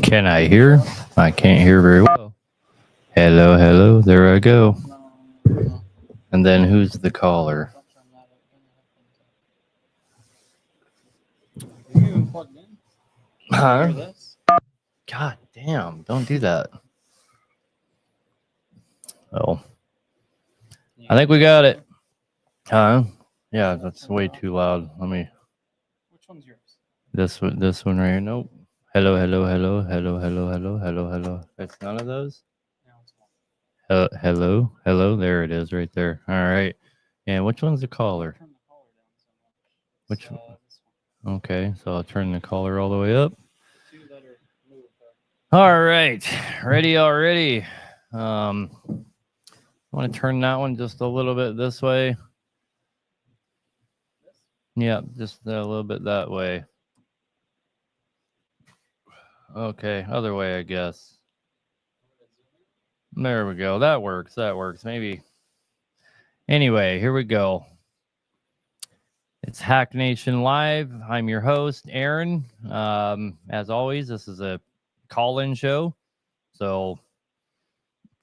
Can I hear? I can't hear very well. Hello, hello. There I go. And then who's the caller? Huh? God damn, don't do that. Oh. I think we got it. Huh? Yeah, that's way too loud. Let me. Which one's yours? This one right here. Nope. Hello, hello, hello, hello, hello, hello, hello, hello. It's none of those? Hello, hello. There it is right there. All right. And which one's the caller? Which one? Okay, so I'll turn the caller all the way up. All right. Ready already. I want to turn that one just a little bit this way. Yeah, just a little bit that way. Okay, other way, I guess. There we go. That works. That works. Maybe. Anyway, here we go. It's Hack Nation Live. I'm your host, Aaron. As always, this is a call-in show. So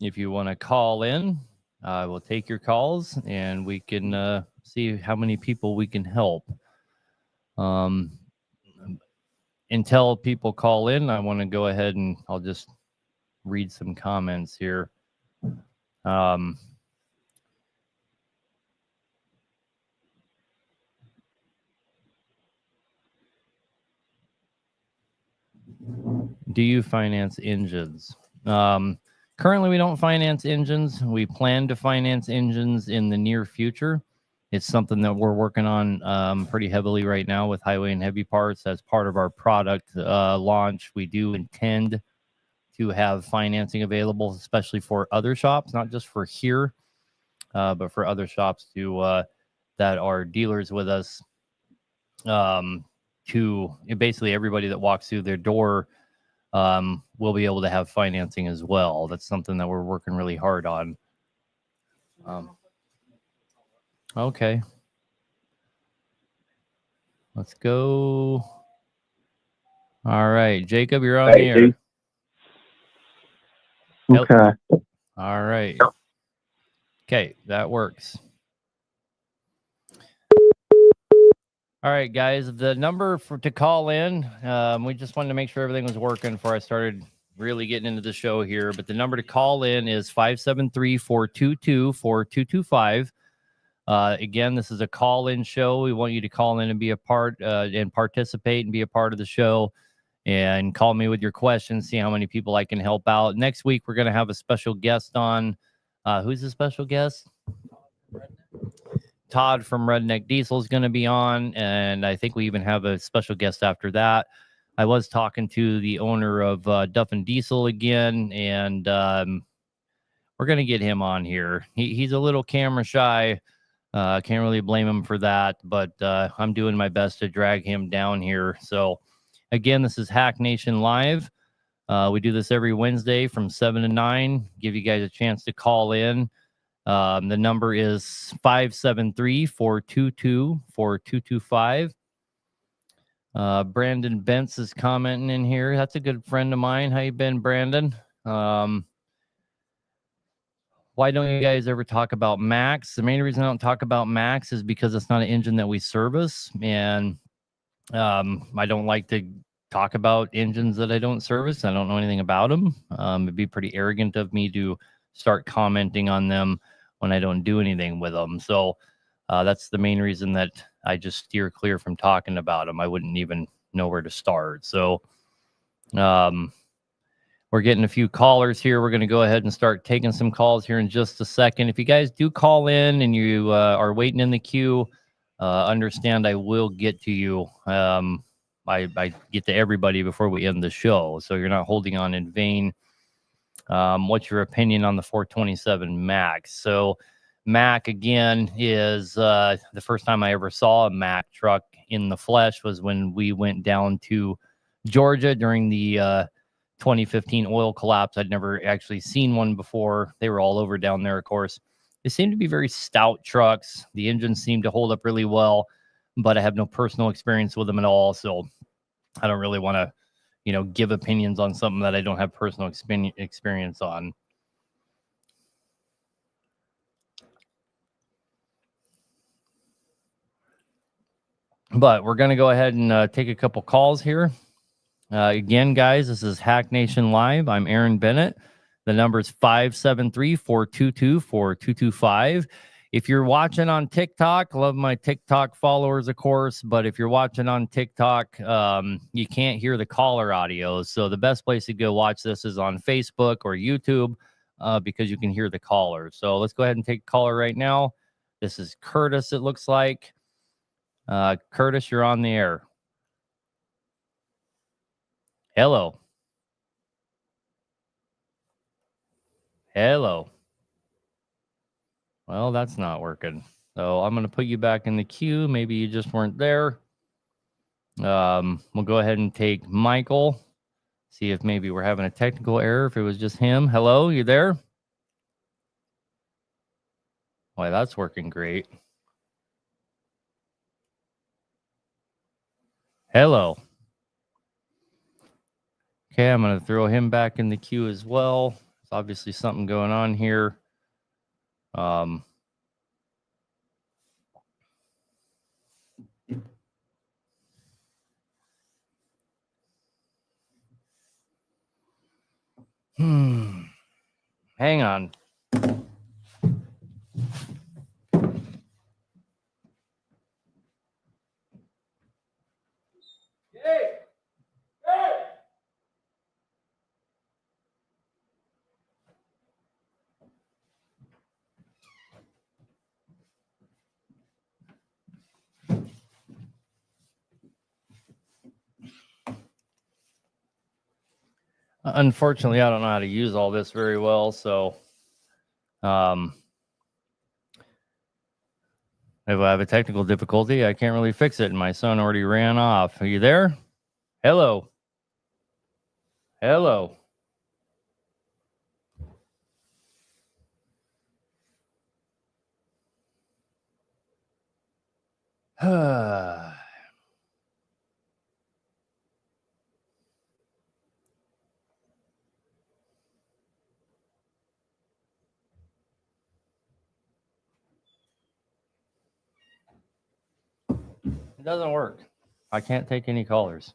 if you want to call in, we'll take your calls and we can see how many people we can help. Until people call in, I want to go ahead and I'll just read some comments here. Do you finance engines? Currently, we don't finance engines. We plan to finance engines in the near future. It's something that we're working on pretty heavily right now with Highway and Heavy Parts as part of our product launch. We do intend to have financing available, especially for other shops, not just for here, but for other shops to that are dealers with us. To basically everybody that walks through their door will be able to have financing as well. That's something that we're working really hard on. Okay. Let's go. All right, Jacob, you're on the air. Okay. All right. Okay, that works. All right, guys, the number to call in, we just wanted to make sure everything was working before I started really getting into the show here. But the number to call in is 573-422-4225. Again, this is a call-in show. We want you to call in and be a part and participate and be a part of the show. And call me with your questions, see how many people I can help out. Next week, we're going to have a special guest on. Who's the special guest? Todd from Redneck Diesel is going to be on, and I think we even have a special guest after that. I was talking to the owner of Duff and Diesel again, and we're going to get him on here. He's a little camera shy. Can't really blame him for that, but I'm doing my best to drag him down here. So, again, this is Hack Nation Live. We do this every Wednesday from 7 to 9. Give you guys a chance to call in. The number is 573-422-4225. Brandon Bentz is commenting in here. That's a good friend of mine. How you been, Brandon? Why don't you guys ever talk about Max? The main reason I don't talk about Max is because it's not an engine that we service, and I don't like to talk about engines that I don't service. I don't know anything about them. It'd be pretty arrogant of me to start commenting on them when I don't do anything with them. So that's the main reason that I just steer clear from talking about them. I wouldn't even know where to start. So we're getting a few callers here. We're going to go ahead and start taking some calls here in just a second. If you guys do call in and you are waiting in the queue, understand I will get to you. I get to everybody before we end the show, so you're not holding on in vain. What's your opinion on the 427 Max? So Mac, again, is the first time I ever saw a Mac truck in the flesh was when we went down to Georgia during the 2015 oil collapse. I'd never actually seen one before. They were all over down there, of course. They seem to be very stout trucks. The engines seem to hold up really well. but I have no personal experience with them at all. So I don't really want to, give opinions on something that I don't have personal experience on. But we're going to go ahead and take a couple calls here. Again, guys, this is Hack Nation Live. I'm Aaron Bennett. The number is 573-422-4225. If you're watching on TikTok, love my TikTok followers, of course. But if you're watching on TikTok, you can't hear the caller audio. So the best place to go watch this is on Facebook or YouTube because you can hear the caller. So let's go ahead and take a caller right now. This is Curtis, it looks like. Curtis, you're on the air. Hello. Hello. Well, that's not working. So I'm going to put you back in the queue. Maybe you just weren't there. We'll go ahead and take Michael. See if maybe we're having a technical error. If it was just him. Hello, you there? Boy, that's working great. Hello. Okay, I'm going to throw him back in the queue as well. There's obviously something going on here. Hang on. Unfortunately, I don't know how to use all this very well, so if I have a technical difficulty, I can't really fix it, and my son already ran off. Are you there? Hello. Hello. It doesn't work. I can't take any callers.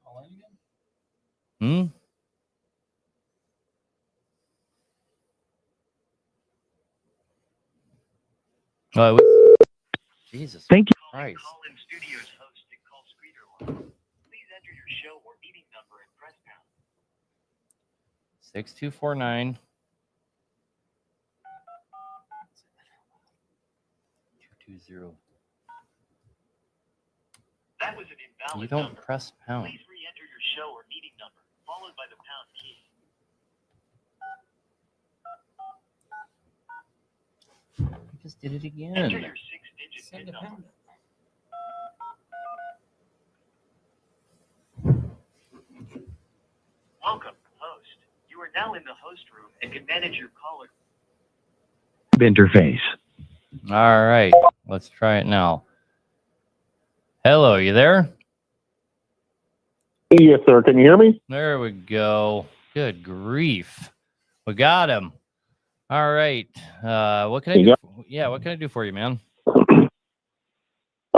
Call in again? Jesus. Thank you. Christ. Call-in Studios host and call screener line. Please enter your show or meeting number and press pound. 6249 220. That was an invalid. You don't number. Press pound. Please re-enter your show or meeting number, followed by the pound key. I just did it again. Enter your 6-digit PIN number. Welcome, host. You are now in the host room and can manage your caller interface. All right, let's try it now. Hello, you there? Yes, sir. Can you hear me? There we go. Good grief. We got him. All right. What can I do? Yeah, what can I do for you, man?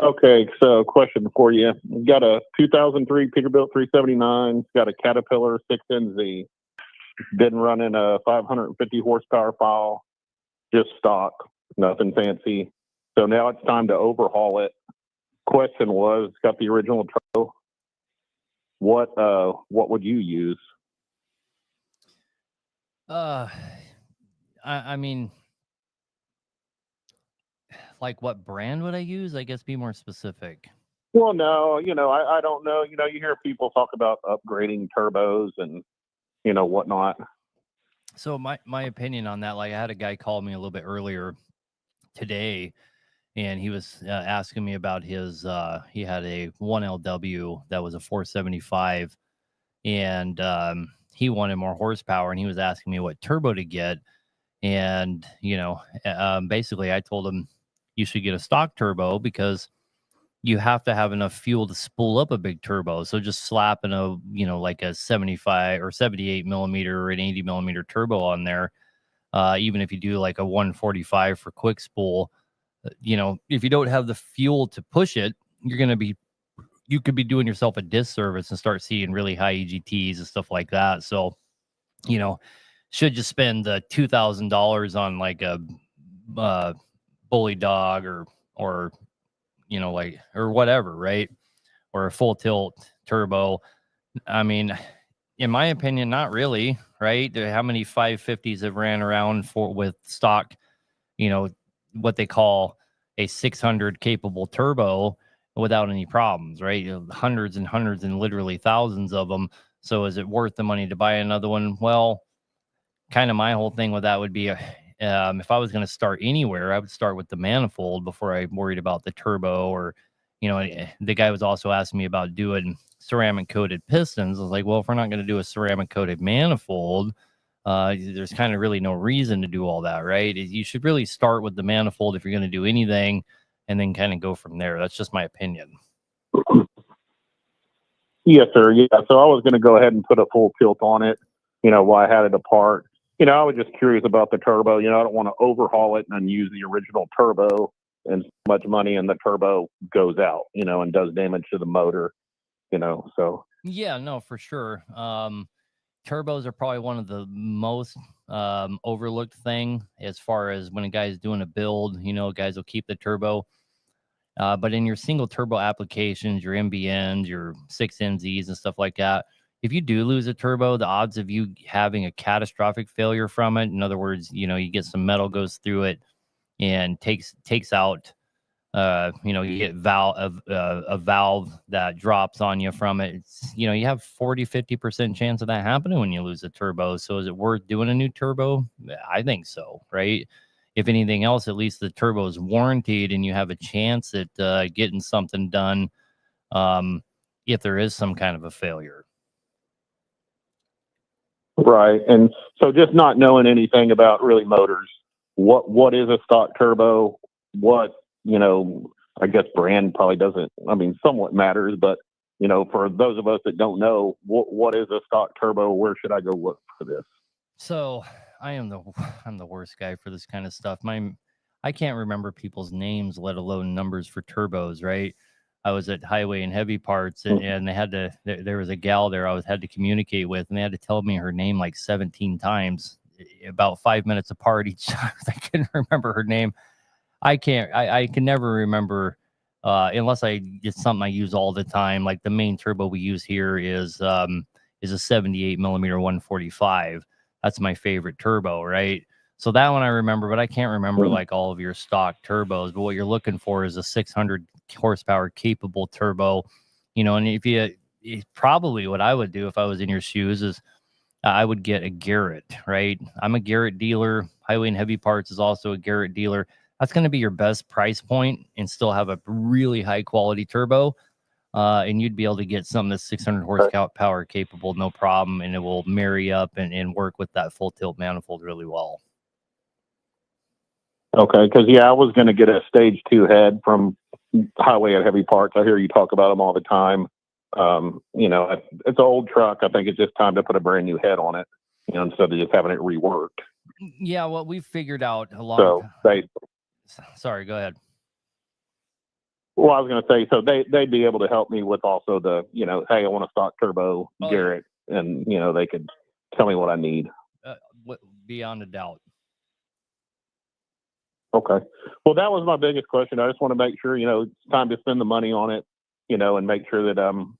Okay, so question for you. We've got a 2003 Peterbilt 379. It's got a Caterpillar 6NZ. Been running a 550 horsepower file, just stock, nothing fancy. So now it's time to overhaul it. Question was, it's got the original turbo. What would you use? I mean, like what brand would I use? I guess be more specific. Well, no, I don't know. You hear people talk about upgrading turbos and, whatnot. So my opinion on that, like I had a guy call me a little bit earlier today, and he was asking me about his, he had a 1LW that was a 475, and he wanted more horsepower, and he was asking me what turbo to get. And, basically I told him you should get a stock turbo because you have to have enough fuel to spool up a big turbo. So just slapping a, like a 75 or 78 millimeter or an 80 millimeter turbo on there, even if you do like a 145 for quick spool, if you don't have the fuel to push it, you could be doing yourself a disservice and start seeing really high EGTs and stuff like that. So, should just spend the $2,000 on like a bully dog or or whatever, right? Or a full tilt turbo. I mean, in my opinion, not really, right? How many 550s have ran around with stock, what they call a 600 capable turbo without any problems, right? Hundreds and hundreds and literally thousands of them. So is it worth the money to buy another one? Well, kind of my whole thing with that would be if I was going to start anywhere, I would start with the manifold before I worried about the turbo. Or, the guy was also asking me about doing ceramic coated pistons. I was like, well, if we're not going to do a ceramic coated manifold, there's kind of really no reason to do all that, right? You should really start with the manifold if you're going to do anything, and then kind of go from there. That's just my opinion. Yes, sir. Yeah. So I was going to go ahead and put a full tilt on it, while I had it apart. I was just curious about the turbo. I don't want to overhaul it and then use the original turbo and so much money and the turbo goes out, and does damage to the motor, so. Yeah, no, for sure. Turbos are probably one of the most overlooked thing as far as when a guy's doing a build. Guys will keep the turbo. But in your single turbo applications, your MBNs, your 6NZs and stuff like that, if you do lose a turbo, the odds of you having a catastrophic failure from it, in other words, you get some metal goes through it and takes out, you get a valve that drops on you from it. It's, you have 40-50% chance of that happening when you lose a turbo. So is it worth doing a new turbo? I think so, right? If anything else, at least the turbo is warranted and you have a chance at getting something done if there is some kind of a failure. Right. And so just not knowing anything about really motors, what is a stock turbo? What, I guess brand probably doesn't, somewhat matters, but, for those of us that don't know, what is a stock turbo? Where should I go look for this? So I'm the worst guy for this kind of stuff. I can't remember people's names, let alone numbers for turbos, right? I was at Highway and Heavy Parts, and they had to. There was a gal there had to communicate with, and they had to tell me her name like 17 times, about 5 minutes apart each time. I couldn't remember her name. I can't. I can never remember unless it's something I use all the time. Like the main turbo we use here is a 78 millimeter 145. That's my favorite turbo, right? So that one I remember, but I can't remember like all of your stock turbos. But what you're looking for is a 600 horsepower capable turbo, and it's probably what I would do if I was in your shoes is I would get a Garrett, right? I'm a Garrett dealer. Highway and Heavy Parts is also a Garrett dealer. That's going to be your best price point and still have a really high quality turbo. And you'd be able to get something that's 600 horsepower capable, no problem. And it will marry up and work with that full tilt manifold really well. Okay, because I was going to get a stage 2 head from Highway and Heavy Parts. I hear you talk about them all the time. It's an old truck. I think it's just time to put a brand new head on it, instead of just having it reworked. Yeah, well, we've figured out a lot. Sorry, go ahead. Well, I was going to say, so they'd be able to help me with also the, hey, I want a stock turbo Garrett, and they could tell me what I need. Beyond a doubt. Okay. Well, that was my biggest question. I just want to make sure, it's time to spend the money on it, and make sure that I'm,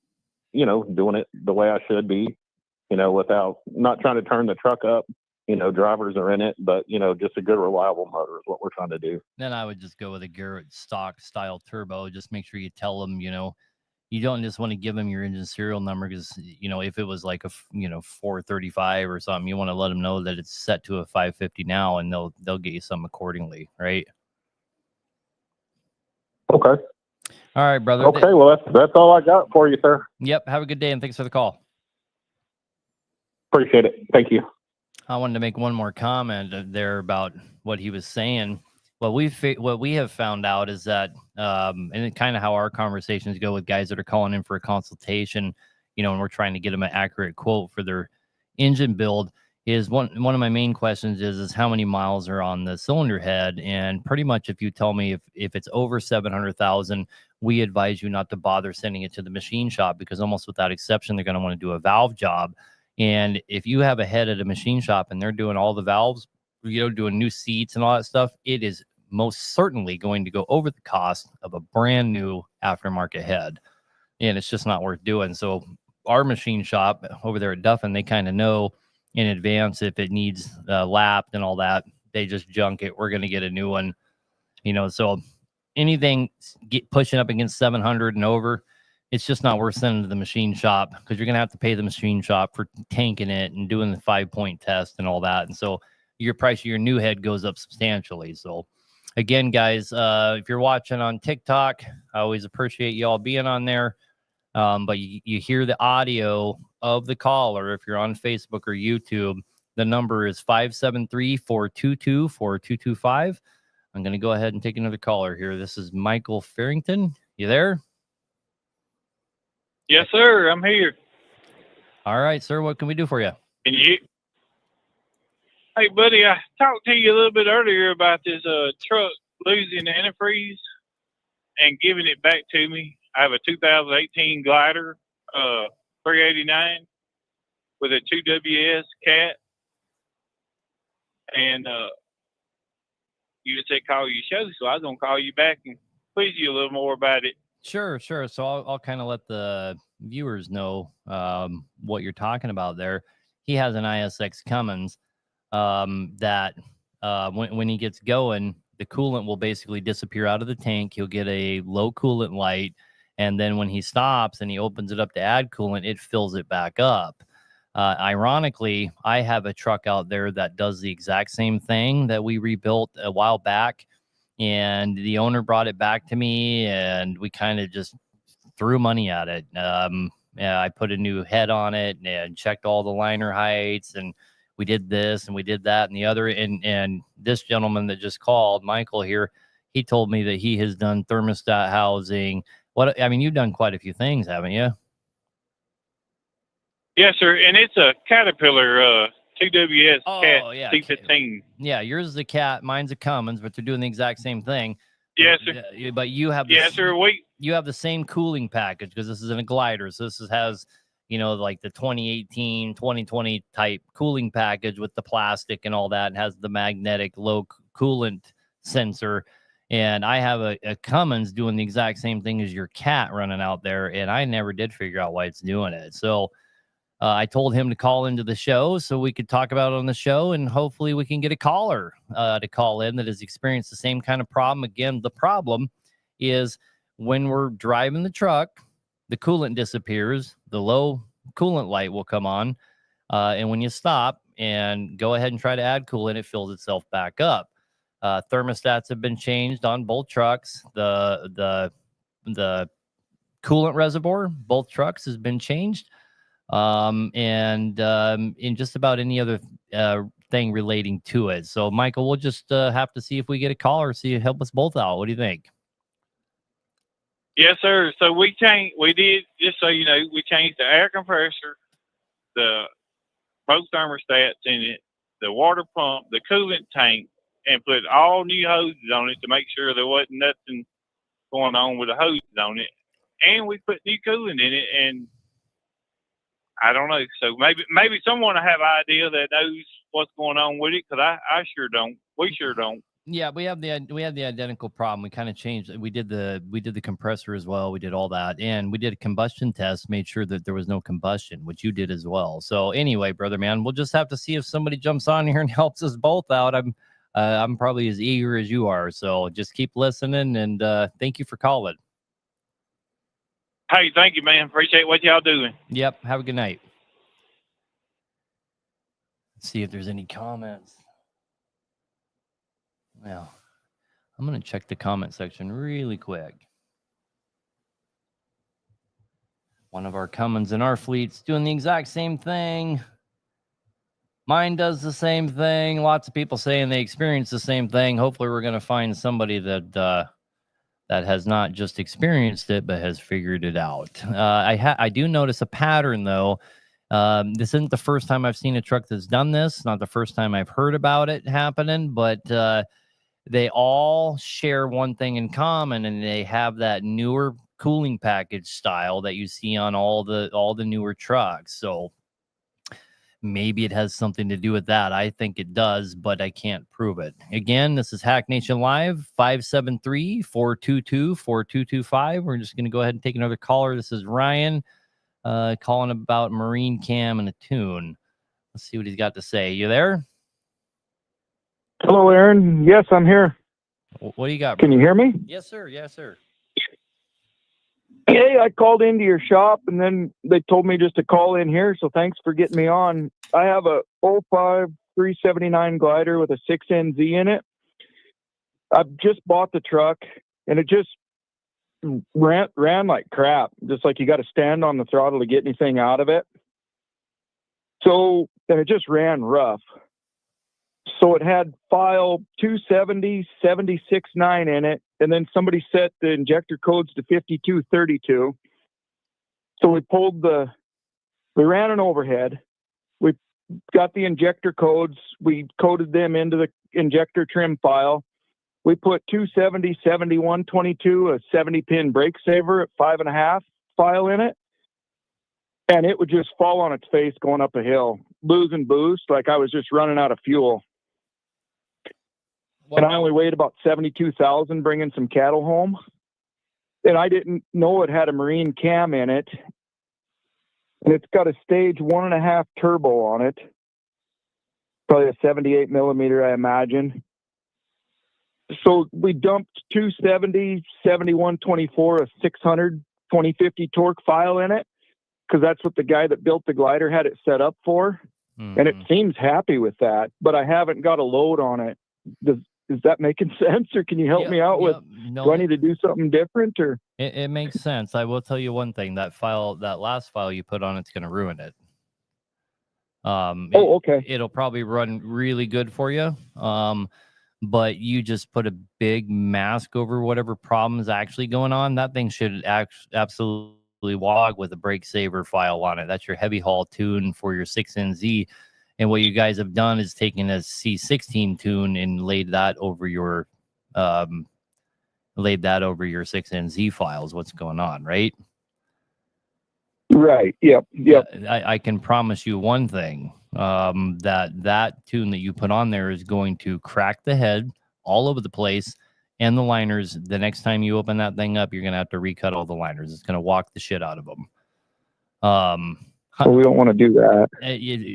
doing it the way I should be, without not trying to turn the truck up. Drivers are in it, but, just a good, reliable motor is what we're trying to do. Then I would just go with a Garrett stock style turbo. Just make sure you tell them, you don't just want to give them your engine serial number because, if it was like a, 435 or something, you want to let them know that it's set to a 550 now, and they'll get you some accordingly, right? Okay. All right, brother. Okay, well, that's all I got for you, sir. Yep. Have a good day, and thanks for the call. Appreciate it. Thank you. I wanted to make one more comment there about what he was saying. What we have found out is that, and kind of how our conversations go with guys that are calling in for a consultation, and we're trying to get them an accurate quote for their engine build. Is one of my main questions is how many miles are on the cylinder head, and pretty much if you tell me if it's over 700,000, we advise you not to bother sending it to the machine shop, because almost without exception they're going to want to do a valve job. And if you have a head at a machine shop and they're doing all the valves, doing new seats and all that stuff, it is most certainly going to go over the cost of a brand new aftermarket head. And it's just not worth doing. So our machine shop over there at Duffin, they kind of know in advance if it needs lapped and all that. They just junk it. We're going to get a new one, so anything pushing up against 700 and over, it's just not worth sending to the machine shop, because you're going to have to pay the machine shop for tanking it and doing the 5-point test and all that. And so your price of your new head goes up substantially. So again, guys, if you're watching on TikTok, I always appreciate you all being on there. But you hear the audio of the caller. If you're on Facebook or YouTube, the number is 573-422-4225. I'm going to go ahead and take another caller here. This is Michael Farrington. You there? Yes, sir. I'm here. All right, sir. What can we do for you? And you? Hey, buddy, I talked to you a little bit earlier about this truck losing antifreeze and giving it back to me. I have a 2018 Glider, 389 with a 2WS cat. And you just said call your show, so I was going to call you back and quiz you a little more about it. Sure. So I'll kind of let the viewers know what you're talking about there. He has an ISX Cummins that when he gets going, the coolant will basically disappear out of the tank. He'll get a low coolant light, and then when he stops and he opens it up to add coolant, it fills it back up. Ironically, I have a truck out there that does the exact same thing that we rebuilt a while back, and the owner brought it back to me, and we kind of just threw money at it. Yeah, I put a new head on it and checked all the liner heights, and we did this and we did that and the other. And this gentleman that just called, Michael here, he told me that he has done thermostat housing. You've done quite a few things, haven't you? Yes, sir. And it's a Caterpillar 2WS Cat yeah. C15. Yeah, yours is a Cat, mine's a Cummins, but they're doing the exact same thing. Yes, sir. But you have you have the same cooling package, because this is in a glider. So this has, like the 2018, 2020 type cooling package with the plastic and all that, and has the magnetic low coolant sensor. And I have a Cummins doing the exact same thing as your Cat running out there, and I never did figure out why it's doing it. So I told him to call into the show so we could talk about it on the show, and hopefully we can get a caller to call in that has experienced the same kind of problem. Again, the problem is when we're driving the truck, the coolant disappears, the low coolant light will come on, and when you stop and go ahead and try to add coolant, it fills itself back up. Thermostats have been changed on both trucks. The coolant reservoir, both trucks, has been changed. And in just about any other thing relating to it. So, Michael, we'll just have to see if we get a caller, help us both out. What do you think? Yes, sir. So we did, just so you know, we changed the air compressor, the both thermostats in it, the water pump, the coolant tank, and put all new hoses on it to make sure there wasn't nothing going on with the hoses on it. And we put new coolant in it, and I don't know. So maybe someone will have an idea that knows what's going on with it, because I sure don't. We sure don't. Yeah, we have the identical problem. We kind of changed. We did the compressor as well. We did all that, and we did a combustion test, made sure that there was no combustion, which you did as well. So anyway, brother man, we'll just have to see if somebody jumps on here and helps us both out. I'm probably as eager as you are, so just keep listening, and thank you for calling. Hey, thank you, man. Appreciate what y'all doing. Yep. Have a good night. Let's see if there's any comments. Well, I'm going to check the comment section really quick. One of our Cummins in our fleet's doing the exact same thing. Mine does the same thing. Lots of people saying they experience the same thing. Hopefully, we're going to find somebody that that has not just experienced it, but has figured it out. I do notice a pattern, though. This isn't the first time I've seen a truck that's done this. Not the first time I've heard about it happening, but they all share one thing in common, and they have that newer cooling package style that you see on all the newer trucks. So maybe it has something to do with that. I think it does, but I can't prove it. Again, this is Hack Nation Live, 573-422-4225. We're just going to go ahead and take another caller. This is Ryan calling about marine cam and a tune. Let's see what he's got to say. You there? Hello, Aaron. Yes, I'm here. What do you got? Can you hear me? Yes, sir. Yes, sir. Hey, I called into your shop, and then they told me just to call in here, so thanks for getting me on. I have a 05 379 glider with a 6NZ in it. I've just bought the truck, and it just ran like crap, just like you got to stand on the throttle to get anything out of it. So, and it just ran rough. So it had file 270-76-9 in it, and then somebody set the injector codes to 5232. So we ran an overhead. We got the injector codes. We coded them into the injector trim file. We put 270-7122, a 70-pin brake saver at 5.5 file in it. And it would just fall on its face going up a hill, losing boost like I was just running out of fuel. And I only weighed about 72,000 bringing some cattle home. And I didn't know it had a marine cam in it. And it's got a stage 1.5 turbo on it. Probably a 78 millimeter, I imagine. So we dumped 270-7124, a 600 2050 torque file in it, because that's what the guy that built the glider had it set up for. Mm-hmm. And it seems happy with that, but I haven't got a load on it. Is that making sense, or can you help me out with, do I need to do something different, or? It makes sense. I will tell you one thing, that last file you put on, it's going to ruin it. Okay. It'll probably run really good for you. But you just put a big mask over whatever problem is actually going on. That thing should absolutely log with a brake saver file on it. That's your heavy haul tune for your 6NZ. And what you guys have done is taken a C16 tune and laid that over your 6NZ files. What's going on, right? Right. Yep. I can promise you one thing, that tune that you put on there is going to crack the head all over the place, and the liners. The next time you open that thing up, you're going to have to recut all the liners. It's going to walk the shit out of them. Well, we don't want to do that.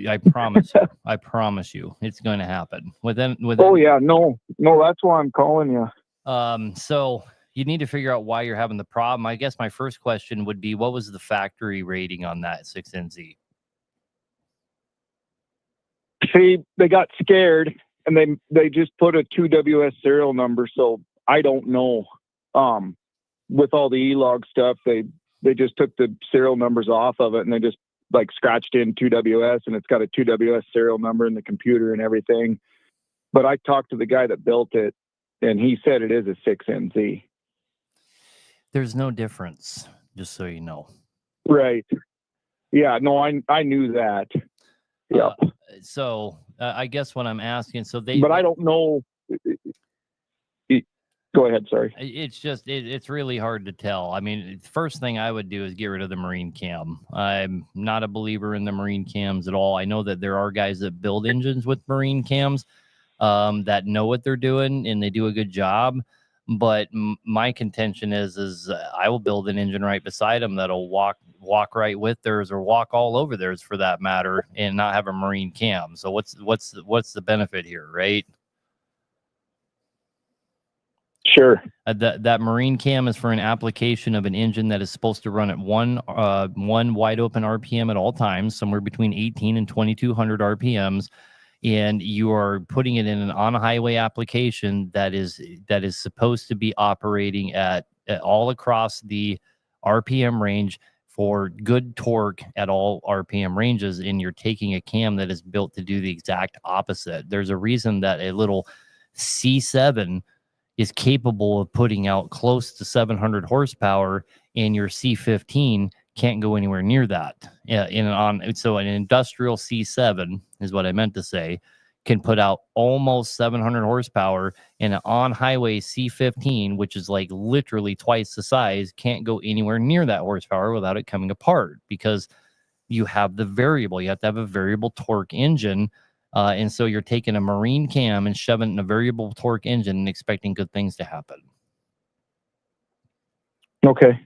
I promise you. I promise you, it's going to happen. Within. Oh yeah, no, that's why I'm calling you. So you need to figure out why you're having the problem. I guess my first question would be, what was the factory rating on that 6NZ? See, they got scared and they just put a 2WS serial number. So I don't know. With all the E-log stuff, they just took the serial numbers off of it, and they just like scratched in 2WS, and it's got a 2WS serial number in the computer and everything. But I talked to the guy that built it, and he said it is a 6NZ. There's no difference, just so you know. Right. Yeah, no, I knew that. Yeah. So I guess what I'm asking, but I don't know. Go ahead. Sorry. It's just, it's really hard to tell. I mean, the first thing I would do is get rid of the marine cam. I'm not a believer in the marine cams at all. I know that there are guys that build engines with marine cams that know what they're doing, and they do a good job. But my contention is I will build an engine right beside them that'll walk right with theirs, or walk all over theirs for that matter, and not have a marine cam. So what's the benefit here, right? Sure. That marine cam is for an application of an engine that is supposed to run at one wide open RPM at all times, somewhere between 18 and 2200 RPMs. And you are putting it in an on-highway application that is supposed to be operating at all across the RPM range for good torque at all RPM ranges, and you're taking a cam that is built to do the exact opposite. There's a reason that a little C7 is capable of putting out close to 700 horsepower, and your C15 can't go anywhere near that. Yeah, so an industrial C7 is what I meant to say, can put out almost 700 horsepower, and an on-highway C15, which is like literally twice the size, can't go anywhere near that horsepower without it coming apart, because you have the variable. You have to have a variable torque engine. And so you're taking a marine cam and shoving it in a variable torque engine and expecting good things to happen. Okay.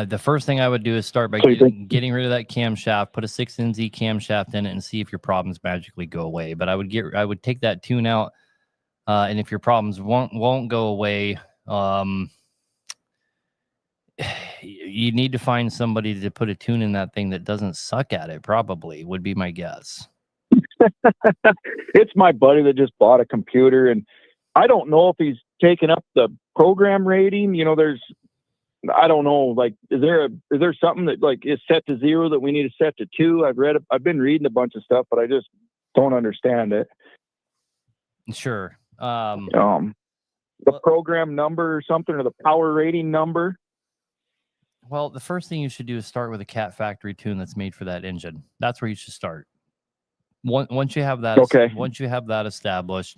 The first thing I would do is start by getting rid of that camshaft, put a 6NZ camshaft in it, and see if your problems magically go away. But I would take that tune out, and if your problems won't go away, you need to find somebody to put a tune in that thing that doesn't suck at it. Probably would be my guess. It's my buddy that just bought a computer, and I don't know if he's taken up the program rating. You know, I don't know, like, is there something that like is set to 0 that we need to set to 2? I've been reading a bunch of stuff, but I just don't understand it. Sure. The program number or something, or the power rating number. Well, the first thing you should do is start with a Cat factory tune that's made for that engine. That's where you should start. Once you have that, once you have that established,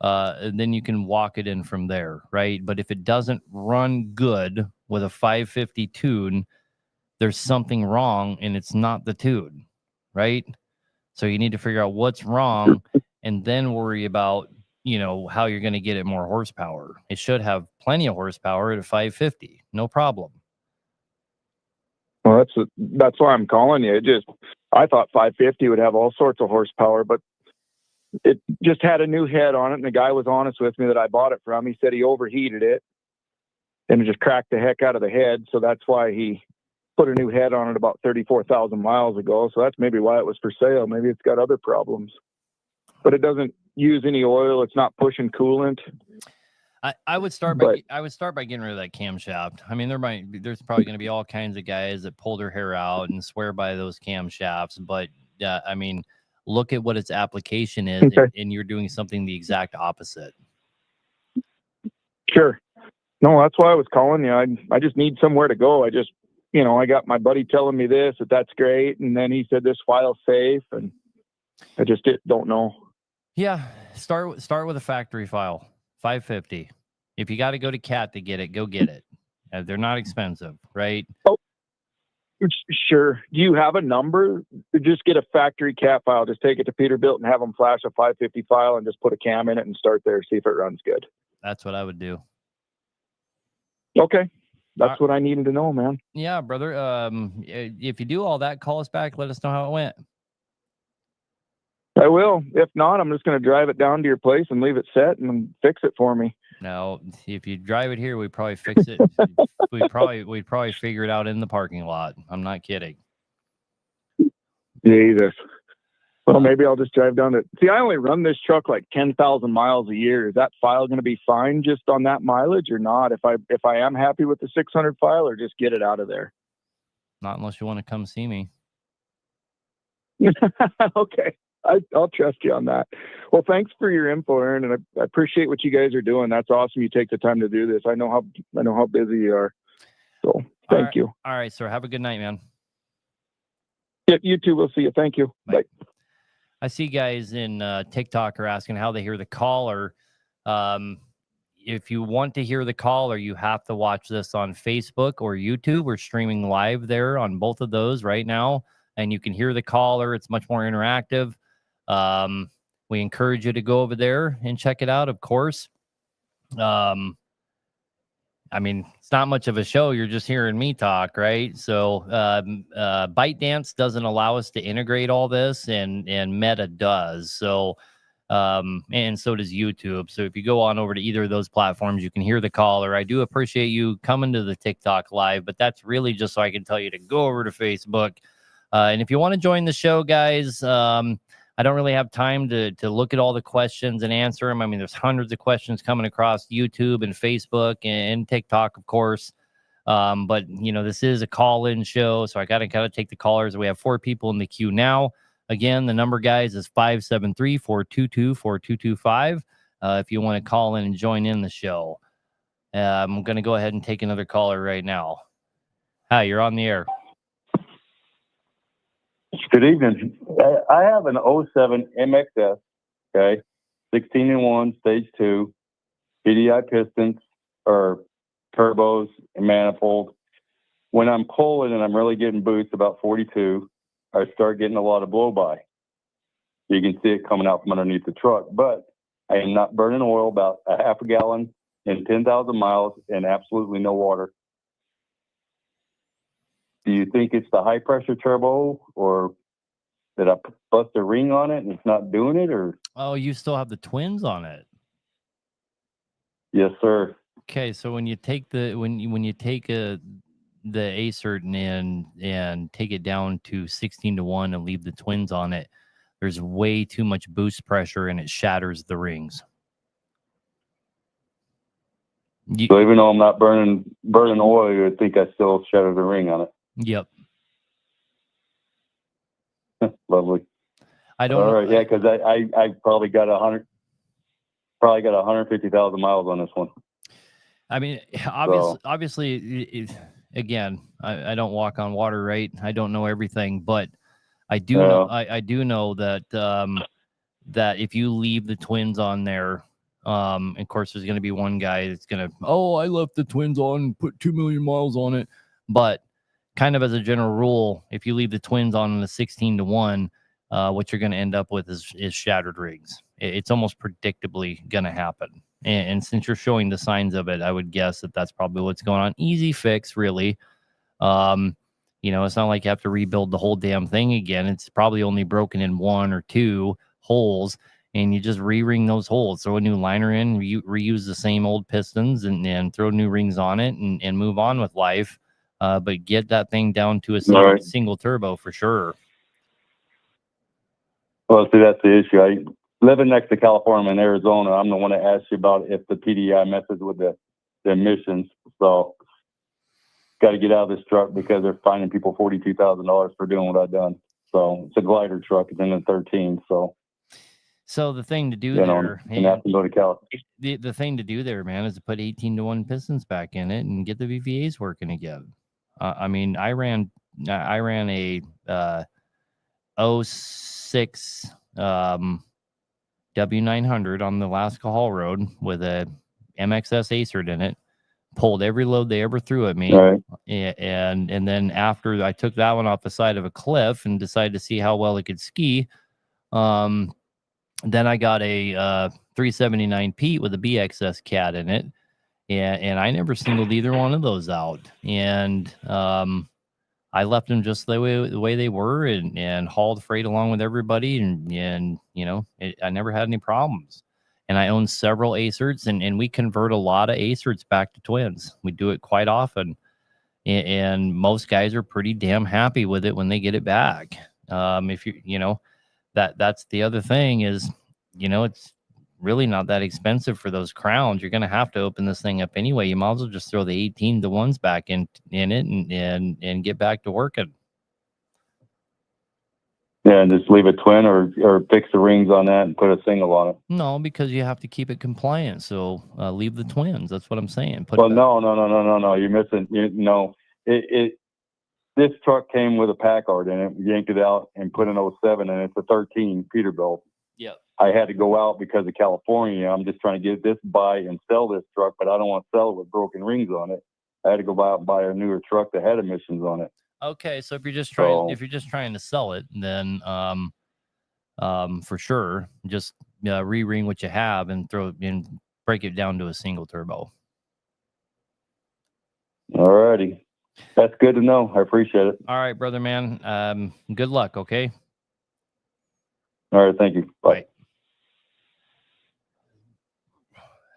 then you can walk it in from there, right? But if it doesn't run good with a 550 tune, there's something wrong, and it's not the tune, right? So you need to figure out what's wrong, and then worry about, how you're going to get it more horsepower. It should have plenty of horsepower at a 550, no problem. Well, that's why I'm calling you. I thought 550 would have all sorts of horsepower, but it just had a new head on it, and the guy was honest with me that I bought it from. He said he overheated it, and it just cracked the heck out of the head, so that's why he put a new head on it about 34,000 miles ago. So that's maybe why it was for sale. Maybe it's got other problems. But it doesn't use any oil. It's not pushing coolant. I would start by getting rid of that camshaft. I mean, there's probably going to be all kinds of guys that pull their hair out and swear by those camshafts, but I mean, look at what its application is, and you're doing something the exact opposite. Sure. No, that's why I was calling you. I just need somewhere to go. I just, I got my buddy telling me that's great, and then he said this file's safe, and I just don't know. Yeah, start with a factory file. 550. If you got to go to Cat to get it, go get it. They're not expensive, right? Oh, sure. Do you have a number? Just get a factory Cat file. Just take it to Peterbilt and have them flash a 550 file and just put a cam in it and start there. See if it runs good. That's what I would do. Okay. That's what I needed to know, man. Yeah, brother. If you do all that, call us back. Let us know how it went. I will. If not, I'm just going to drive it down to your place and leave it set and fix it for me. No, if you drive it here, we'd probably fix it. we'd probably figure it out in the parking lot. I'm not kidding. Jesus. Well, maybe I'll just drive down to. See, I only run this truck like 10,000 miles a year. Is that file going to be fine just on that mileage or not? If I am happy with the 600 file, or just get it out of there? Not unless you want to come see me. Okay. I'll trust you on that. Well, thanks for your info, Aaron, and I appreciate what you guys are doing. That's awesome. You take the time to do this. I know how busy you are. So thank you. All right, sir. Have a good night, man. Yeah, you too. We'll see you. Thank you. Bye. I see guys in TikTok are asking how they hear the caller. If you want to hear the caller, you have to watch this on Facebook or YouTube. We're streaming live there on both of those right now, and you can hear the caller. It's much more interactive. We encourage you to go over there and check it out, of course. I mean, it's not much of a show. You're just hearing me talk, right? So ByteDance doesn't allow us to integrate all this, and Meta does. So, and so does YouTube. So if you go on over to either of those platforms, you can hear the caller. I do appreciate you coming to the TikTok live, but that's really just so I can tell you to go over to Facebook. And if you want to join the show, guys, I don't really have time to look at all the questions and answer them. I mean, there's hundreds of questions coming across YouTube and Facebook and TikTok, of course. But this is a call-in show, so I gotta take the callers. We have 4 people in the queue now. Again, the number, guys, is 573-422-4225. If you want to call in and join in the show. I'm going to go ahead and take another caller right now. Hi, you're on the air. Good evening. I have an 07 MXS, okay, 16-in-1, stage 2, PDI pistons or turbos and manifold. When I'm pulling and I'm really getting boost about 42, I start getting a lot of blow-by. You can see it coming out from underneath the truck, but I am not burning oil, about a half a gallon in 10,000 miles and absolutely no water. Do you think it's the high pressure turbo, or did I bust a ring on it and it's not doing it? Or Oh, you still have the twins on it. yes, sir. Okay, so when you take the Acert and take it down to 16-to-1 and leave the twins on it, there's way too much boost pressure and it shatters the rings. So even though I'm not burning oil, you would think I still shattered the ring on it. Yep. Lovely. I don't know. All right, yeah, because I probably got 150,000 miles on this one. I mean, obviously, again, I don't walk on water, right? I don't know everything, but I do know. I do know that that if you leave the twins on there, of course, there's going to be one guy that's going to, I left the twins on, put 2 million miles on it. But kind of as a general rule, if you leave the twins on in the 16-to-1, what you're going to end up with is shattered rings. It's almost predictably going to happen. And since you're showing the signs of it, I would guess that that's probably what's going on. Easy fix, really. It's not like you have to rebuild the whole damn thing again. It's probably only broken in 1 or 2 holes, and you just re-ring those holes. Throw a new liner in, reuse the same old pistons, and throw new rings on it, and move on with life. But get that thing down to a single turbo for sure. Well, see, that's the issue. Living next to California and Arizona, I'm the one that asked you about if the PDI messes with the emissions. So got to get out of this truck because they're finding people $42,000 for doing what I've done. So it's a glider truck. It's in the 13. So the thing to do there, the thing to do there, man, is to put 18-to-1 pistons back in it and get the VVAs working again. I mean, I ran a 06 W900 on the Alaska Haul Road with a MXS Acert in it. Pulled every load they ever threw at me. Right. And then after I took that one off the side of a cliff and decided to see how well it could ski, then I got a 379 Pete with a BXS cat in it. And I never singled either one of those out. And I left them just the way they were and hauled freight along with everybody. And I never had any problems. And I own several Acerts, and we convert a lot of Acerts back to twins. We do it quite often. And most guys are pretty damn happy with it when they get it back. If that's the other thing is, it's really not that expensive for those crowns. You're going to have to open this thing up anyway. You might as well just throw the 18-to-1s back in it and get back to working. Yeah, and just leave a twin or fix the rings on that and put a single on it. No, because you have to keep it compliant. So leave the twins. That's what I'm saying. No. You're missing. This truck came with a Packard in it. We yanked it out and put an 07, and it's a 13 Peterbilt. Yep. I had to go out because of California. I'm just trying to get this buy and sell this truck, but I don't want to sell it with broken rings on it. I had to go out and buy a newer truck that had emissions on it. Okay, so if you're just trying to sell it, then for sure, just re-ring what you have and break it down to a single turbo. All righty, that's good to know. I appreciate it. All right, brother, man. Good luck. Okay. All right, thank you. Bye.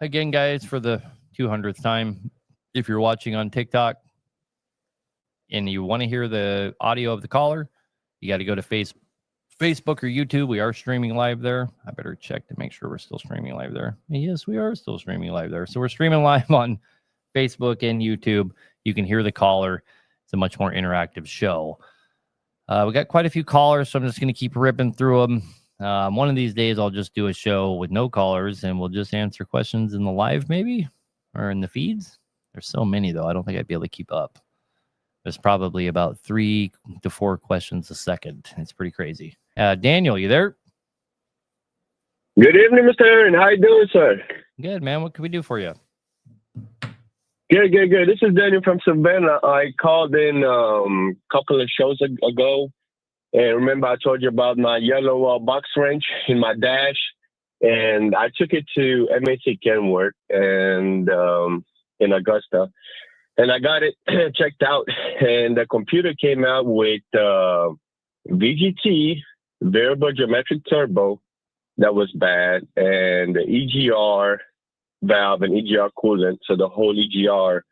Again, guys, for the 200th time, if you're watching on TikTok and you want to hear the audio of the caller, you got to go to Facebook or YouTube. We are streaming live there. I better check to make sure we're still streaming live there. Yes, we are still streaming live there. So we're streaming live on Facebook and YouTube. You can hear the caller. It's a much more interactive show. We got quite a few callers, so I'm just going to keep ripping through them. One of these days, I'll just do a show with no callers, and we'll just answer questions in the live, maybe, or in the feeds. There's so many, though. I don't think I'd be able to keep up. There's probably about 3 to 4 questions a second. It's pretty crazy. Daniel, you there? Good evening, Mr. Aaron. How you doing, sir? Good, man. What can we do for you? Good. This is Daniel from Savannah. I called in a couple of shows ago. And remember, I told you about my yellow box wrench in my dash. And I took it to MAC Kenworth and in Augusta. And I got it checked out. And the computer came out with VGT, variable geometric turbo, that was bad. And the EGR valve and EGR coolant. So the whole EGR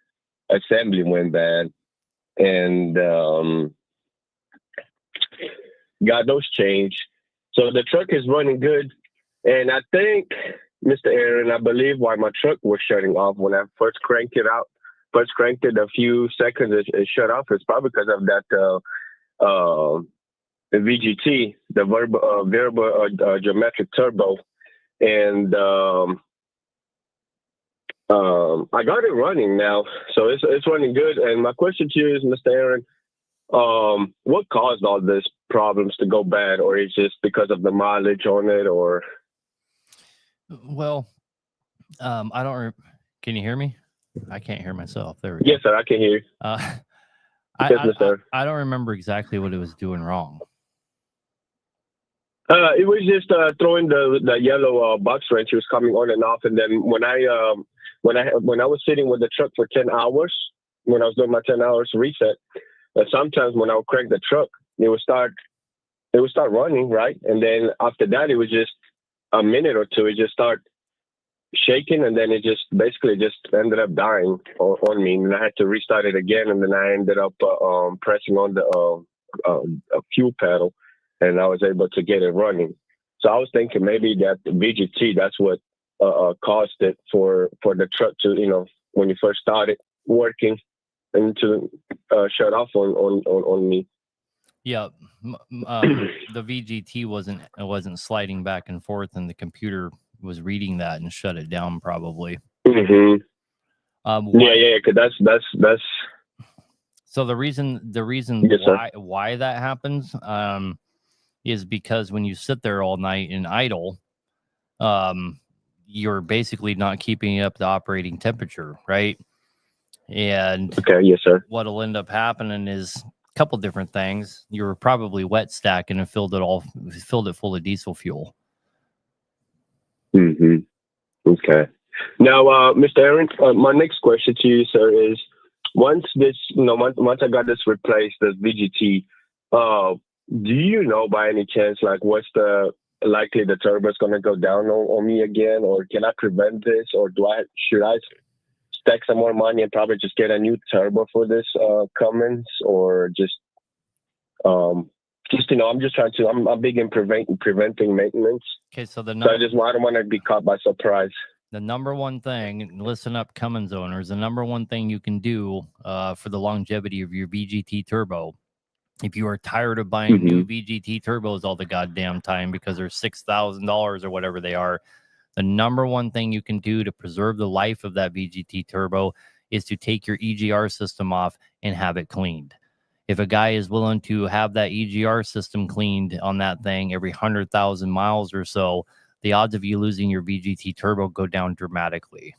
assembly went bad. And got those changed. So the truck is running good. And I think, Mr. Aaron, I believe why my truck was shutting off when I first cranked it a few seconds, it shut off. It's probably because of that the VGT, the variable geometric turbo. And I got it running now. So it's running good. And my question to you is, Mr. Aaron, what caused all these problems to go bad, or is it just because of the mileage on it, or? Well, I don't. Can you hear me? I can't hear myself. There we go. Yes, sir. I can hear you. I don't remember exactly what it was doing wrong. It was just throwing the yellow box wrench. It was coming on and off, and then when I was sitting with the truck for 10 hours, when I was doing my 10 hours reset, sometimes when I would crank the truck, it would start running, right? And then after that, it was just a minute or two. It just started shaking, and then it just basically just ended up dying on me. And I had to restart it again, and then I ended up pressing on the fuel pedal, and I was able to get it running. So I was thinking maybe that the VGT, that's what caused it for the truck to, when you first started working, and to shut off on me. Yeah, the VGT wasn't sliding back and forth, and the computer was reading that and shut it down probably. Mm-hmm. Yeah, because that's. So the reason yes, why that happens is because when you sit there all night and idle, you're basically not keeping up the operating temperature, right? And okay, yes, sir. What'll end up happening is a couple different things. You were probably wet stacking and filled it full of diesel fuel. Mm-hmm. Okay. Now, Mr. Aaron, my next question to you, sir, is once I got this replaced, this VGT, do you know by any chance, like, what's the likely the turbo is going to go down on me again, or can I prevent this, or should I stack some more money and probably just get a new turbo for this Cummins, or I'm big in preventing maintenance. Okay, so I don't want to be caught by surprise. The number one thing, listen up, Cummins owners, the number one thing you can do for the longevity of your VGT turbo, if you are tired of buying new VGT turbos all the goddamn time because they're $6,000 or whatever they are, the number one thing you can do to preserve the life of that VGT turbo is to take your EGR system off and have it cleaned. If a guy is willing to have that EGR system cleaned on that thing every 100,000 miles or so, the odds of you losing your VGT turbo go down dramatically.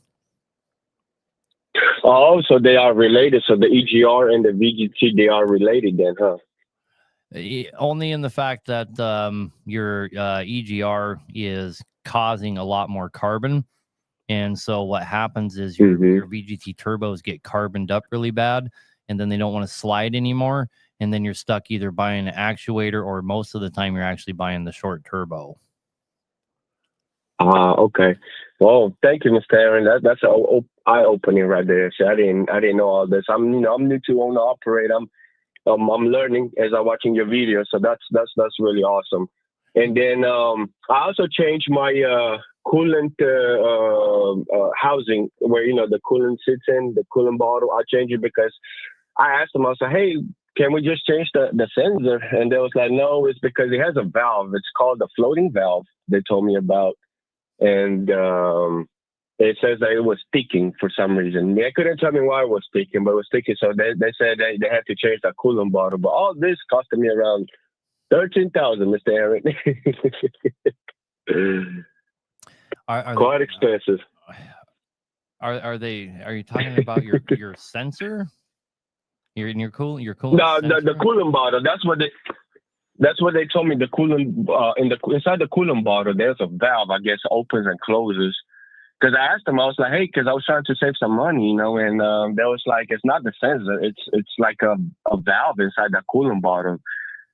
Oh, so they are related. So the EGR and the VGT, they are related then, huh? Only in the fact that your EGR is causing a lot more carbon. And so what happens is your VGT turbos get carboned up really bad, and then they don't want to slide anymore. And then you're stuck either buying an actuator, or most of the time you're actually buying the short turbo. Okay. Well, thank you, Mr. Aaron. That's eye-opening right there. See, I didn't know all this. I'm new to owner operate. I'm learning as I'm watching your videos. So that's really awesome. And then I also changed my coolant housing where the coolant sits in the coolant bottle. I changed it because I asked them. I was like, "Hey, can we just change the sensor?" And they was like, "No, it's because it has a valve. It's called the floating valve." They told me about, and it says that it was speaking for some reason. They couldn't tell me why it was speaking, but it was speaking. So they said they had to change the coolant bottle. But all this costed me around $13,000, Mr. Aaron. Quite expensive. Are you talking about your sensor? Your coolant No, sensor? the coolant bottle. That's what they told me. The coolant inside the coolant bottle, there's a valve. I guess opens and closes. Because I asked them, I was like, "Hey," because I was trying to save some money, and they was like, "It's not the sensor. It's like a valve inside that coolant bottle."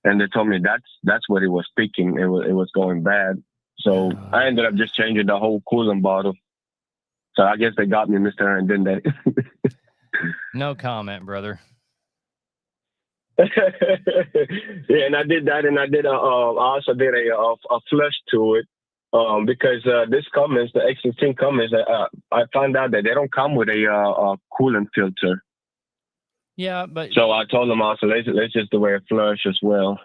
And they told me that's what it was speaking. It was going bad. So I ended up just changing the whole coolant bottle. So I guess they got me, Mr. Aaron, didn't they? No comment, brother. Yeah, and I did that, and I also did a flush to it because this Cummins, the X15 Cummins, I found out that they don't come with a coolant filter. Yeah, but so I told them also let's just do a flush as well.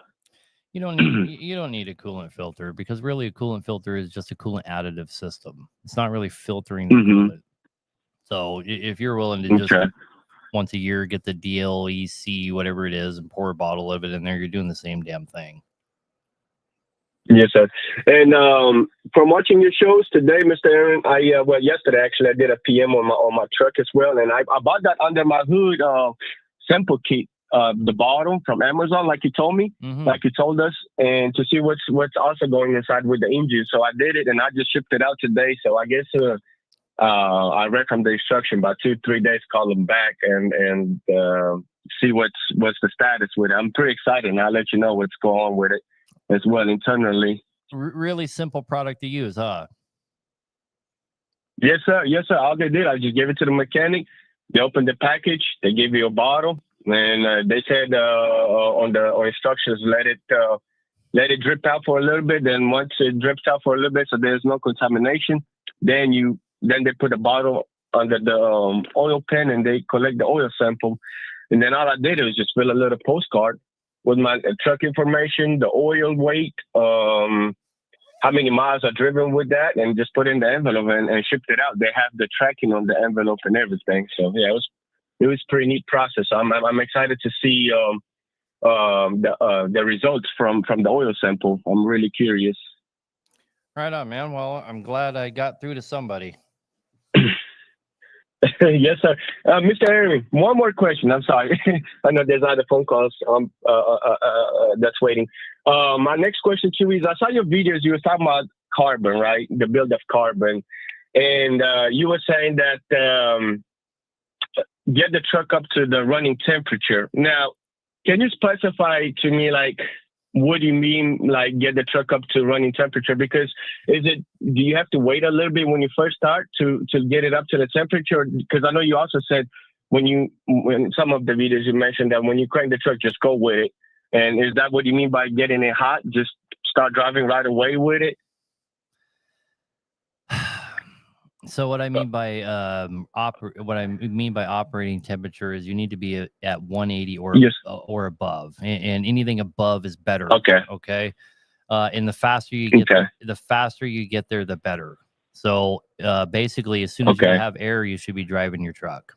You don't need a coolant filter because really a coolant filter is just a coolant additive system. It's not really filtering the coolant. So if you're willing to just once a year get the DLEC, whatever it is, and pour a bottle of it in there, you're doing the same damn thing. Yes, sir. And from watching your shows today, Mr. Aaron, yesterday actually I did a PM on my truck as well, and I bought that under my hood sample kit, the bottle from Amazon, like you told me, like you told us, and to see what's also going inside with the engine. So I did it, and I just shipped it out today. So I guess I read from the instruction about 2-3 days, call them back and see what's the status with it. I'm pretty excited, and I'll let you know what's going on with it as well internally. Really simple product to use, huh? Yes, sir. Yes, sir. All they did, I just gave it to the mechanic. They opened the package. They gave you a bottle, and they said on instructions, let it drip out for a little bit. Then once it drips out for a little bit, so there's no contamination, then they put a bottle under the oil pan, and they collect the oil sample. And then all I did was just fill a little postcard with my truck information, the oil weight, how many miles are driven with that, and just put in the envelope and shipped it out. They have the tracking on the envelope and everything. So yeah, it was pretty neat process. I'm excited to see the results from the oil sample. I'm really curious. Right on, man. Well, I'm glad I got through to somebody. Yes, sir. Mr. Aaron, one more question. I'm sorry. I know there's other phone calls that's waiting. My next question to you is, I saw your videos. You were talking about carbon, right? The build of carbon. And you were saying that get the truck up to the running temperature. Now, can you specify to me, like, what do you mean, like, get the truck up to running temperature? Because do you have to wait a little bit when you first start to get it up to the temperature? Because I know you also said when some of the videos you mentioned that when you crank the truck, just go with it. And is that what you mean by getting it hot? Just start driving right away with it? So what I mean by operating temperature is you need to be at 180 or above, and anything above is better. Okay. And the faster you get there, the better. So basically, as soon as you have air, you should be driving your truck.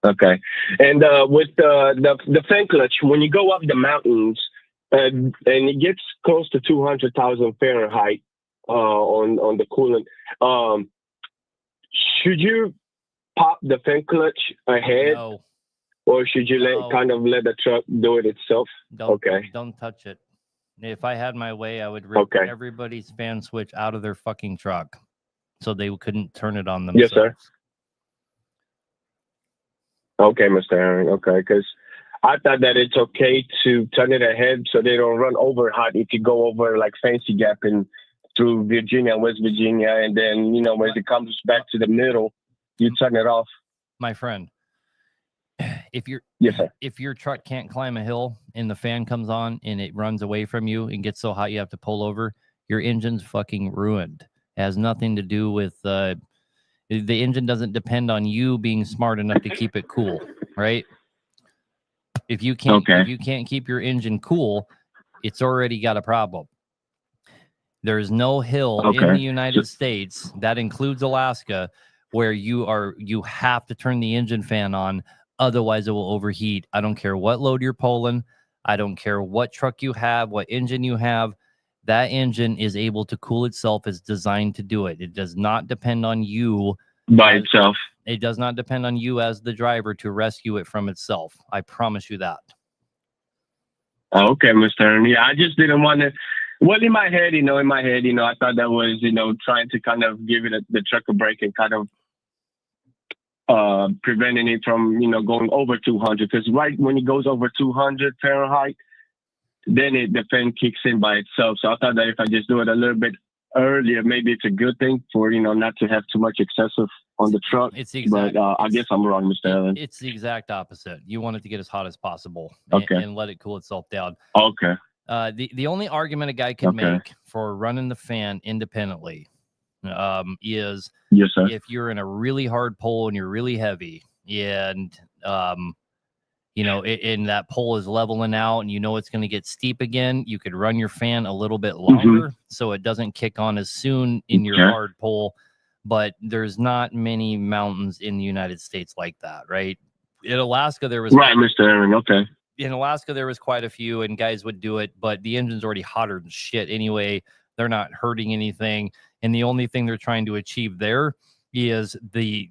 Okay. And with the fan clutch, when you go up the mountains and it gets close to 200,000 Fahrenheit. On the coolant, should you pop the fan clutch ahead, or should you let the truck do it itself? Don't touch it. If I had my way, I would rip everybody's fan switch out of their fucking truck, so they couldn't turn it on themselves. Yes, sir. Okay, Mr. Aaron. Okay, because I thought that it's okay to turn it ahead so they don't run over hot if you go over like Fancy Gap and through Virginia, West Virginia, and then, when it comes back to the middle, you turn it off. My friend, if your truck can't climb a hill and the fan comes on and it runs away from you and gets so hot you have to pull over, your engine's fucking ruined. It has nothing to do with the engine doesn't depend on you being smart enough to keep it cool, right? If you can't keep your engine cool, it's already got a problem. There's no hill in the United States, that includes Alaska, where you have to turn the engine fan on, otherwise it will overheat. I don't care what load you're pulling. I don't care what truck you have, what engine you have. That engine is able to cool itself. It's designed to do it. It does not depend on you by itself. It does not depend on you as the driver to rescue it from itself. I promise you that. Okay, Mr. Aaron. Yeah, I just didn't want to. Well, in my head, I thought that was, trying to kind of give it the truck a break and kind of preventing it from, going over 200. Because right when it goes over 200 Fahrenheit, then the fan kicks in by itself. So I thought that if I just do it a little bit earlier, maybe it's a good thing for, not to have too much excessive on the truck. But I guess I'm wrong, Mr. Allen. It's the exact opposite. You want it to get as hot as possible and let it cool itself down. Okay. The only argument a guy can make for running the fan independently is yes, sir. If you're in a really hard pull and you're really heavy and and that pole is leveling out and it's going to get steep again, you could run your fan a little bit longer so it doesn't kick on as soon in your hard pull. But there's not many mountains in the United States like that, right? In Alaska, there was... Right, Mr. Aaron, okay. In Alaska, there was quite a few, and guys would do it, but the engine's already hotter than shit anyway. They're not hurting anything, and the only thing they're trying to achieve there is the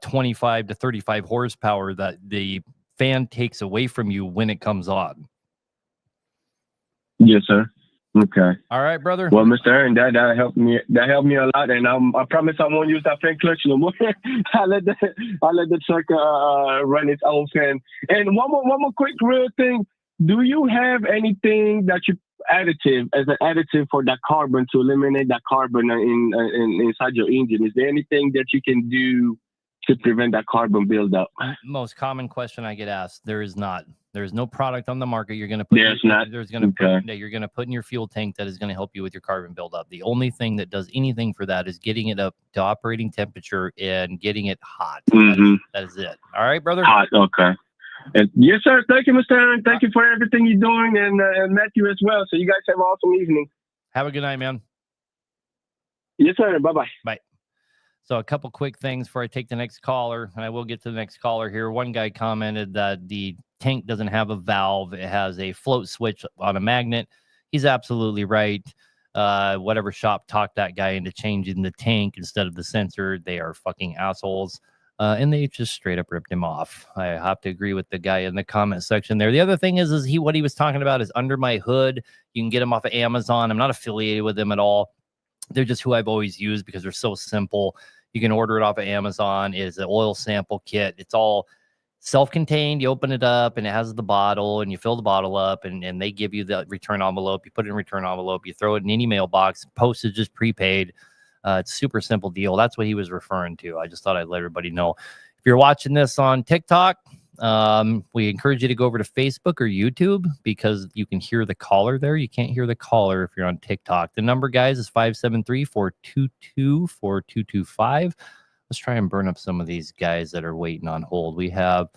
25 to 35 horsepower that the fan takes away from you when it comes on. Yes, sir. Okay. All right, brother. Well, Mr. Aaron, that helped me. That helped me a lot, and I promise I won't use that fan clutch no more. I'll let the truck run its own fan. And one more quick real thing. Do you have anything that you as an additive for that carbon to eliminate that carbon inside your engine? Is there anything that you can do to prevent that carbon buildup? Most common question I get asked. There is not. There's no product on the market you're going to put. You're going to put in your fuel tank that is going to help you with your carbon buildup. The only thing that does anything for that is getting it up to operating temperature and getting it hot. That is it. All right, brother. Hot. Okay. And yes, sir. Thank you, Mr. Aaron. Thank you for everything you're doing, and Matthew as well. So you guys have an awesome evening. Have a good night, man. Yes, sir. Bye-bye. Bye. So a couple quick things before I take the next caller, and I will get to the next caller here. One guy commented that the tank doesn't have a valve. It has a float switch on a magnet. He's absolutely right. Whatever shop talked that guy into changing the tank instead of the sensor, they are fucking assholes. And they just straight up ripped him off. I have to agree with the guy in the comment section there. The other thing is what he was talking about is Under My Hood. You can get them off of Amazon. I'm not affiliated with them at all. They're just who I've always used because they're so simple. You can order it off of Amazon. It is an oil sample kit. It's all self-contained. You open it up and it has the bottle and you fill the bottle up and they give you the return envelope. You put it in return envelope. You throw it in any mailbox. Postage is prepaid. It's a super simple deal. That's what he was referring to. I just thought I'd let everybody know. If you're watching this on TikTok, we encourage you to go over to Facebook or YouTube because you can hear the caller there. You can't hear the caller if you're on TikTok. The number, guys, is 573-422-4225. Let's try and burn up some of these guys that are waiting on hold. We have,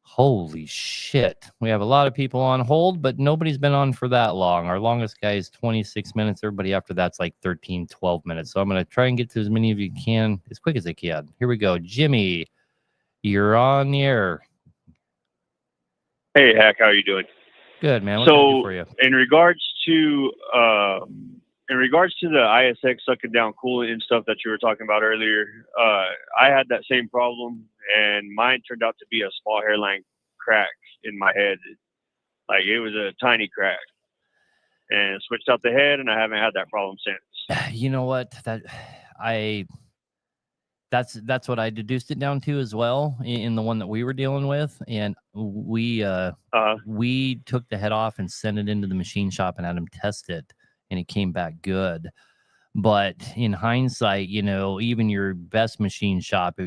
holy shit, we have a lot of people on hold, but nobody's been on for that long. Our longest guy is 26 minutes. Everybody after that's like 13, 12 minutes. So I'm going to try and get to as many of you can as quick as I can. Here we go. Jimmy, you're on the air. Hey, Hack, how are you doing? Good, man. What can I do for you? In regards to the ISX sucking down coolant and stuff that you were talking about earlier, I had that same problem, and mine turned out to be a small hairline crack in my head. Like, it was a tiny crack. And switched out the head, and I haven't had that problem since. You know what? That's what I deduced it down to as well in the one that we were dealing with. And we took the head off and sent it into the machine shop and had them test it, and it came back good. But in hindsight, even your best machine shop,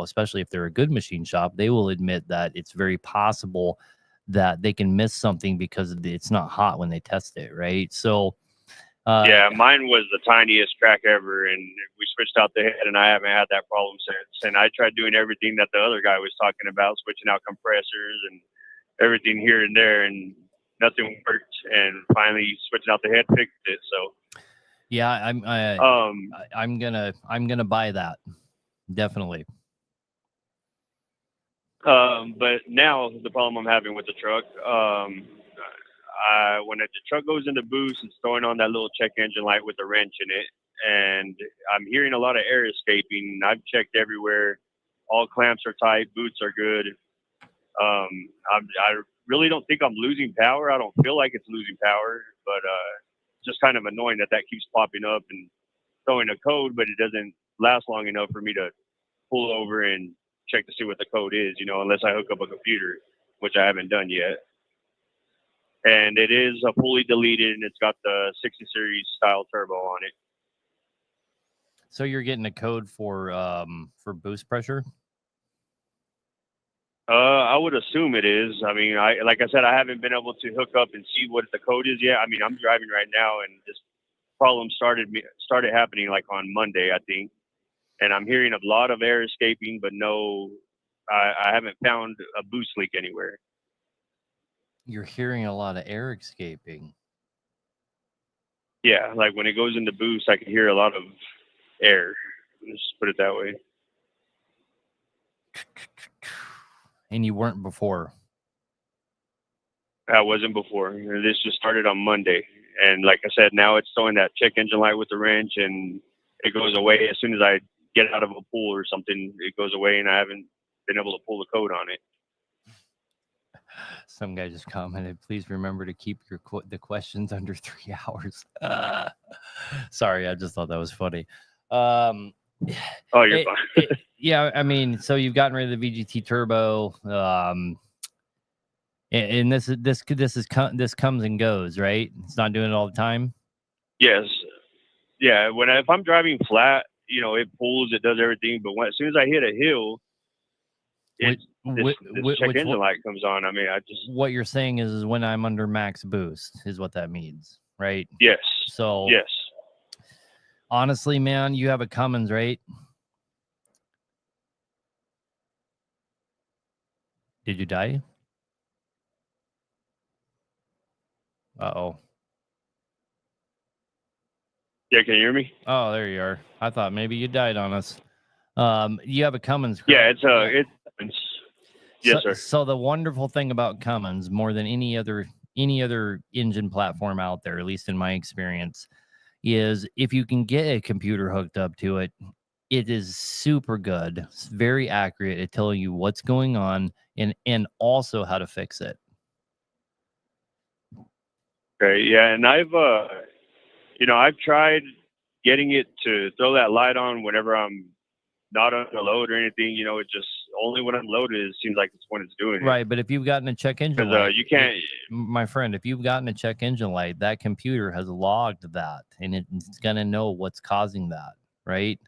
especially if they're a good machine shop, they will admit that it's very possible that they can miss something because it's not hot when they test it, right? So Yeah, mine was the tiniest crack ever, and we switched out the head, and I haven't had that problem since. And I tried doing everything that the other guy was talking about, switching out compressors and everything here and there, and nothing worked. And finally, switching out the head fixed it. So yeah, I'm gonna buy that, definitely. But now the problem I'm having with the truck, when the truck goes into boost, it's throwing on that little check engine light with a wrench in it, and I'm hearing a lot of air escaping. I've checked everywhere. All clamps are tight. Boots are good. I really don't think I'm losing power. I don't feel like it's losing power, but just kind of annoying that keeps popping up and throwing a code, but it doesn't last long enough for me to pull over and check to see what the code is, unless I hook up a computer, which I haven't done yet. And it is a fully deleted, and it's got the 60 series style turbo on it. So you're getting a code for boost pressure? I would assume it is. I mean, like I said, I haven't been able to hook up and see what the code is yet. I mean, I'm driving right now, and this problem started happening like on Monday, I think. And I'm hearing a lot of air escaping, but I haven't found a boost leak anywhere. You're hearing a lot of air escaping. Yeah, like when it goes into boost, I can hear a lot of air. Let's just put it that way. And you weren't before? I wasn't before. This just started on Monday. And like I said, now it's throwing that check engine light with the wrench, and it goes away as soon as I get out of a pool or something. It goes away, and I haven't been able to pull the code on it. Some guy just commented, please remember to keep the questions under 3 hours. Sorry, I just thought that was funny. Oh, you're fine. Yeah, I mean, so you've gotten rid of the VGT turbo, and this comes and goes, right? It's not doing it all the time. Yes, yeah. If I'm driving flat, it pulls, it does everything. But as soon as I hit a hill, this check engine light comes on. I mean, what you're saying is when I'm under max boost is what that means, right? Yes. So yes. Honestly, man, you have a Cummins, right? Did you die? Uh-oh. Yeah, can you hear me? Oh, there you are. I thought maybe you died on us. You have a Cummins, Yeah, correct? it's yes, sir. So the wonderful thing about Cummins, more than any other engine platform out there, at least in my experience, is if you can get a computer hooked up to it, it is super good. It's very accurate at telling you what's going on and also how to fix it. Okay, yeah, and I've tried getting it to throw that light on whenever I'm not on a load or anything. It just only when I'm loaded, it seems like it's when it's doing it. Right, but if you've gotten a check engine light, you can't. My friend, if you've gotten a check engine light, that computer has logged that, and it's gonna know what's causing that, right?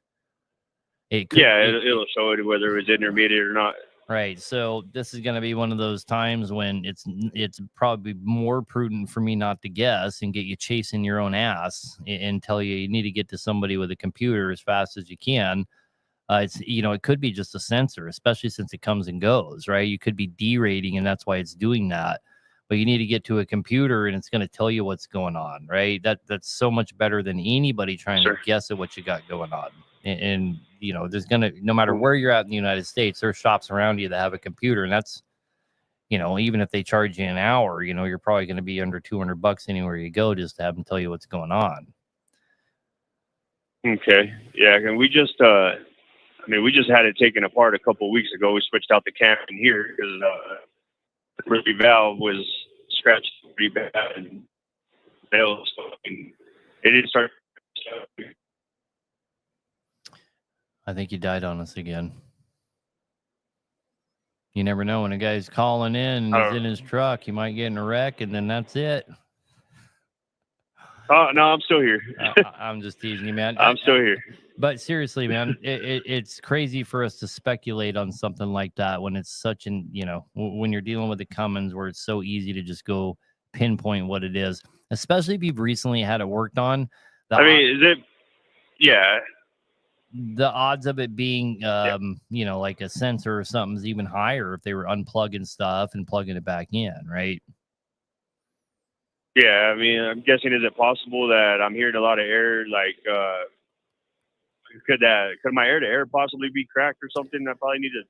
It'll show it whether it was intermediate or not. Right. So this is going to be one of those times when it's probably more prudent for me not to guess and get you chasing your own ass and tell you need to get to somebody with a computer as fast as you can. It could be just a sensor, especially since it comes and goes, right? You could be derating and that's why it's doing that. But you need to get to a computer and it's going to tell you what's going on, right? That's so much better than anybody trying to guess at what you got going on. And there's no matter where you're at in the United States, there's shops around you that have a computer, and that's, even if they charge you an hour, you're probably going to be under $200 anywhere you go just to have them tell you what's going on. Okay, yeah, and we just had it taken apart a couple of weeks ago. We switched out the cam in here because the Ruby valve was scratched pretty bad and failed, so it didn't start. I think you died on us again. You never know when a guy's calling in and he's in his truck, he might get in a wreck, and then that's it. Oh, no, I'm still here. I'm just teasing you, man. I'm still here. But seriously, man, it's crazy for us to speculate on something like that when it's such when you're dealing with the Cummins where it's so easy to just go pinpoint what it is. especially if you've recently had it worked on. I mean, is it? Yeah. The odds of it being, you know, like a sensor or something is even higher if they were unplugging stuff and plugging it back in, right? Yeah, I mean, I'm guessing, is it possible that I'm hearing a lot of air? Like, could my air to air possibly be cracked or something? I probably need to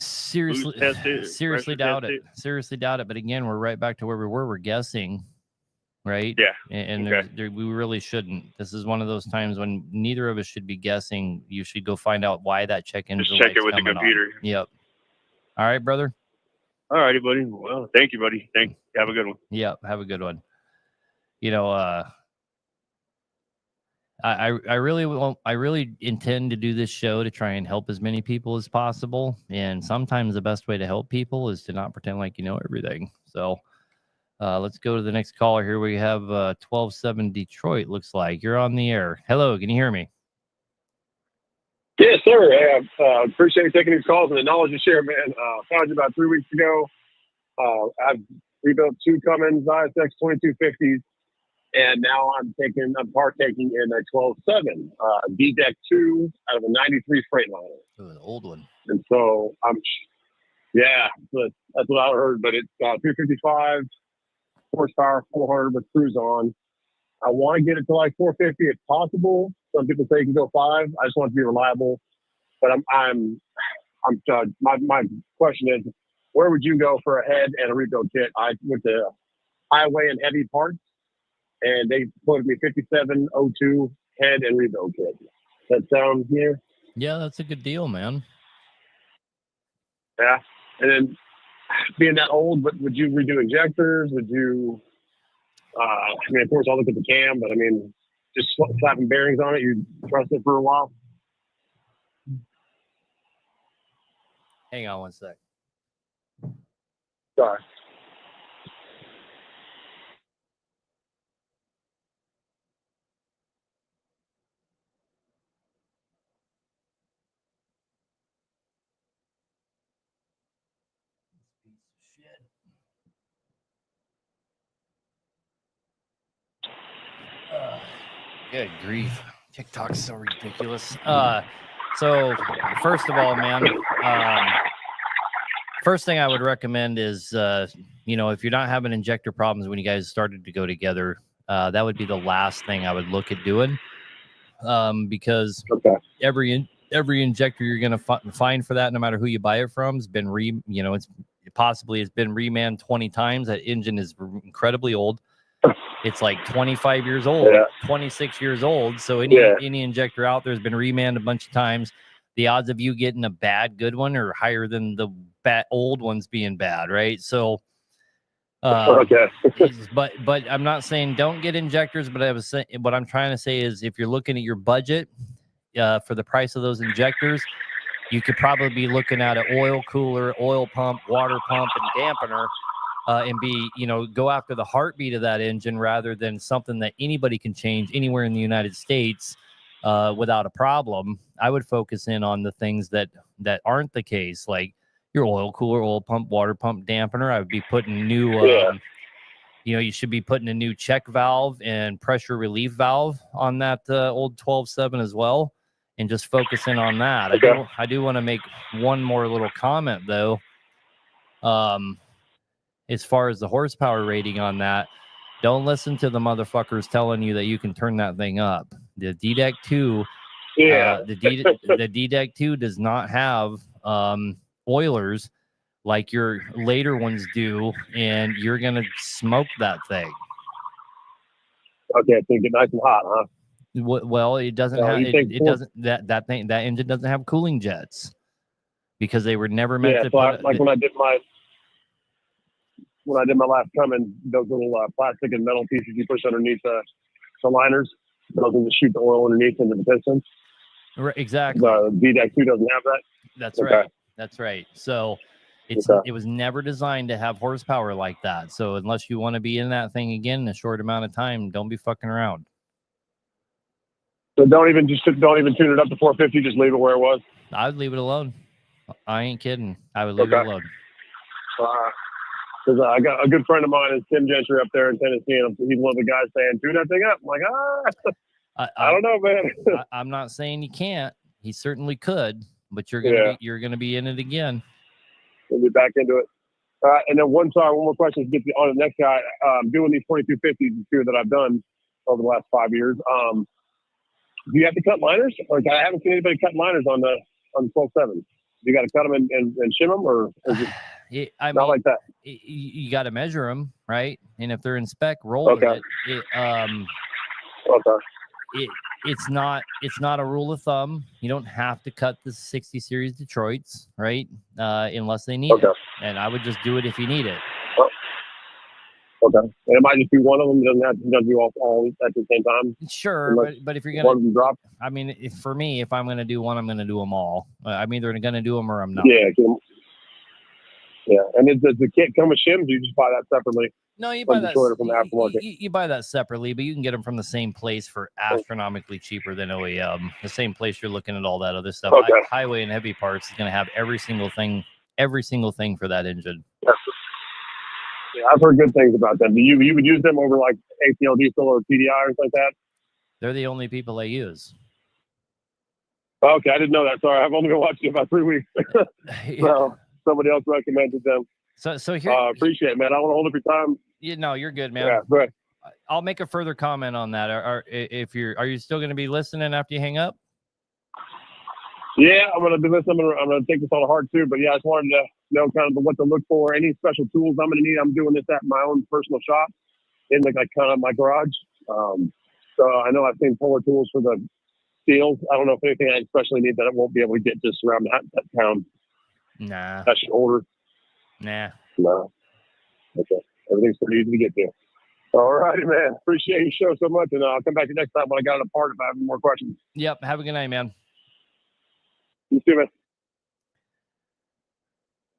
seriously test it, seriously doubt it. Seriously doubt it. But again, we're right back to where we were. We're guessing, right? Yeah. And Okay. we really shouldn't. This is one of those times when neither of us should be guessing. You should go find out why that check engine Just check it with the coming computer. on. Yep. All right, brother. All righty, buddy. Well, thank you, buddy. Have a good one. Yep. Have a good one. You know, I really intend to do this show to try and help as many people as possible. And sometimes the best way to help people is to not pretend like you know everything. So let's go to the next caller here. We have 12-7 Detroit, looks like. You're on the air. Hello, can you hear me? Yes, sir. Hey, I appreciate you taking these calls and the knowledge you share, man. Found you about 3 weeks ago. I've rebuilt 2 Cummins ISX 2250s. And now I'm partaking in a 12.7 D-Deck 2 out of a 93 Freightliner. Oh, an old one. And so that's what I heard. But it's 355 horsepower, 400 with cruise on. I want to get it to like 450 if possible. Some people say you can go 5. I just want it to be reliable. But my question is, where would you go for a head and a rebuild kit? I went to Highway and Heavy Parts, and they quoted me 5702 head and rebuild kit. That sound here? Yeah, that's a good deal, man. Yeah. And then being that old, but would you redo injectors? Would you, I mean, of course, I'll look at the cam, but I mean, just slapping bearings on it, you trust it for a while? Hang on one sec. Sorry. Good grief. TikTok's so ridiculous. So first of all, man, first thing I would recommend is, you know, if you're not having injector problems when you guys started to go together, that would be the last thing I would look at doing, because every injector you're going to find for that, no matter who you buy it from, has been it's been remanned 20 times. That engine is incredibly old. It's like 25 years old, 26 years old. So any injector out there has been remanned a bunch of times. The odds of you getting a good one are higher than the old ones being bad, right? So, but I'm not saying don't get injectors, but what I'm trying to say is if you're looking at your budget for the price of those injectors, you could probably be looking at an oil cooler, oil pump, water pump, and dampener. And go after the heartbeat of that engine rather than something that anybody can change anywhere in the United States without a problem. I would focus in on the things that aren't the case, like your oil cooler, oil pump, water pump, dampener. I would be putting new, you should be putting a new check valve and pressure relief valve on that old 12.7 as well, and just focus in on that. I do want to make one more little comment though. As far as the horsepower rating on that, don't listen to the motherfuckers telling you that you can turn that thing up. The D-Deck 2, the D-Deck 2 does not have oilers like your later ones do, and you're gonna smoke that thing. Okay, so get nice and hot, huh? Well, it doesn't have. It doesn't. That engine doesn't have cooling jets because they were never meant to. When I did my last Cummins, those little plastic and metal pieces you push underneath the liners, those can just shoot the oil underneath into the pistons. Right, exactly. The D-Deck 2 doesn't have that. That's right. That's right. So it was never designed to have horsepower like that. So unless you want to be in that thing again in a short amount of time, don't be fucking around. So don't even tune it up to 450. Just leave it where it was. I would leave it alone. I ain't kidding. I would leave it alone. Because I got a good friend of mine is Tim Gentry up there in Tennessee, and he's one of the guys saying, "Tune that thing up." I'm like, I don't know, man. I'm not saying you can't. He certainly could, but you're gonna be in it again. We'll be back into it. And then one more question to get you on the next guy. Doing these 2250s too that I've done over the last 5 years. Do you have to cut liners? Like, I haven't seen anybody cut liners on the 12.7. You got to cut them and shim them, or is it not like that? You got to measure them, right? And if they're in spec, roll with it. It's not a rule of thumb. You don't have to cut the 60 series Detroits, right? Unless they need it. And I would just do it if you need it. Okay. And it might just be one of them. It doesn't have to do all at the same time. Sure, but if you're gonna, one of them drop. I mean, for me, if I'm gonna do one, I'm gonna do them all. I'm either gonna do them or I'm not. Yeah. And does the kit come with shims? Or you just buy that separately? No, you buy that from the aftermarket. You buy that separately, but you can get them from the same place for astronomically cheaper than OEM. The same place you're looking at all that other stuff. Okay. Highway and Heavy Parts is gonna have every single thing for that engine. Yeah, I've heard good things about them. You would use them over like ACL diesel or TDI or something like that? They're the only people I use. Okay, I didn't know that. Sorry, I've only been watching it about 3 weeks. So somebody else recommended them. So here, appreciate it, man. I don't want to hold up your time. You're good, man. Yeah, go ahead. I'll make a further comment on that. Are you still going to be listening after you hang up? Yeah, I'm going to be listening. I'm going to take this all to heart too. But yeah, I just wanted to know kind of what to look for, any special tools I'm going to need. I'm doing this at my own personal shop in like kind of my garage. So I know I've seen Polar tools for the seals. I don't know if anything I especially need that I won't be able to get just around that town. Nah. I should order. Nah. No. Okay. Everything's pretty easy to get to. All righty, man. Appreciate your show so much, and I'll come back to you next time when I got it apart if I have any more questions. Yep. Have a good night, man. You too, man.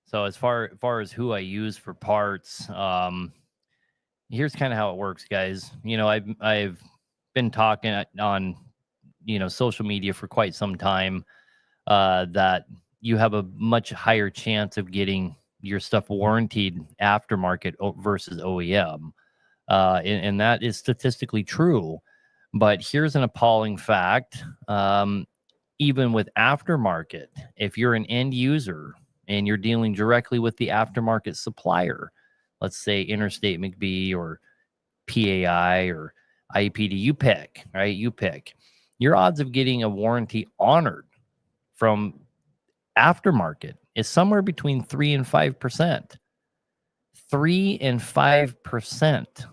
So as far as who I use for parts, here's kind of how it works, guys. You know, I've been talking on, social media for quite some time, that you have a much higher chance of getting your stuff warranted aftermarket versus OEM. And that is statistically true. But here's an appalling fact. Even with aftermarket, if you're an end user and you're dealing directly with the aftermarket supplier, let's say Interstate McBee or PAI or IEPD, you pick, right? You pick. Your odds of getting a warranty honored from aftermarket is somewhere between 3 and 5%. 3 and 5%.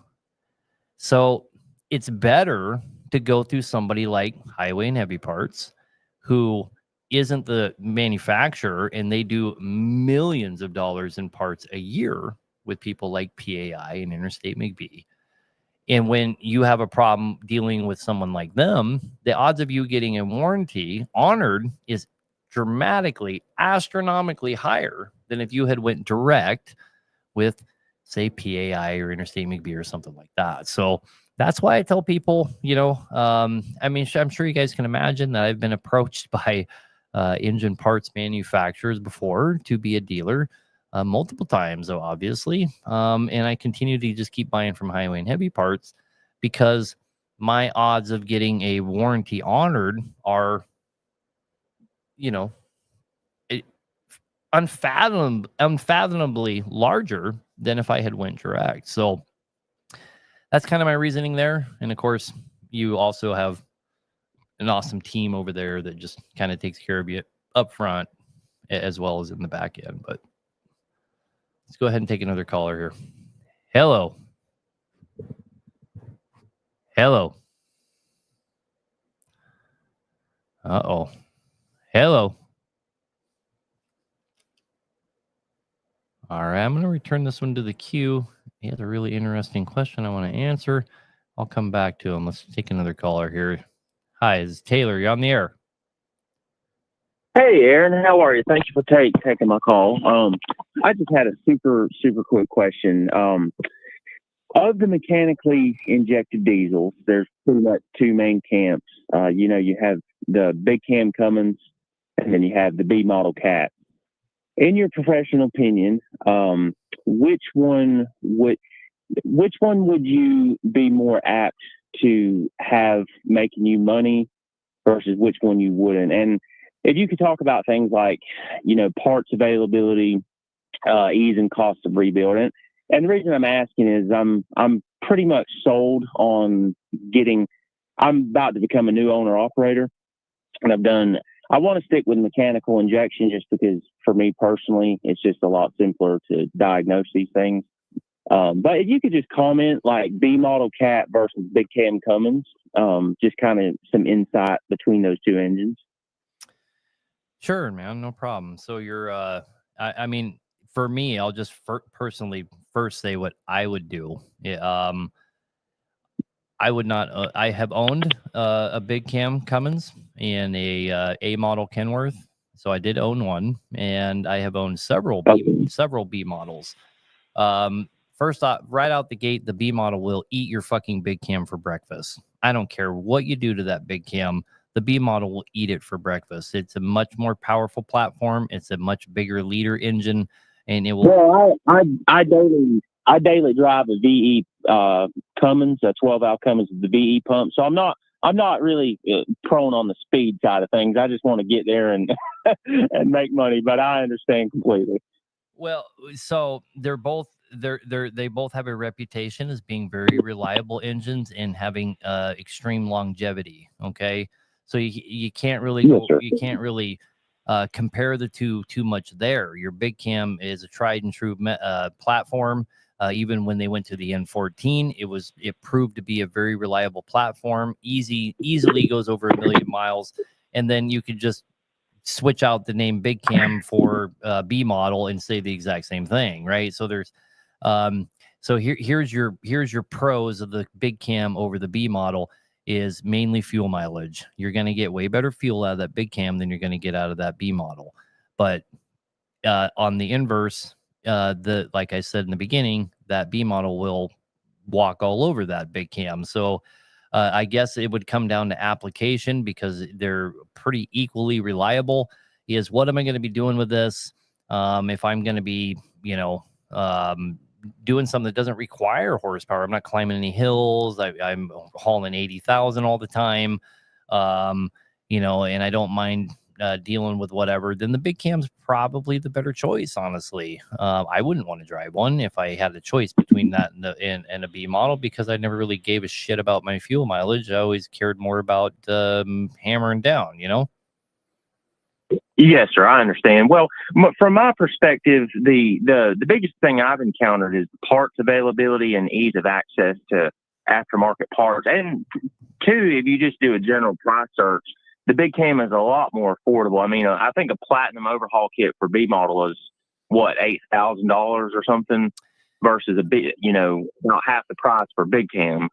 So it's better to go through somebody like Highway and Heavy Parts, who isn't the manufacturer, and they do millions of dollars in parts a year with people like PAI and Interstate McBee. And when you have a problem dealing with someone like them, the odds of you getting a warranty honored is dramatically, astronomically higher than if you had went direct with, say, PAI or Interstate McBee or something like that. So that's why I tell people, I mean, I'm sure you guys can imagine that I've been approached by engine parts manufacturers before to be a dealer multiple times, obviously. And I continue to just keep buying from Highway and Heavy Parts because my odds of getting a warranty honored are, unfathomably larger than if I had went direct. So that's kind of my reasoning there. And of course, you also have an awesome team over there that just kind of takes care of you up front as well as in the back end. But let's go ahead and take another caller here. Hello. Hello. Uh-oh. Hello. All right, I'm going to return this one to the queue. He has a really interesting question I want to answer. I'll come back to him. Let's take another caller here. Hi, this is Taylor. You're on the air. Hey, Aaron. How are you? Thank you for taking my call. I just had a super quick question. Of the mechanically injected diesels, there's pretty much two main camps. You have the big cam Cummins, and then you have the B model Cat. In your professional opinion, which one would you be more apt to have making you money versus which one you wouldn't? And if you could talk about things like, parts availability, ease and cost of rebuilding. And the reason I'm asking is I'm pretty much sold on I'm about to become a new owner operator, and I want to stick with mechanical injection just because for me personally, it's just a lot simpler to diagnose these things. But if you could just comment like B model Cat versus Big Cam Cummins, just kind of some insight between those two engines. Sure, man, no problem. So you're, I mean, for me, I'll just personally first say what I would do. I would not. I have owned a Big Cam Cummins and a model Kenworth, so I did own one, and I have owned several B models. First off, right out the gate, the B model will eat your fucking Big Cam for breakfast. I don't care what you do to that Big Cam. The B model will eat it for breakfast. It's a much more powerful platform. It's a much bigger liter engine, and it will. Well, I daily drive a VE Cummins, a 12-valve Cummins with the VE pump. So I'm not really prone on the speed side of things. I just want to get there and and make money. But I understand completely. Well, so they both have a reputation as being very reliable engines and having extreme longevity. Okay, so you can't really compare the two too much there. Your Big Cam is a tried and true platform. Even when they went to the N14, it proved to be a very reliable platform. Easily goes over 1 million miles, and then you could just switch out the name Big Cam for B model and say the exact same thing, right? So there's here's your pros of the Big Cam over the B model is mainly fuel mileage. You're going to get way better fuel out of that Big Cam than you're going to get out of that B model. But on the inverse, like I said in the beginning, that B model will walk all over that Big Cam. So I guess it would come down to application because they're pretty equally reliable. Is what am I going to be doing with this? If I'm going to be, doing something that doesn't require horsepower, I'm not climbing any hills. I'm hauling 80,000 all the time. And I don't mind dealing with whatever, then the Big Cam's probably the better choice, honestly. I wouldn't want to drive one if I had a choice between that and a B model because I never really gave a shit about my fuel mileage. I always cared more about hammering down, Yes, sir. I understand. Well, from my perspective, the biggest thing I've encountered is parts availability and ease of access to aftermarket parts. And two, if you just do a general price search, the Big Cam is a lot more affordable. I mean, I think a platinum overhaul kit for B model is what, $8,000 or something versus a bit, about half the price for Big Cam.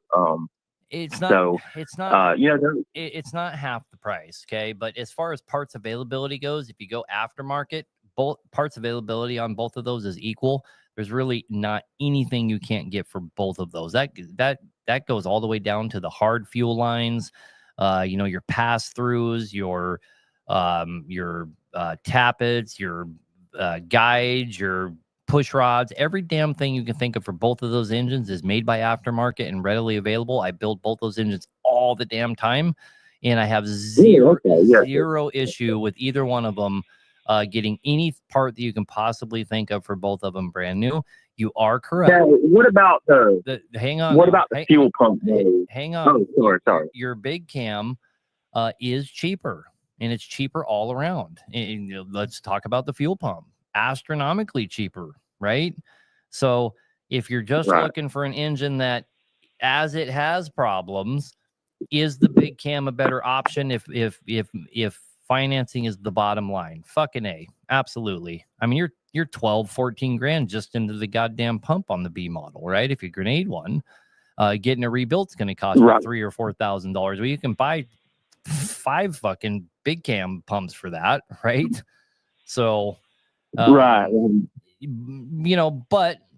It's not half the price. Okay. But as far as parts availability goes, if you go aftermarket, both parts availability on both of those is equal. There's really not anything you can't get for both of those. That goes all the way down to the hard fuel lines, your pass-throughs, your tappets, your guides, your push rods, every damn thing you can think of for both of those engines is made by aftermarket and readily available. I build both those engines all the damn time, and I have zero issue with either one of them getting any part that you can possibly think of for both of them brand new. You are correct. Now, what about hang on? What about the fuel pump? Hang on. Oh, sorry. Your Big Cam is cheaper, and it's cheaper all around. And, let's talk about the fuel pump. Astronomically cheaper, right? So if you're just looking for an engine that, as it has problems, is the Big Cam a better option if financing is the bottom line? Fucking A, absolutely. I mean, you're 12, 14 grand just into the goddamn pump on the B model, right? If you grenade one, getting a rebuild's going to cost you $3,000 or $4,000. Well, you can buy 5 fucking Big Cam pumps for that, right? So, but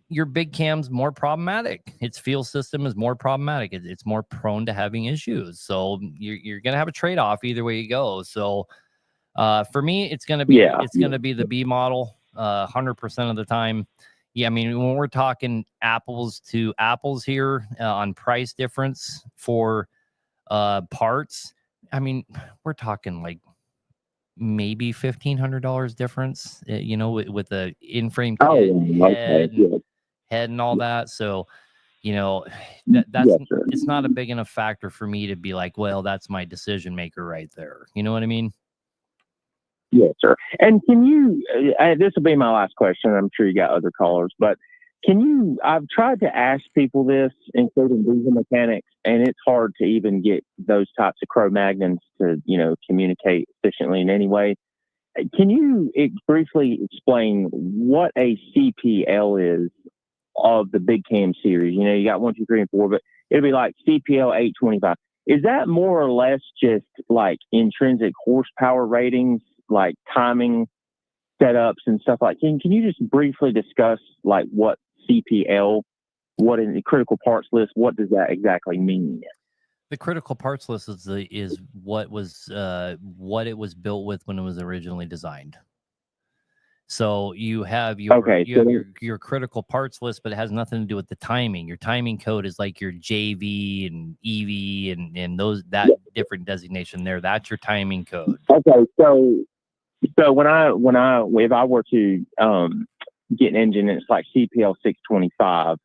your Big Cam's more problematic. Its fuel system is more problematic. It's more prone to having issues. So you're going to have a trade-off either way you go. So for me, it's going to be the B model 100% of the time. Yeah, I mean, when we're talking apples to apples here on price difference for parts, I mean, we're talking like maybe $1,500 difference, with the in-frame kit, head and all that. So, that's it's not a big enough factor for me to be like, well, that's my decision maker right there. You know what I mean? Yes, sir. And can you, this will be my last question. I'm sure you got other callers, but I've tried to ask people this, including diesel mechanics, and it's hard to even get those types of Cro-Magnons to, communicate efficiently in any way. Can you briefly explain what a CPL is of the big cam series? You got 1, 2, 3, and 4, but it'll be like CPL 825. Is that more or less just like intrinsic horsepower ratings, like timing setups and stuff like that? Can you just briefly discuss like what CPL, what in the critical parts list, what does that exactly mean? The critical parts list is what it was built with when it was originally designed. So you have your critical parts list, but it has nothing to do with the timing. Your timing code is like your JV and EV and that different designation there. That's your timing code. Okay, so if I were to get an engine and it's like CPL 625,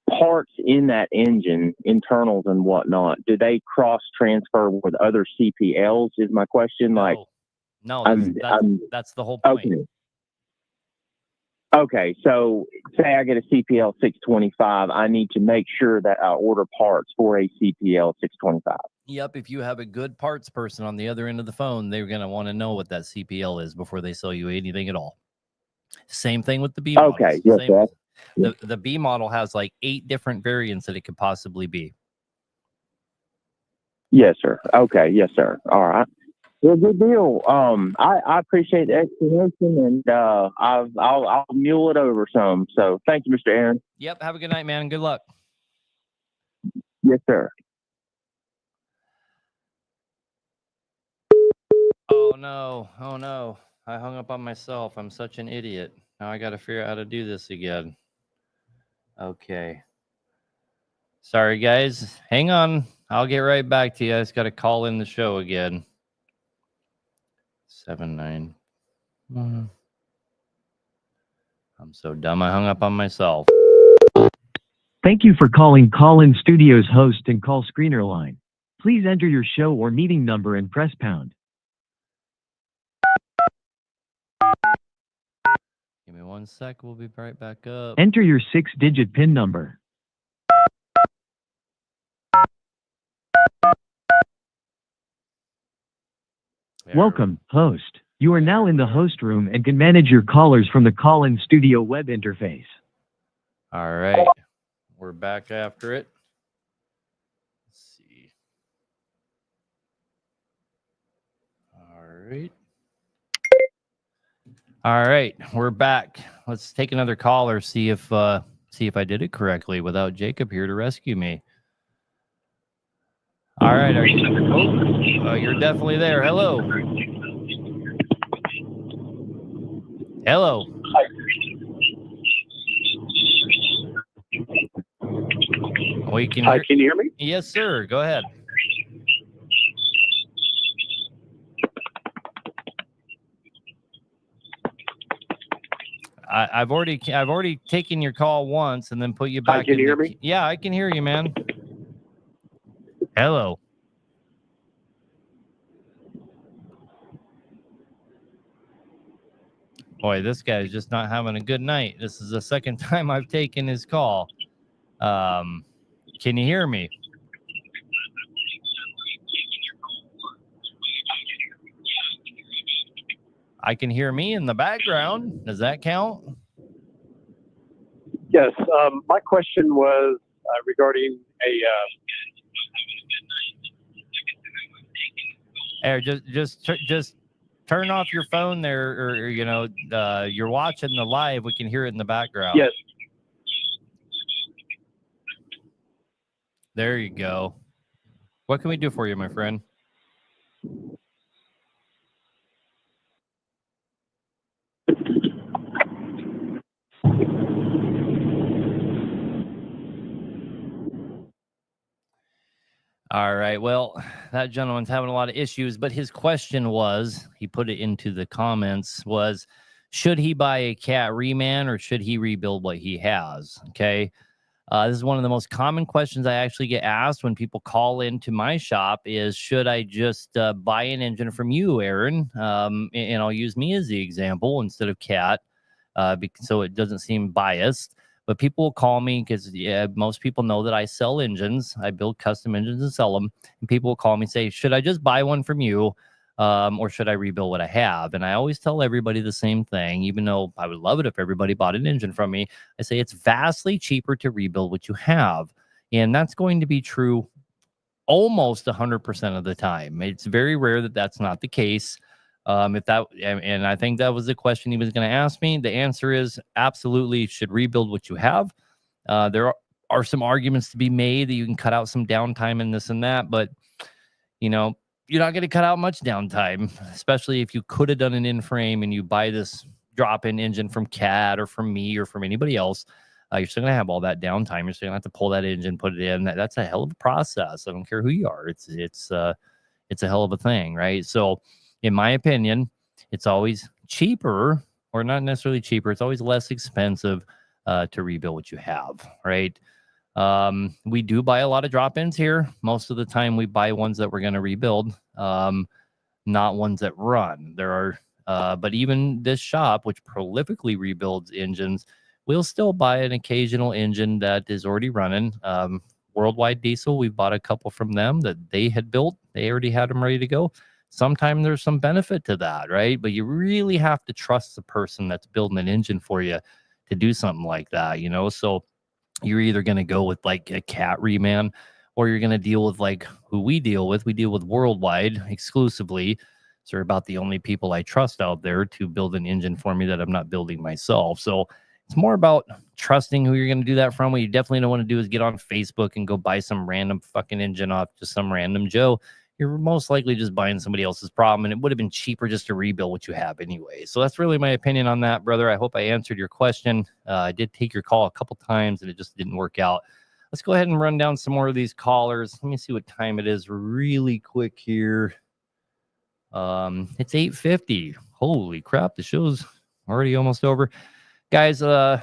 parts in that engine, internals and whatnot, do they cross transfer with other CPLs? Is my question. No, that's the whole point. Okay, so say I get a CPL 625, I need to make sure that I order parts for a CPL 625. Yep, if you have a good parts person on the other end of the phone, they're going to want to know what that CPL is before they sell you anything at all. Same thing with the B model. Okay, yes, sir. The B model has like 8 different variants that it could possibly be. Yes, sir. Okay, yes, sir. All right. Well, good deal. I appreciate the explanation, and I'll mule it over some. So thank you, Mr. Aaron. Yep. Have a good night, man. Good luck. Yes, sir. Oh no. I hung up on myself. I'm such an idiot. Now I got to figure out how to do this again. Okay. Sorry, guys. Hang on. I'll get right back to you. I just got to call in the show again. 791. I'm so dumb. I hung up on myself. Thank you for calling Call-In Studios host and call screener line. Please enter your show or meeting number and press pound. Give me 1 sec. We'll be right back up. Enter your 6-digit PIN number. Welcome, host. You are now in the host room and can manage your callers from the Call-In Studio web interface. All right. We're back after it. Let's see. All right. We're back. Let's take another caller, see if I did it correctly without Jacob here to rescue me. All right. You're definitely there. Hello. Hello. Hi, can you hear me? Yes, sir. Go ahead. I've already taken your call once and then put you back. Can you hear me? Yeah, I can hear you, man. Hello. Boy, this guy's just not having a good night. This is the second time I've taken his call. Can you hear me? I can hear me in the background. Does that count? Yes. My question was regarding Just turn off your phone there, or you're watching the live. We can hear it in the background. Yes. There you go. What can we do for you, my friend? All right. Well, that gentleman's having a lot of issues, but his question was, he put it into the comments, was, should he buy a cat reman or should he rebuild what he has? Okay. This is one of the most common questions I actually get asked when people call into my shop is, should I just buy an engine from you, Aaron? And I'll use me as the example instead of cat, so it doesn't seem biased. But people will call me because most people know that I sell engines. I build custom engines and sell them. And people will call me and say, should I just buy one from you? Or should I rebuild what I have? And I always tell everybody the same thing, even though I would love it if everybody bought an engine from me. I say it's vastly cheaper to rebuild what you have. And that's going to be true almost 100% of the time. It's very rare that that's not the case. And I think that was the question he was going to ask me. The answer is absolutely should rebuild what you have. There are some arguments to be made that you can cut out some downtime and this and that, but you know, you're not going to cut out much downtime, especially if you could have done an in-frame and you buy this drop-in engine from Cat or from me or from anybody else. You're still going to have all that downtime. You're still going to have to pull that engine, put it in. That's a hell of a process. I don't care who you are. It's a hell of a thing, right? So, in my opinion, it's always cheaper, or not necessarily cheaper. It's always less expensive to rebuild what you have, right? We do buy a lot of drop-ins here. Most of the time we buy ones that we're going to rebuild, not ones that run. There are, but even this shop, which prolifically rebuilds engines, we'll still buy an occasional engine that is already running. Worldwide Diesel, we bought a couple from them that they had built. They already had them ready to go. Sometimes there's some benefit to that, right? But you really have to trust the person that's building an engine for you to do something like that, you know? So you're either going to go with like a Cat reman, or you're going to deal with like who we deal with. We deal with Worldwide exclusively. So they're about the only people I trust out there to build an engine for me that I'm not building myself. So it's more about trusting who you're going to do that from. What you definitely don't want to do is get on Facebook and go buy some random fucking engine off just some random Joe. You're most likely just buying somebody else's problem, and it would have been cheaper just to rebuild what you have anyway. So that's really my opinion on that, brother. I hope I answered your question. I did take your call a couple times, and it just didn't work out. Let's go ahead and run down some more of these callers. Let me see what time it is really quick here. It's 8:50. Holy crap, the show's already almost over. Guys, so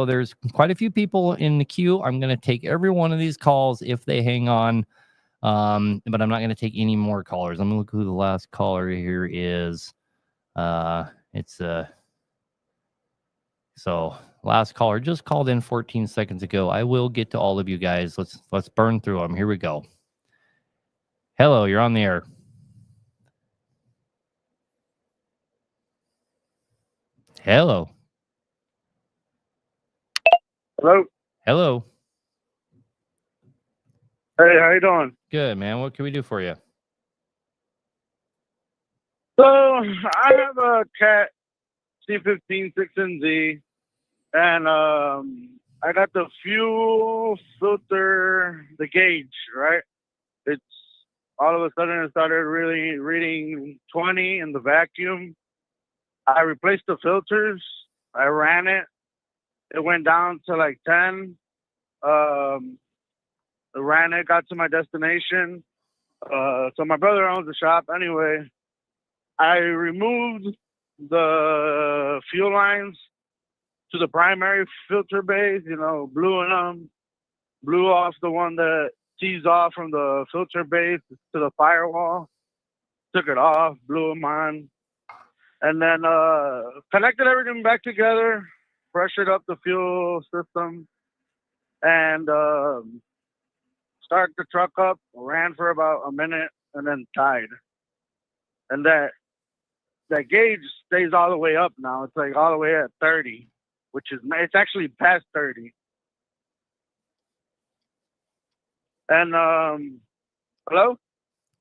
there's quite a few people in the queue. I'm going to take every one of these calls if they hang on. But I'm not going to take any more callers. I'm going to look who the last caller here is. So last caller just called in 14 seconds ago. I will get to all of you guys. Let's burn through them. Here we go. Hello, you're on the air. Hello. Hello. Hello. Hey, how you doing? Good, man. What can we do for you? So I have a Cat C15 6NZ, and I got the fuel filter, the gauge, right? It's all of a sudden it started really reading 20 in the vacuum. I replaced the filters. I ran it. It went down to like 10. Ran it, got to my destination. So my brother owns the shop anyway. I removed the fuel lines to the primary filter bays, blew in them, blew off the one that tees off from the filter base to the firewall, took it off, blew them on, and then connected everything back together, pressured up the fuel system, and started the truck up, ran for about a minute, and then died. And that gauge stays all the way up now. It's like all the way at 30, it's actually past 30. And hello?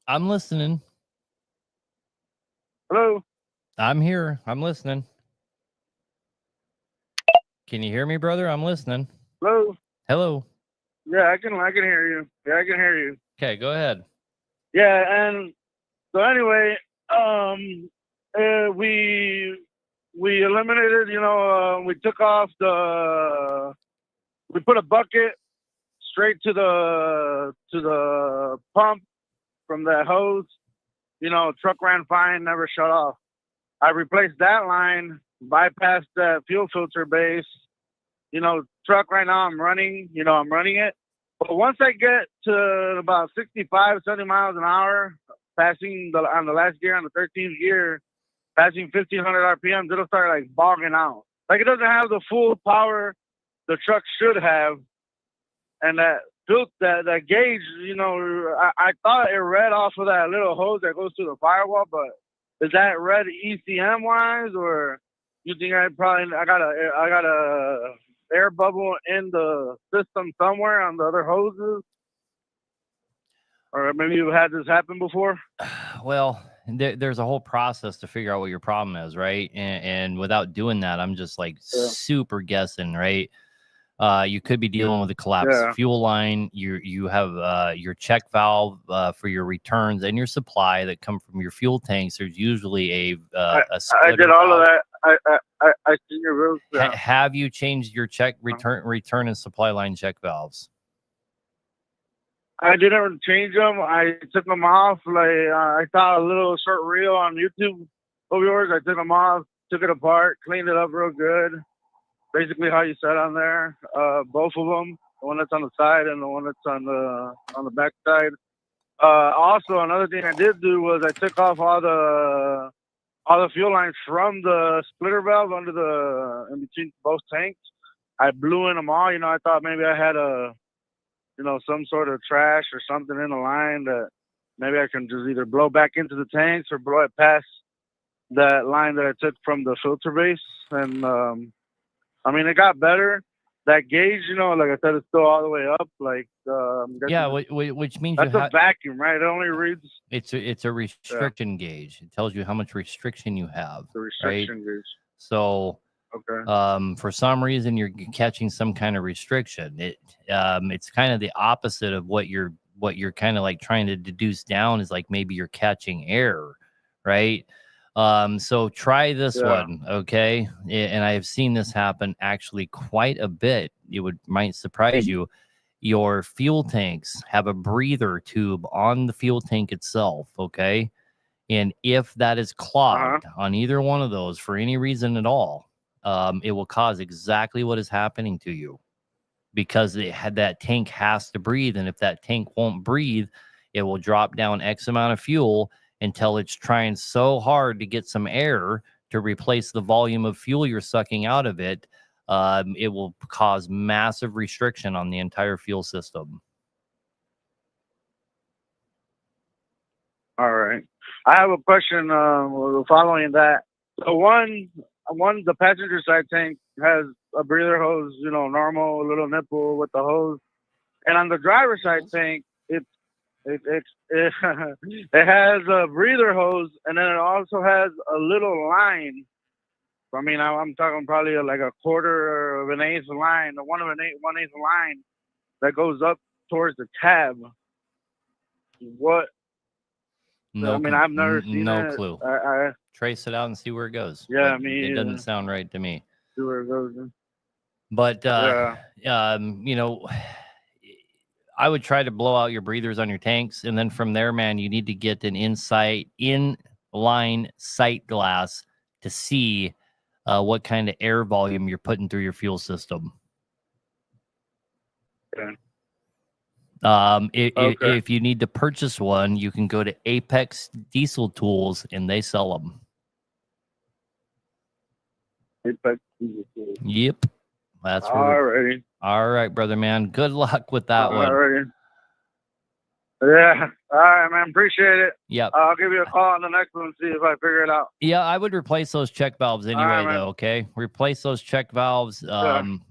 I'm listening. Hello? I'm here. I'm listening. Can you hear me, brother? I'm listening. Hello? Hello. Yeah, I can hear you. Yeah, I can hear you. Okay, go ahead. Yeah, and so anyway, we eliminated, we took off we put a bucket straight to the pump from the hose. You know, truck ran fine, never shut off. I replaced that line, bypassed that fuel filter base. You know, truck right now I'm running it. But once I get to about 65, 70 miles an hour, passing on the last gear, on the 13th gear, passing 1,500 RPMs, it'll start like bogging out. Like it doesn't have the full power the truck should have. And that gauge, you know, I thought it read off of that little hose that goes through the firewall, but is that read ECM wise, or you think I got a air bubble in the system somewhere on the other hoses? Or maybe you've had this happen before? Well, there's a whole process to figure out what your problem is, right? And without doing that, I'm just like super guessing, right? You could be dealing with a collapsed fuel line. You have your check valve for your returns and your supply that come from your fuel tanks. There's usually a I did all of that. I seen your rules. Have you changed your check return and supply line check valves? I didn't change them. I took them off. Like I saw a little short reel on YouTube of yours. I took them off, took it apart, cleaned it up real good. Basically how you said on there, both of them, the one that's on the side and the one that's on the back side. Also, another thing I did do was I took off all the fuel lines from the splitter valve in between both tanks. I blew in them all. You know, I thought maybe I had some sort of trash or something in the line that maybe I can just either blow back into the tanks or blow it past that line that I took from the filter base. And I mean, it got better. That gauge, you know, like I said, it's still all the way up. Like, which means that's a vacuum, right? It only reads. It's a restriction gauge. It tells you how much restriction you have. The restriction gauge. So, okay. For some reason you're catching some kind of restriction. It's kind of the opposite of what you're kind of like trying to deduce down is like maybe you're catching air, right? So try this one, okay? And I have seen this happen actually quite a bit. Might surprise you. Your fuel tanks have a breather tube on the fuel tank itself, okay? And if that is clogged on either one of those for any reason at all, it will cause exactly what is happening to you because that tank has to breathe. And if that tank won't breathe, it will drop down X amount of fuel until it's trying so hard to get some air to replace the volume of fuel you're sucking out of it. It will cause massive restriction on the entire fuel system. All right. I have a question following that. The one, the passenger side tank has a breather hose, you know, normal little nipple with the hose. And on the driver's side tank, it has a breather hose, and then it also has a little line. I mean, I'm talking probably like a quarter of an eighth line, or one eighth line that goes up towards the tab. What? No, I mean, I've never seen no it. clue. I trace it out and see where it goes. Yeah, I mean, it doesn't sound right to me. See where it goes. But you know, I would try to blow out your breathers on your tanks, and then from there, man, you need to get an in-line sight glass to see what kind of air volume you're putting through your fuel system. Okay. If you need to purchase one, you can go to Apex Diesel Tools, and they sell them. Apex Diesel Tools. Yep. That's alrighty. All right, brother, man. Good luck with that one. Alrighty. Yeah. All right, man. Appreciate it. Yep. I'll give you a call on the next one and see if I figure it out. Yeah, I would replace those check valves anyway, though. Okay, replace those check valves. And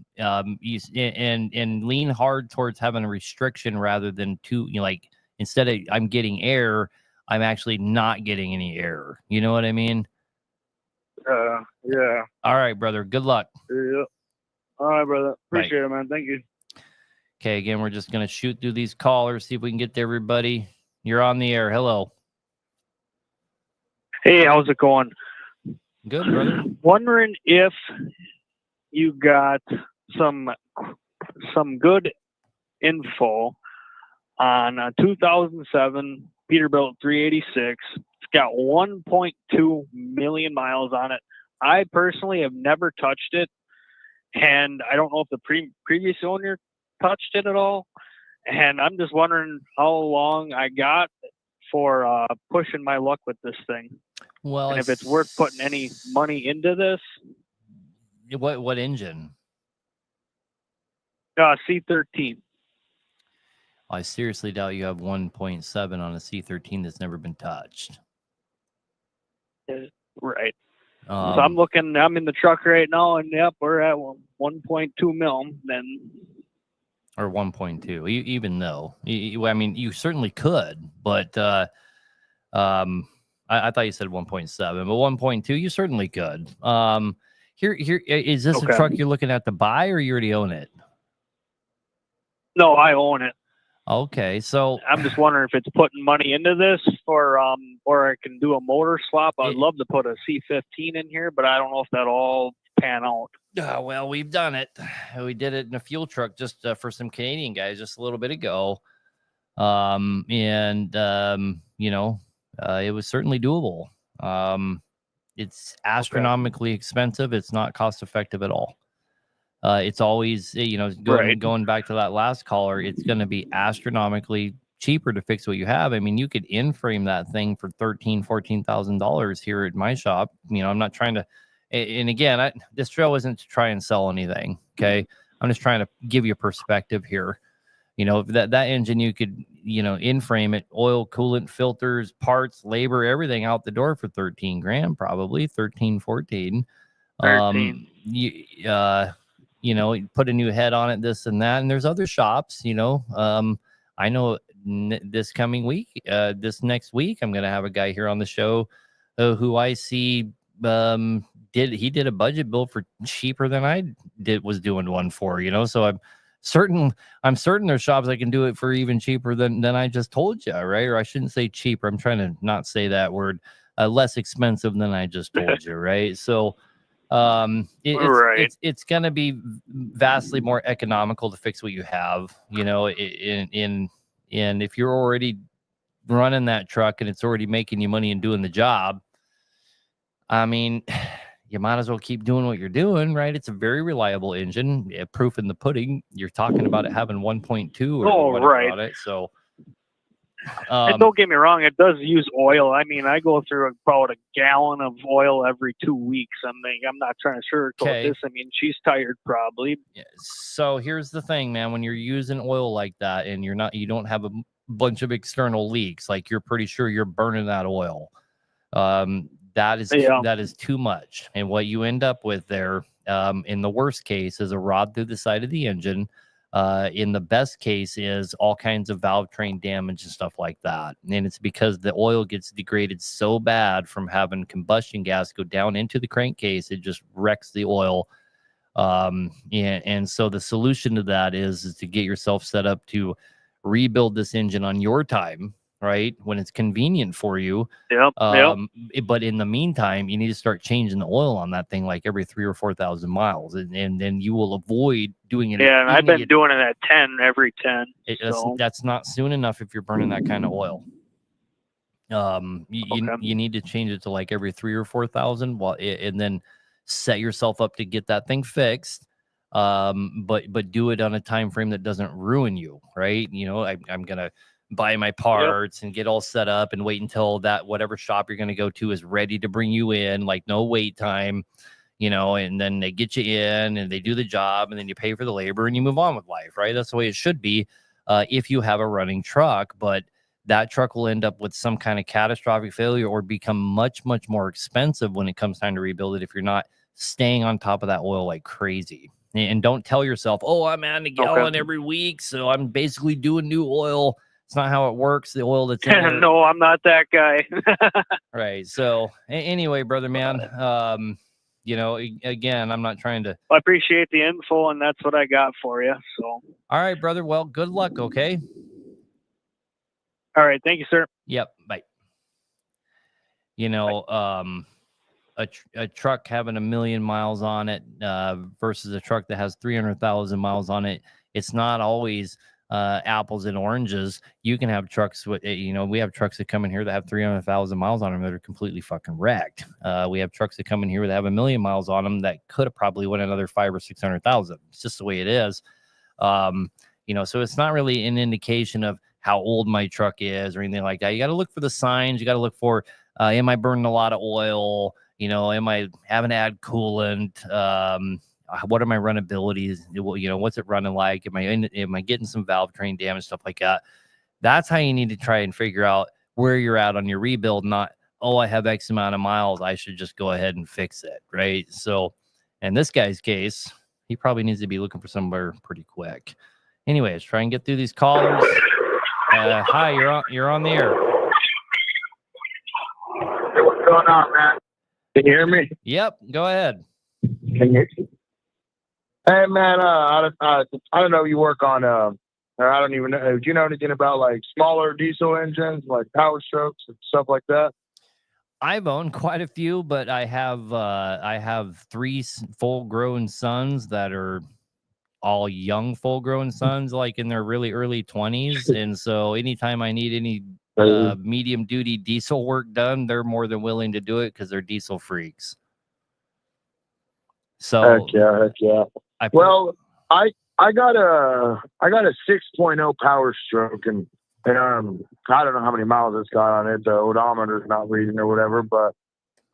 lean hard towards having a restriction rather than like instead of I'm getting air, I'm actually not getting any air. You know what I mean? Yeah. All right, brother. Good luck. Yeah. All right, brother. Appreciate it, man. Thank you. Okay, again, we're just going to shoot through these callers, see if we can get to everybody. You're on the air. Hello. Hey, how's it going? Good, brother. Wondering if you got some good info on a 2007 Peterbilt 386. It's got 1.2 million miles on it. I personally have never touched it, and I don't know if the previous owner touched it at all. And I'm just wondering how long I got for pushing my luck with this thing. Well, and if it's worth putting any money into this. What engine? C13. I seriously doubt you have 1.7 on a C13 that's never been touched. Right. So I'm in the truck right now, and yep, we're at 1.2 mil. Then. Or 1.2, even though, I mean, you certainly could, but I thought you said 1.7, but 1.2, you certainly could. Here, is this a truck you're looking at to buy, or you already own it? No, I own it. Okay, so I'm just wondering if it's putting money into this, or I can do a motor swap. I'd love to put a C15 in here, but I don't know if that'll all pan out. Well, we've done it. We did it in a fuel truck just for some Canadian guys just a little bit ago, it was certainly doable. It's astronomically expensive. It's not cost effective at all. It's always, going back to that last caller, it's going to be astronomically cheaper to fix what you have. I mean, you could in-frame that thing for $13,000-$14,000 here at my shop. I'm not trying to, and again, this show isn't to try and sell anything. Okay. I'm just trying to give you a perspective here. That engine, you could, in-frame it, oil, coolant, filters, parts, labor, everything out the door for 13 grand, probably 13, 14. 13. Put a new head on it, this and that. And there's other shops, I know this coming week, this next week, I'm going to have a guy here on the show who I see did a budget build for cheaper than I was doing one for, so I'm certain there's shops I can do it for even cheaper than I just told you, right? Or I shouldn't say cheaper. I'm trying to not say that word. Less expensive than I just told you, right? So it's going to be vastly more economical to fix what you have, and if you're already running that truck and it's already making you money and doing the job, I mean, you might as well keep doing what you're doing, right? It's a very reliable engine. Proof in the pudding. You're talking about it having 1.2 or whatever on it. So, and don't get me wrong, it does use oil. I mean, I go through about a gallon of oil every 2 weeks. I'm not trying to sugarcoat this. I mean, she's tired probably. Yeah. So here's the thing, man. When you're using oil like that and you don't have a bunch of external leaks, like you're pretty sure you're burning that oil. That is too much. And what you end up with there, in the worst case, is a rod through the side of the engine. In the best case is all kinds of valve train damage and stuff like that. And it's because the oil gets degraded so bad from having combustion gas go down into the crankcase, it just wrecks the oil. And so the solution to that is to get yourself set up to rebuild this engine on your time, right? When it's convenient for you. Yep. But in the meantime, you need to start changing the oil on that thing like every 3,000 or 4,000 miles. And then you will avoid doing it. Yeah, and I've been doing it at 10, every 10. That's not soon enough if you're burning that kind of oil. You need to change it to like every 3,000 or 4,000 and then set yourself up to get that thing fixed. But do it on a time frame that doesn't ruin you, right? I'm gonna buy my parts and get all set up and wait until that whatever shop you're gonna go to is ready to bring you in, like no wait time, and then they get you in and they do the job and then you pay for the labor and you move on with life, right? That's the way it should be if you have a running truck, but that truck will end up with some kind of catastrophic failure or become much, much more expensive when it comes time to rebuild it if you're not staying on top of that oil like crazy. And don't tell yourself, oh, I'm adding a gallon every week, so I'm basically doing new oil. It's not how it works. The oil that's in there. No, I'm not that guy. Right. So anyway, brother, man, again, I'm not trying to. I appreciate the info, and that's what I got for you. So. All right, brother. Well, good luck. Okay. All right. Thank you, sir. Yep. Bye. A truck having 1 million miles on it versus a truck that has 300,000 miles on it. It's not always apples and oranges. You can have trucks with, we have trucks that come in here that have 300,000 miles on them that are completely fucking wrecked. We have trucks that come in here that have 1 million miles on them that could have probably went another 500,000 or 600,000. It's just the way it is. So it's not really an indication of how old my truck is or anything like that. You got to look for the signs. You got to look for, am I burning a lot of oil? Am I having to add coolant? What are my runabilities? What's it running like? Am I getting some valve train damage, stuff like that? That's how you need to try and figure out where you're at on your rebuild. Not, oh, I have X amount of miles, I should just go ahead and fix it, right? So, in this guy's case, he probably needs to be looking for somewhere pretty quick. Anyways, try and get through these callers. Hi, you're on the air. Hey, what's going on, man? Can you hear me? Yep, go ahead. Can you? Hey, man, I don't know. You work on, or I don't even know. Do you know anything about like smaller diesel engines, like Power Strokes and stuff like that? I've owned quite a few, but I have 3 full-grown sons that are all young full-grown sons, like in their really early 20s. And so anytime I need any medium-duty diesel work done, they're more than willing to do it because they're diesel freaks. So heck yeah. I got a 6.0 Power Stroke, and I don't know how many miles it's got on it. The odometer's not reading or whatever, but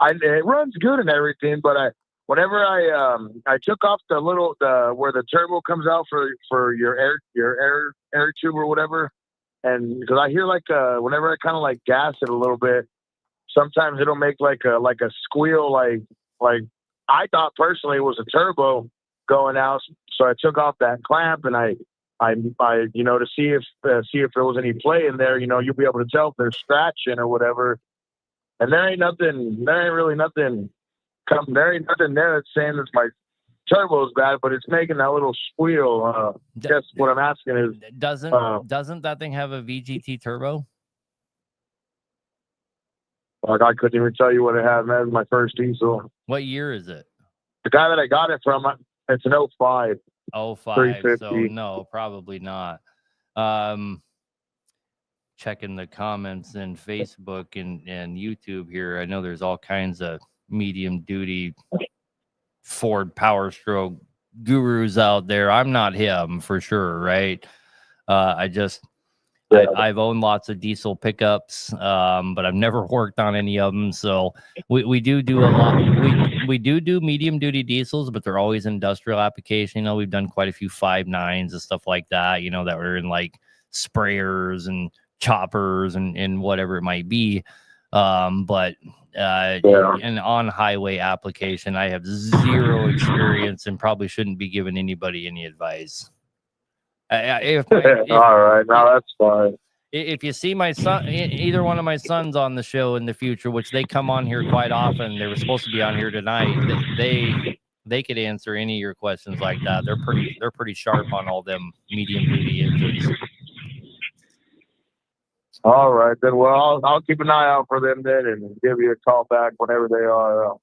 it runs good and everything. But whenever I took off the where the turbo comes out for your air tube or whatever, and because I hear like whenever I kind of like gas it a little bit, sometimes it'll make like a squeal, like I thought personally it was a turbo going out, so I took off that clamp and I to see if there was any play in there. You'll be able to tell if there's scratching or whatever. And there ain't really nothing there that's saying that my turbo is bad, but it's making that little squeal. Guess what I'm asking is, doesn't that thing have a VGT turbo? Like, I couldn't even tell you what it had, man. It was my first diesel. What year is it? The guy that I got it from, it's an 05. 05. 350. So no, probably not. Checking the comments in Facebook and YouTube here. I know there's all kinds of medium duty Ford Power Stroke gurus out there. I'm not him for sure, right? I've owned lots of diesel pickups, but I've never worked on any of them. So we do a lot. We do medium duty diesels, but they're always industrial application. We've done quite a few 5.9s and stuff like that, that were in like sprayers and choppers and whatever it might be. But an on highway application, I have zero experience and probably shouldn't be giving anybody any advice. All right, now that's fine. If you see my son, either one of my sons on the show in the future, which they come on here quite often, they were supposed to be on here tonight. They could answer any of your questions like that. They're pretty sharp on all them medium duty engines. All right, then. Well, I'll keep an eye out for them then and give you a call back whenever they are.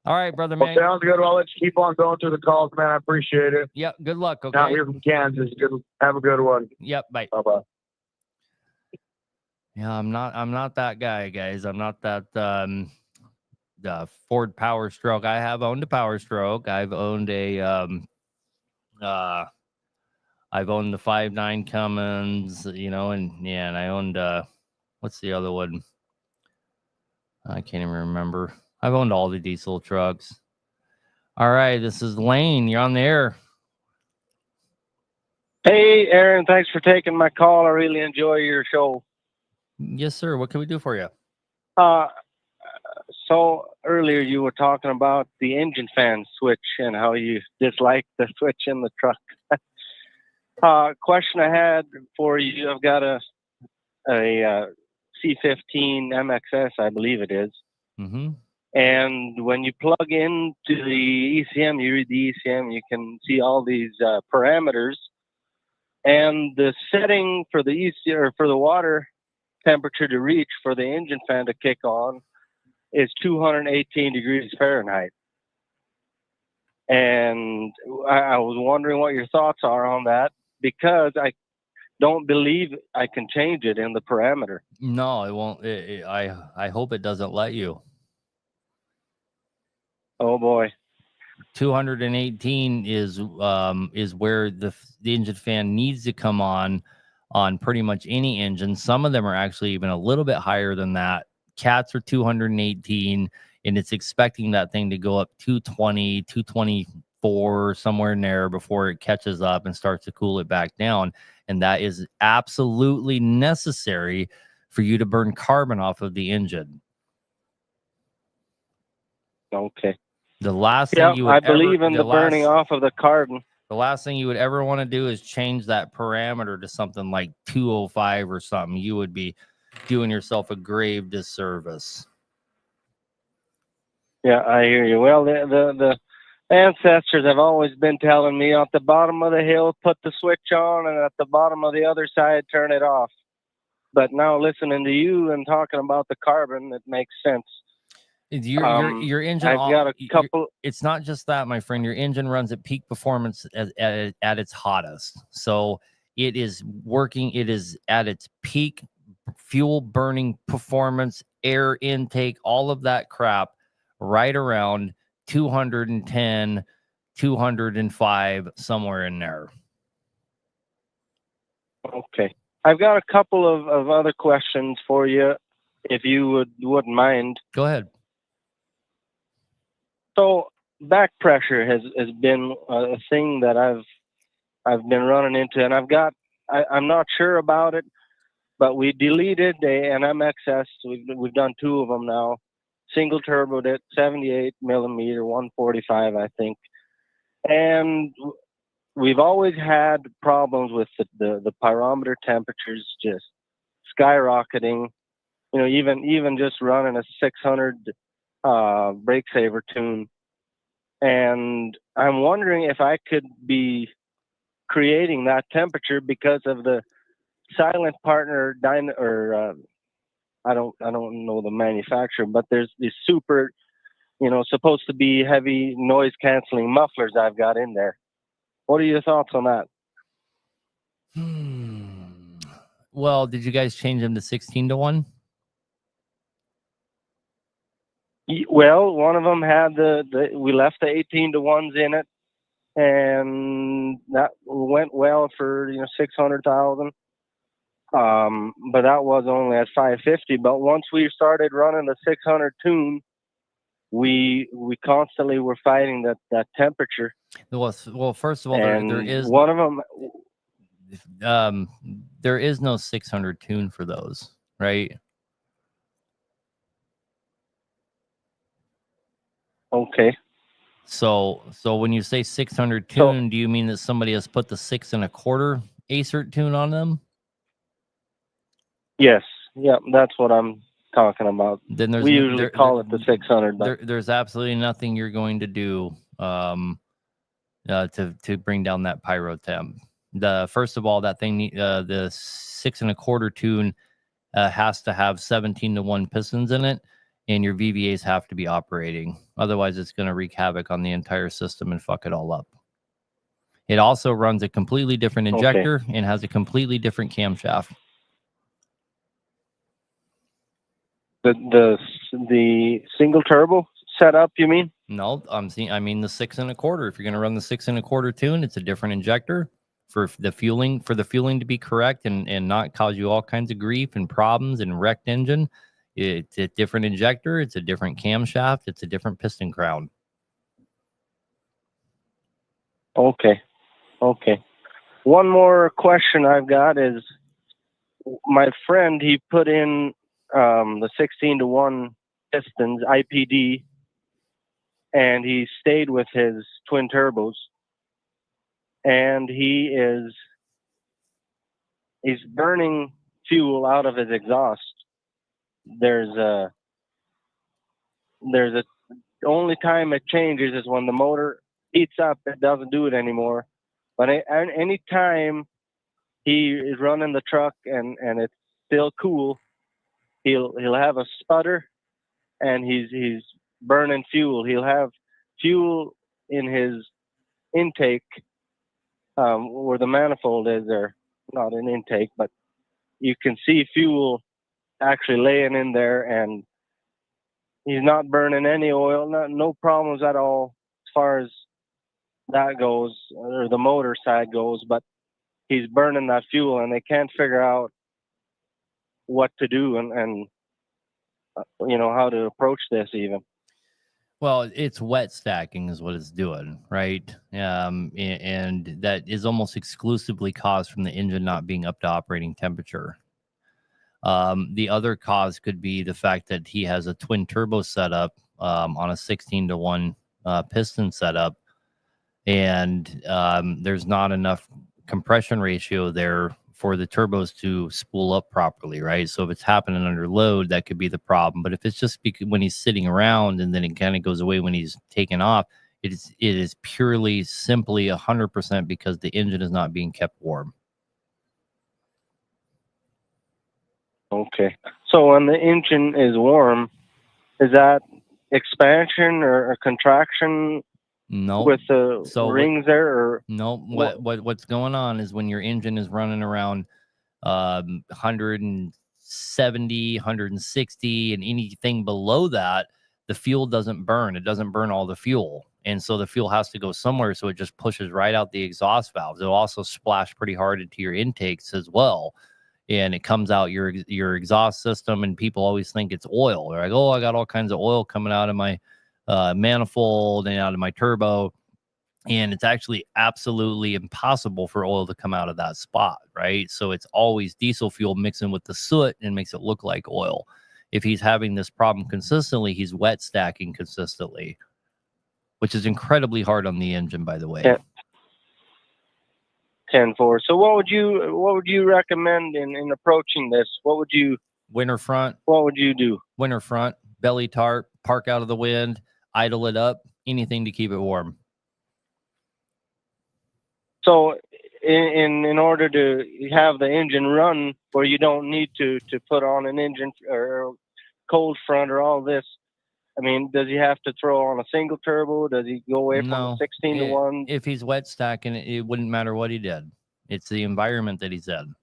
All right, brother, man. Sounds good. I'll let you keep on going through the calls, man. I appreciate it. Yep. Good luck. Okay. Out here from Kansas. Good. Have a good one. Yep. Bye. Bye. Yeah, I'm not that guy, guys. I'm not that the Ford Power Stroke. I have owned a Power Stroke. I've owned I've owned the 5.9 Cummins, and I owned what's the other one? I can't even remember. I've owned all the diesel trucks. All right, this is Lane. You're on the air. Hey, Aaron, thanks for taking my call. I really enjoy your show. Yes, sir. What can we do for you? So earlier you were talking about the engine fan switch and how you dislike the switch in the truck. Question I had for you, I've got a C15 MXS, I believe it is. Mm-hmm. And when you plug into the ECM, you read the ECM, you can see all these parameters. And the setting for the ECM, or for the water temperature to reach for the engine fan to kick on, is 218 degrees Fahrenheit. And I was wondering what your thoughts are on that, because I don't believe I can change it in the parameter. No, it won't. I hope it doesn't let you. Oh boy. 218 is where the engine fan needs to come on pretty much any engine. Some of them are actually even a little bit higher than that. Cats are 218, and it's expecting that thing to go up 220, 224, somewhere in there before it catches up and starts to cool it back down. And that is absolutely necessary for you to burn carbon off of the engine. Okay. The last thing you would I believe in the burning off of the carbon. The last thing you would ever want to do is change that parameter to something like 205 or something. You would be doing yourself a grave disservice. Yeah, I hear you. Well, the ancestors have always been telling me at the bottom of the hill, put the switch on, and at the bottom of the other side, turn it off. But now listening to you and talking about the carbon, it makes sense. Your engine. I've got a couple. It's not just that, my friend. Your engine runs at peak performance at its hottest. So it is working. It is at its peak fuel burning performance, air intake, all of that crap, right around 210, 205, somewhere in there. Okay. I've got a couple of other questions for you, if you wouldn't mind. Go ahead. So back pressure has been a thing that I've been running into, and I'm not sure about it, but we deleted an MXS. We've done two of them now. Single turboed it, 78 millimeter, 145, I think. And we've always had problems with the pyrometer temperatures just skyrocketing. You know, even just running a 600 brake saver tune. And I'm wondering if I could be creating that temperature because of the silent partner I don't know the manufacturer, but there's these super, supposed to be heavy noise canceling mufflers I've got in there. What are your thoughts on that? Well, did you guys change them to 16-1? Well, one of them had we left the 18-1s in it, and that went well for 600,000. But that was only at 550. But once we started running the 600 tune, we constantly were fighting that temperature. Well, first of all, there is one of them. There is no 600 tune for those, right? Okay. So when you say 600 tune, do you mean that somebody has put the 6 1/4 Acert tune on them? Yes. Yeah, that's what I'm talking about. Then we usually call it the 600. There's absolutely nothing you're going to do to bring down that pyro temp. First of all, that thing, the 6 1/4 tune has to have 17-1 pistons in it, and your VVAs have to be operating. Otherwise, it's going to wreak havoc on the entire system and fuck it all up. It also runs a completely different injector and has a completely different camshaft. The single turbo setup, you mean? No, I mean the 6 1/4. If you're going to run the 6 1/4 tune, it's a different injector for the fueling to be correct and not cause you all kinds of grief and problems and wrecked engine. It's a different injector. It's a different camshaft. It's a different piston crown. Okay. One more question I've got is, my friend, he put in the 16-1 pistons, IPD, and he stayed with his twin turbos, and he's burning fuel out of his exhaust. There's a only time it changes is when the motor heats up. It doesn't do it anymore. But any time he is running the truck and it's still cool, he'll have a sputter, and he's burning fuel. He'll have fuel in his intake, where the manifold is there, not an intake, but you can see fuel actually laying in there, and he's not burning any oil, no problems at all as far as that goes, or the motor side goes, but he's burning that fuel, and they can't figure out what to do and how to approach this even. Well, it's wet stacking is what it's doing, right? And that is almost exclusively caused from the engine not being up to operating temperature. The other cause could be the fact that he has a twin turbo setup on a 16-to-1 piston setup, and there's not enough compression ratio there for the turbos to spool up properly, right? So if it's happening under load, that could be the problem. But if it's just when he's sitting around and then it kind of goes away when he's taken off, it is purely, simply 100% because the engine is not being kept warm. Okay. So when the engine is warm, is that expansion or contraction? No, with the rings there, or no? What's going on is when your engine is running around 170, 160, and anything below that, the fuel doesn't burn. It doesn't burn all the fuel, and so the fuel has to go somewhere. So it just pushes right out the exhaust valves. It'll also splash pretty hard into your intakes as well, and it comes out your exhaust system. And people always think it's oil. They're like, "Oh, I got all kinds of oil coming out of my manifold and out of my turbo," and it's actually absolutely impossible for oil to come out of that spot, right? So it's always diesel fuel mixing with the soot and makes it look like oil. If he's having this problem consistently, he's wet stacking consistently, which is incredibly hard on the engine, by the way. Yeah. 10-4. So what would you recommend in approaching this? Winter front? What would you do? Winter front, belly tarp, park out of the wind, idle it up, anything to keep it warm. So in order to have the engine run where you don't need to put on an engine or cold front or all this, I mean, does he have to throw on a single turbo? Does he go away from the 16-to-1? If he's wet stacking, it wouldn't matter what he did. It's the environment that he's in.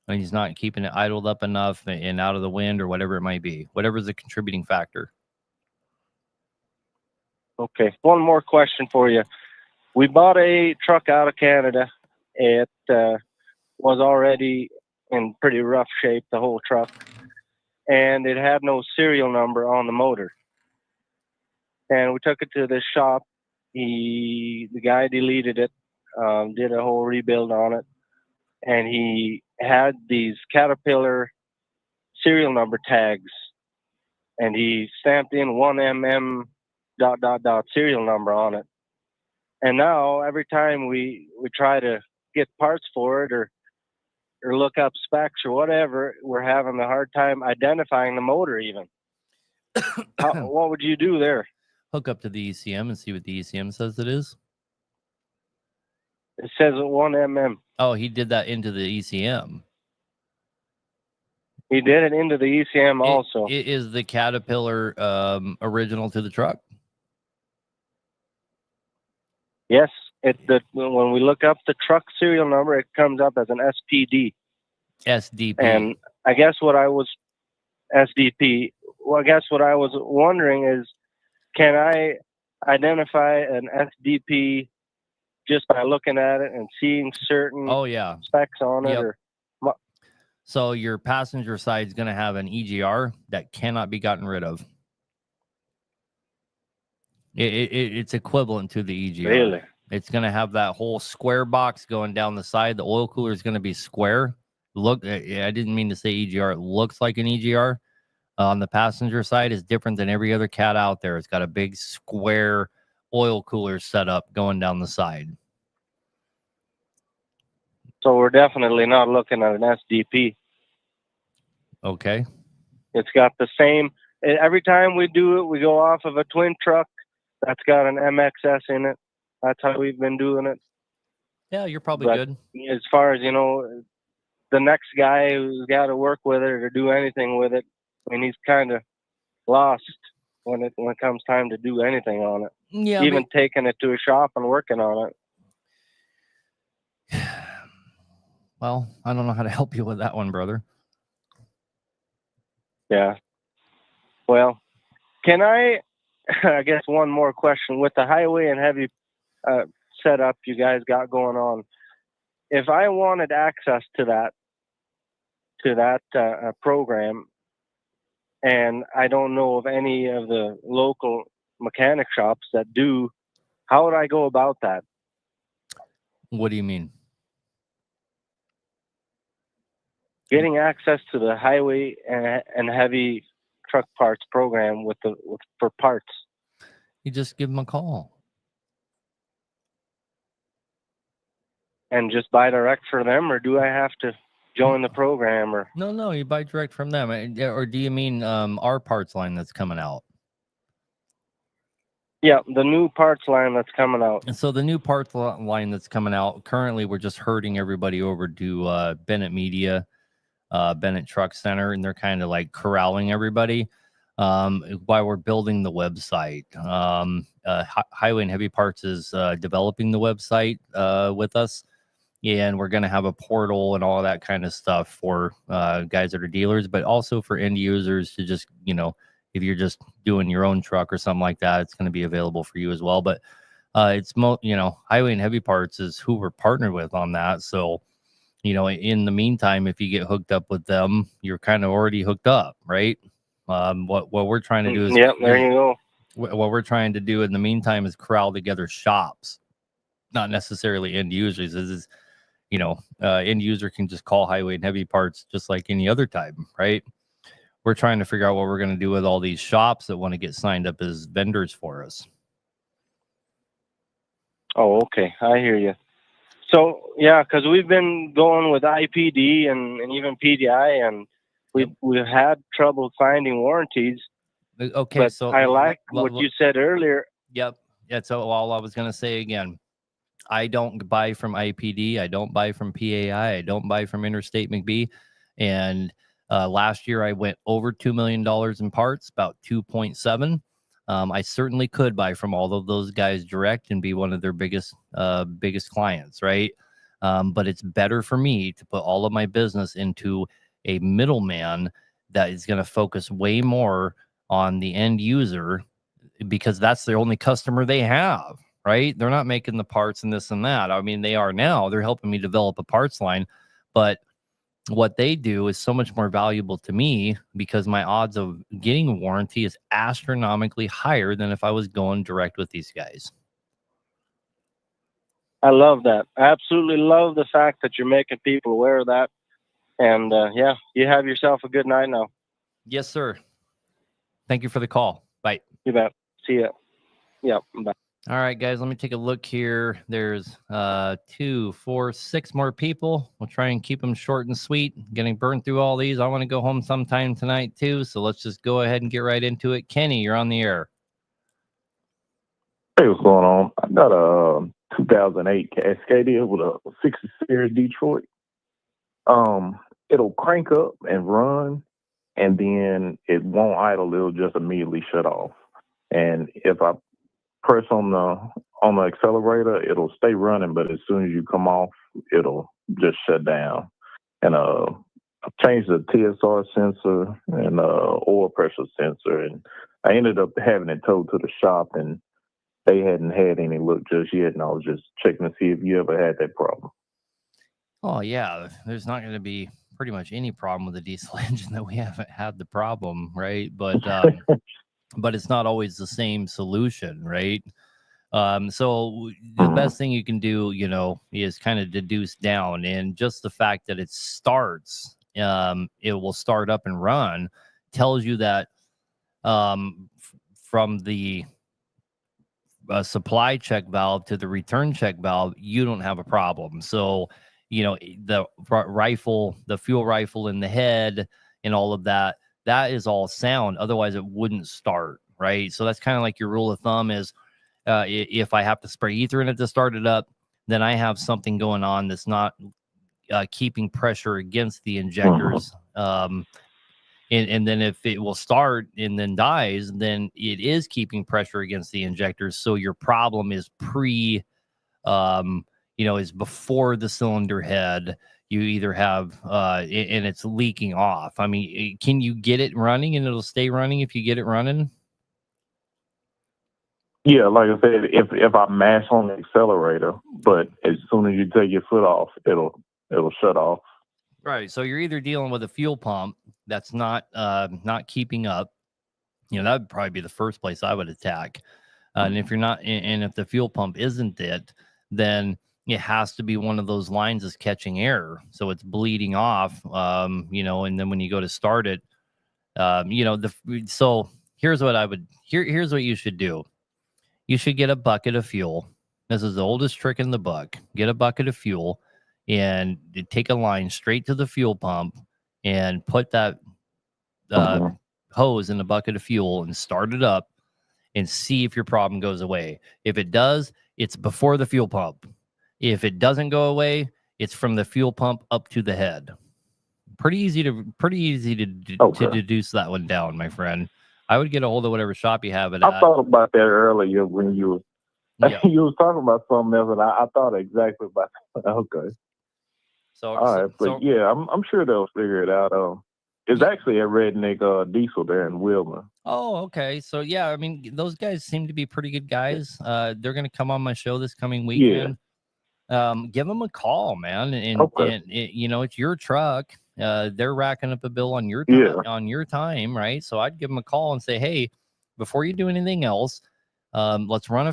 And he's not keeping it idled up enough and out of the wind or whatever it might be. Whatever's a contributing factor. Okay. One more question for you. We bought a truck out of Canada. It was already in pretty rough shape, the whole truck. And it had no serial number on the motor. And we took it to the shop. The guy deleted it, did a whole rebuild on it. And he had these Caterpillar serial number tags. And he stamped in 1mm ... serial number on it. And now every time we try to get parts for it or look up specs or whatever, we're having a hard time identifying the motor even. What would you do there? Hook up to the ECM and see what the ECM says it is. It says 1mm. Oh, he did that into the ECM. He did it into the ECM also. It is the Caterpillar original to the truck? Yes. When we look up the truck serial number, it comes up as an SPD. SDP. And I guess what I was SDP. Well, I guess what I was wondering is, can I identify an SDP just by looking at it and seeing certain specs on it? Or so your passenger side is going to have an EGR that cannot be gotten rid of. It's equivalent to the EGR. Really? It's going to have that whole square box going down the side. The oil cooler is going to be square. Look, I didn't mean to say EGR. It looks like an EGR. On the passenger side is different than every other cat out there. It's got a big square oil cooler set up going down the side. So we're definitely not looking at an SDP. Okay. It's got the same. Every time we do it, we go off of a twin truck that's got an MXS in it. That's how we've been doing it. Yeah, you're probably good. As far as, the next guy who's got to work with it or do anything with it, I mean, he's kind of lost when it comes time to do anything on it. Yeah, even taking it to a shop and working on it. Well, I don't know how to help you with that one, brother. Yeah. Well, can I guess one more question with the highway and heavy setup you guys got going on. If I wanted access to that program, and I don't know of any of the local mechanic shops that do, how would I go about that? What do you mean? Getting access to the highway and heavy truck parts program for parts. You just give them a call. And just buy direct for them, or do I have to join the program? Or No, you buy direct from them. Or do you mean our parts line that's coming out? yeah, the new parts line that's coming out. And so the new parts line that's coming out, currently we're just herding everybody over to Bennett Media, Bennett Truck Center, and they're kind of like corralling everybody while we're building the website. Highway and Heavy Parts is developing the website with us, and we're going to have a portal and all that kind of stuff for guys that are dealers, but also for end users to just, if you're just doing your own truck or something like that, it's going to be available for you as well. But it's Highway and Heavy Parts is who we're partnered with on that. So, in the meantime, if you get hooked up with them, you're kind of already hooked up, right? What we're trying to do is, there you go. What we're trying to do in the meantime is corral together shops, not necessarily end users. End user can just call Highway and Heavy Parts just like any other time, right? We're trying to figure out what we're going to do with all these shops that want to get signed up as vendors for us. Oh, okay. I hear you. So, yeah, because we've been going with IPD and even PDI, and we've had trouble finding warranties. Okay, but so I like what you said earlier. Yep. That's all I was going to say again. I don't buy from IPD. I don't buy from PAI. I don't buy from Interstate McBee. And last year I went over $2 million in parts, about 2.7. I certainly could buy from all of those guys direct and be one of their biggest clients, right? But it's better for me to put all of my business into a middleman that is going to focus way more on the end user, because that's the only customer they have, right? They're not making the parts and this and that. I mean, they are now. They're helping me develop a parts line, but what they do is so much more valuable to me because my odds of getting a warranty is astronomically higher than if I was going direct with these guys. I love that. I absolutely love the fact that you're making people aware of that. And yeah, you have yourself a good night now. Yes, sir. Thank you for the call. Bye. You bet. See ya. Yep. Bye. All right, guys, let me take a look here. There's 2, 4, 6 more people. We'll try and keep them short and sweet. Getting burned through all these. I want to go home sometime tonight too, so let's just go ahead and get right into it. Kenny, you're on the air. Hey, what's going on? I got a 2008 Cascadia with a 60 series Detroit. It'll crank up and run, and then it won't idle. It'll just immediately shut off. And if I press on the accelerator, it'll stay running, but as soon as you come off, it'll just shut down. And I've changed the TSR sensor and oil pressure sensor, and I ended up having it towed to the shop, and they hadn't had any look just yet, and I was just checking to see if you ever had that problem. Oh yeah, there's not going to be pretty much any problem with the diesel engine that we haven't had the problem, right? But but it's not always the same solution, right? So the best thing you can do, is kind of deduce down, and just the fact that it starts, it will start up and run, tells you that from the supply check valve to the return check valve, you don't have a problem. So, the rifle, the fuel rifle in the head and all of that, that is all sound. Otherwise it wouldn't start, right? So that's kind of like your rule of thumb is, if I have to spray ether in it to start it up, then I have something going on that's not keeping pressure against the injectors. And then if it will start and then dies, then it is keeping pressure against the injectors. So your problem is is before the cylinder head. You either have, and it's leaking off. I mean, can you get it running and it'll stay running if you get it running? Yeah, like I said, if I mash on the accelerator, but as soon as you take your foot off, it'll shut off. Right. So you're either dealing with a fuel pump that's not keeping up. That would probably be the first place I would attack. And if you're not, and if the fuel pump isn't it, then it has to be one of those lines is catching air, so it's bleeding off. And then when you go to start it, so here's what here's what you should do. You should get a bucket of fuel. This is the oldest trick in the book. Get a bucket of fuel and take a line straight to the fuel pump and put that hose in a bucket of fuel and start it up and see if your problem goes away. If it does, it's before the fuel pump. If it doesn't go away, it's from the fuel pump up to the head. Pretty easy to deduce that one down, my friend. I would get a hold of whatever shop you have it at. I thought about that earlier when you was talking about something else, and I thought exactly about that. Okay. So all right, but yeah, I'm sure they'll figure it out. It's actually a Redneck Diesel there in Wilmer. Oh, okay. So yeah, I mean, those guys seem to be pretty good guys. They're going to come on my show this coming weekend. Give them a call, man, and it's your truck. They're racking up a bill on your time, right? So I'd give them a call and say, hey, before you do anything else, let's run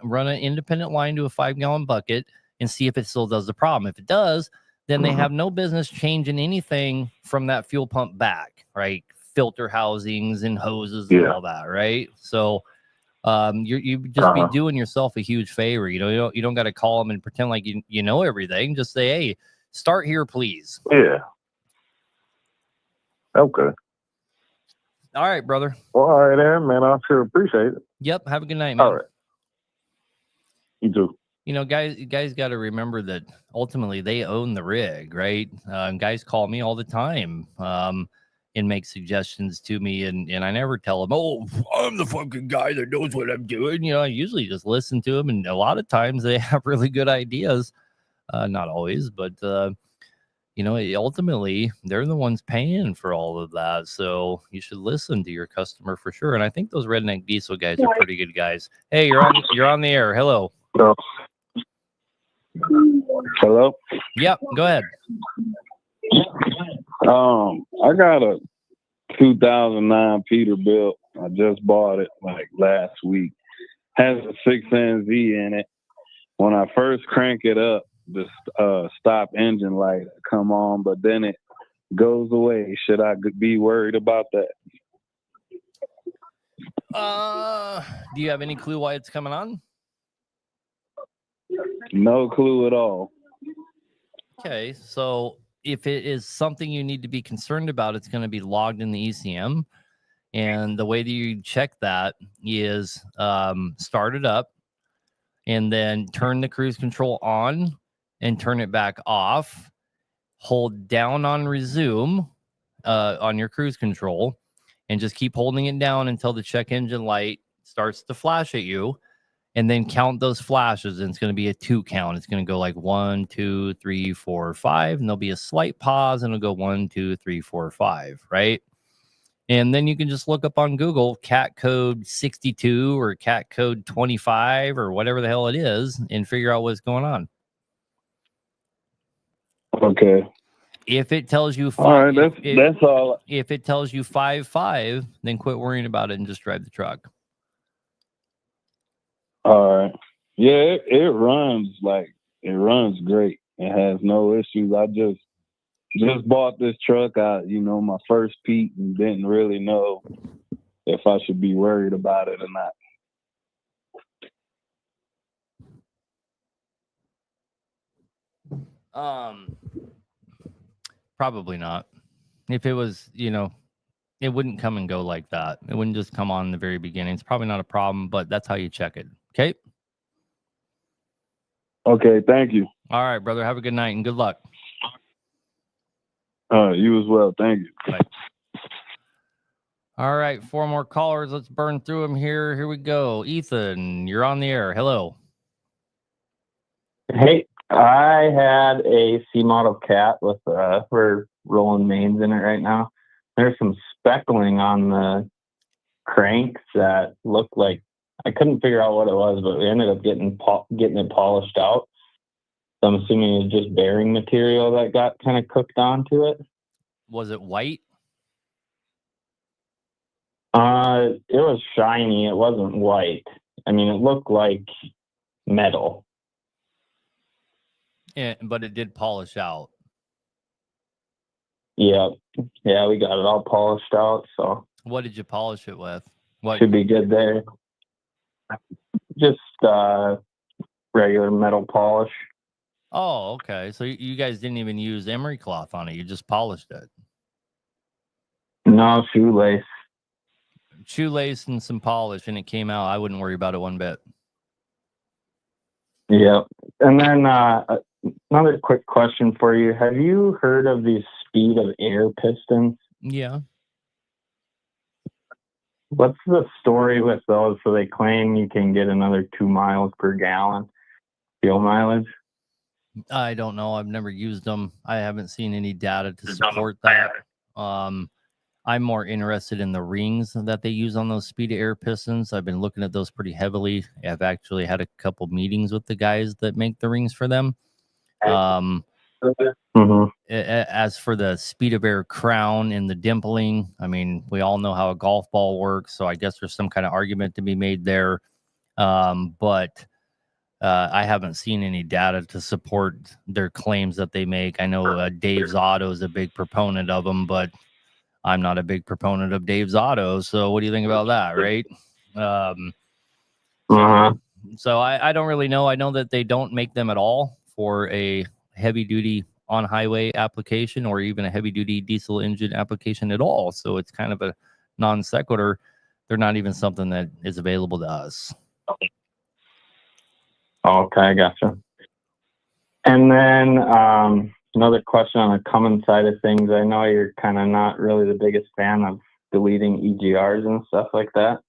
run an independent line to a 5-gallon bucket and see if it still does the problem. If it does, then they have no business changing anything from that fuel pump back, right? Filter housings and hoses and all that, right? So you just be doing yourself a huge favor. You don't got to call them and pretend like you know everything. Just say, hey, start here, please. Yeah. Okay. All right, brother. Well, all right, Aaron, man. I sure appreciate it. Yep. Have a good night, man. All right. You too. Guys got to remember that ultimately they own the rig, right? Guys call me all the time and make suggestions to me, and I never tell them, oh, I'm the fucking guy that knows what I'm doing. I usually just listen to them, and a lot of times they have really good ideas. Not always, but ultimately they're the ones paying for all of that. So you should listen to your customer for sure. And I think those Redneck Diesel guys are pretty good guys. Hey, you're on the air. Hello. Hello. Yep. Go ahead. I got a 2009 Peterbilt. I just bought it like last week. Has a 6NZ in it. When I first crank it up, the stop engine light come on, but then it goes away. Should I be worried about that? Do you have any clue why it's coming on? No clue at all. Okay, so if it is something you need to be concerned about, it's going to be logged in the ECM. And the way that you check that is start it up and then turn the cruise control on and turn it back off. Hold down on resume on your cruise control and just keep holding it down until the check engine light starts to flash at you. And then count those flashes, and it's going to be a 2 count. It's going to go like 1, 2, 3, 4, 5, and there'll be a slight pause, and it'll go 1, 2, 3, 4, 5, right? And then you can just look up on Google cat code 62 or cat code 25 or whatever the hell it is and figure out what's going on. Okay. If it tells you 5, all right, that's all. If it tells you 5, then quit worrying about it and just drive the truck. All right. Yeah, it runs great. It has no issues. I just bought this truck out, my first Pete, and didn't really know if I should be worried about it or not. Probably not. If it was, it wouldn't come and go like that. It wouldn't just come on in the very beginning. It's probably not a problem, but that's how you check it. Okay. Okay. Thank you. All right, brother. Have a good night and good luck. You as well. Thank you. Bye. All right. 4 more callers. Let's burn through them here. Here we go. Ethan, you're on the air. Hello. Hey, I had a C model cat with we're rolling mains in it right now. There's some speckling on the cranks that looked like I couldn't figure out what it was, but we ended up getting it polished out. So I'm assuming it's just bearing material that got kind of cooked onto it. Was it white? It was shiny. It wasn't white. I mean, it looked like metal. Yeah, but it did polish out. Yeah, we got it all polished out. So What did you polish it with? What should be good there. Just regular metal polish. Oh, okay. So you guys didn't even use emery cloth on it. You just polished it. No, shoelace. Shoelace and some polish, and it came out. I wouldn't worry about it one bit. Yep. And then another quick question for you. Have you heard of these speed of air pistons? Yeah. What's the story with those? So they claim you can get another 2 miles per gallon fuel mileage. I don't know. I've never used them. I haven't seen any data to support that. I'm more interested in the rings that they use on those speed of air pistons. I've been looking at those pretty heavily. I've actually had a couple meetings with the guys that make the rings for them. As for the speed of air crown and the dimpling, I mean, we all know how a golf ball works, so I guess there's some kind of argument to be made there. But I haven't seen any data to support their claims that they make. I know Dave's Auto is a big proponent of them, but I'm not a big proponent of Dave's Auto. So what do you think about that, right? So I don't really know. I know that they don't make them at all for a heavy duty on highway application or even a heavy duty diesel engine application at all. So it's kind of a non sequitur. They're not even something that is available to us. Okay, gotcha. And then another question on the Cummins side of things. I know you're kind of not really the biggest fan of deleting EGRs and stuff like that.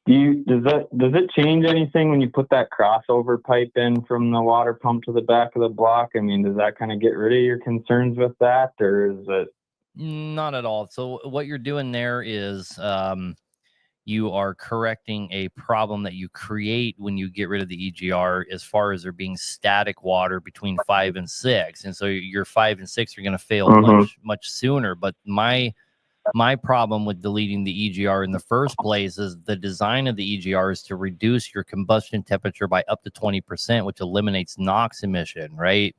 Does it change anything when you put that crossover pipe in from the water pump to the back of the block? I mean, does that kind of get rid of your concerns with that, or is it? Not at all. So what you're doing there is you are correcting a problem that you create when you get rid of the EGR, as far as there being static water between 5 and 6. And so your 5 and 6 are going to fail much sooner. But my problem with deleting the EGR in the first place is the design of the EGR is to reduce your combustion temperature by up to 20%, which eliminates NOx emission, right?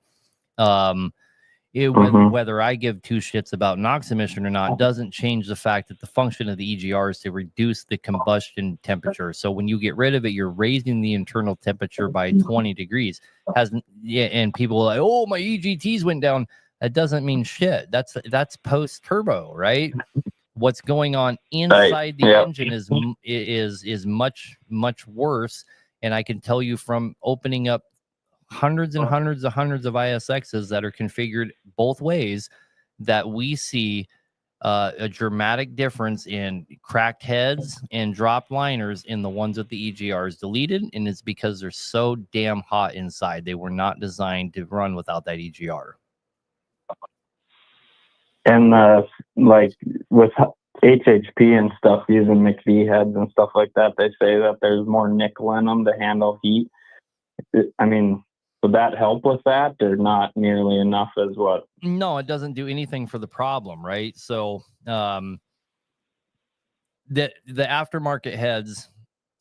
Whether I give two shits about NOx emission or not doesn't change the fact that the function of the EGR is to reduce the combustion temperature. So when you get rid of it, you're raising the internal temperature by 20 degrees. And people are like, oh, my EGTs went down. That doesn't mean shit. That's post turbo, right? What's going on inside the engine is much worse. And I can tell you from opening up hundreds of ISXs that are configured both ways, that we see a dramatic difference in cracked heads and dropped liners in the ones with the EGRs deleted, and it's because they're so damn hot inside. They were not designed to run without that EGR. And like with HHP and stuff, using McVie heads and stuff like that, they say that there's more nickel in them to handle heat. I mean, would that help with that, or not nearly enough as what? No, it doesn't do anything for the problem, right? So the aftermarket heads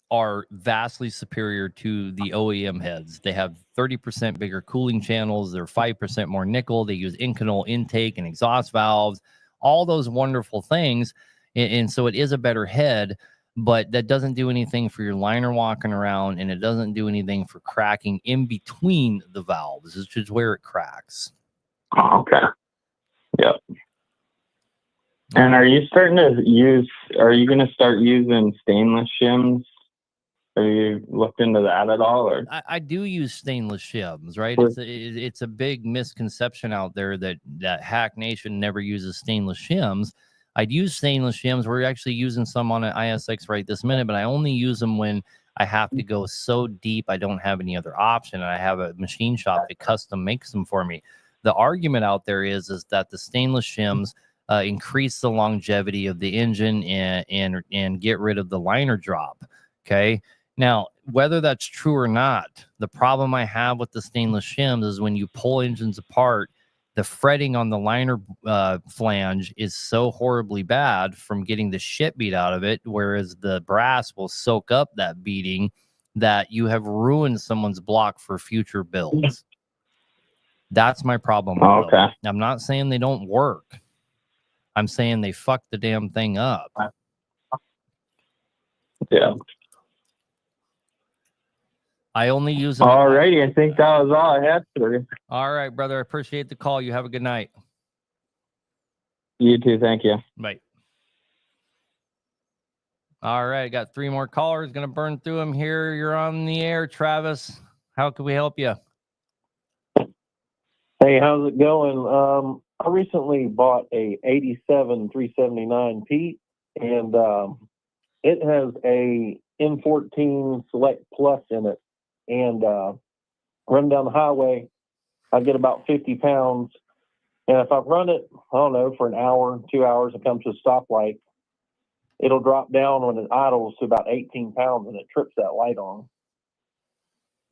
are vastly superior to the OEM heads. They have 30% bigger cooling channels. They're 5% more nickel. They use Inconel intake and exhaust valves, all those wonderful things. And so it is a better head, but that doesn't do anything for your liner walking around, and it doesn't do anything for cracking in between the valves, which is where it cracks. Oh, okay. Yep. And are you going to start using stainless shims? Have you looked into that at all? Or I do use stainless shims, right? It's a big misconception out there that Hack Nation never uses stainless shims. I'd use stainless shims. We're actually using some on an ISX right this minute, but I only use them when I have to go so deep. I don't have any other option. And I have a machine shop that custom makes them for me. The argument out there is that the stainless shims increase the longevity of the engine and get rid of the liner drop. Okay. Now, whether that's true or not, the problem I have with the stainless shims is when you pull engines apart, the fretting on the liner flange is so horribly bad from getting the shit beat out of it, whereas the brass will soak up that beating, that you have ruined someone's block for future builds. That's my problem with Okay. them. I'm not saying they don't work. I'm saying they fuck the damn thing up. Yeah. I only use them. Alrighty, I think that was all I had for you. All right, brother. I appreciate the call. You have a good night. You too. Thank you. Bye. All right. Got 3 more callers. Going to burn through them here. You're on the air, Travis. How can we help you? Hey, how's it going? I recently bought a 87 379 Pete, and it has a M14 Select Plus in it. And run down the highway, I get about 50 pounds. And if I run it, I don't know, for an hour, 2 hours, and come to a stoplight, it'll drop down when it idles to about 18 pounds, and it trips that light on.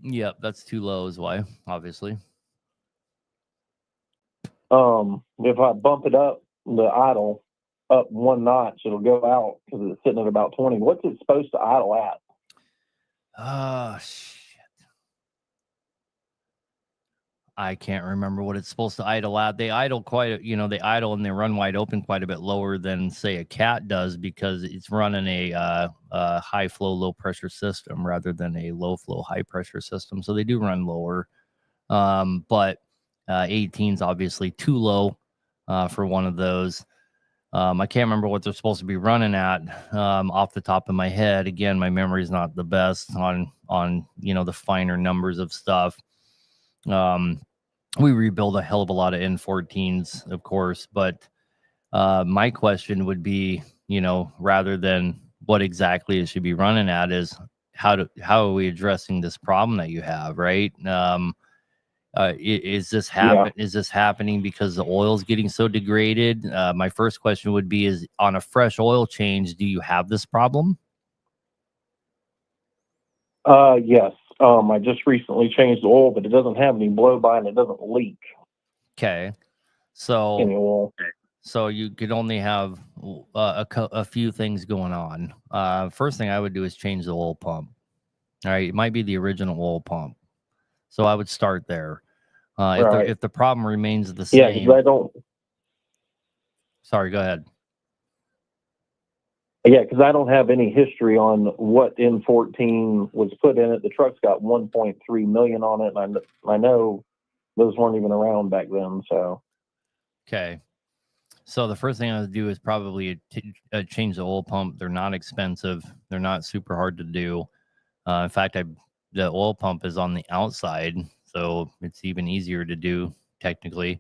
Yep, that's too low is why, obviously. If I bump it up, the idle up 1 notch, it'll go out because it's sitting at about 20. What's it supposed to idle at? Oh, shit. I can't remember what it's supposed to idle at. They idle they idle and they run wide open quite a bit lower than, say, a cat does, because it's running a high flow, low pressure system rather than a low flow, high pressure system. So they do run lower. But 18 is obviously too low for one of those. I can't remember what they're supposed to be running at off the top of my head. Again, my memory is not the best on the finer numbers of stuff. We rebuild a hell of a lot of N14s, of course, but my question would be, rather than what exactly it should be running at, is how are we addressing this problem that you have, right? Is this happening because the oil's getting so degraded? My first question would be, is on a fresh oil change, do you have this problem? Yes. I just recently changed the oil, but it doesn't have any blow-by and it doesn't leak. Okay. Any oil. So you could only have a few things going on. First thing I would do is change the oil pump. All right. It might be the original oil pump. So I would start there. If the problem remains the same. Yeah, because I don't. Sorry, go ahead. Yeah, because I don't have any history on what N14 was put in it. The truck's got 1.3 million on it, and I know those weren't even around back then. So, okay. So the first thing I would do is probably change the oil pump. They're not expensive. They're not super hard to do. In fact, the oil pump is on the outside, so it's even easier to do technically.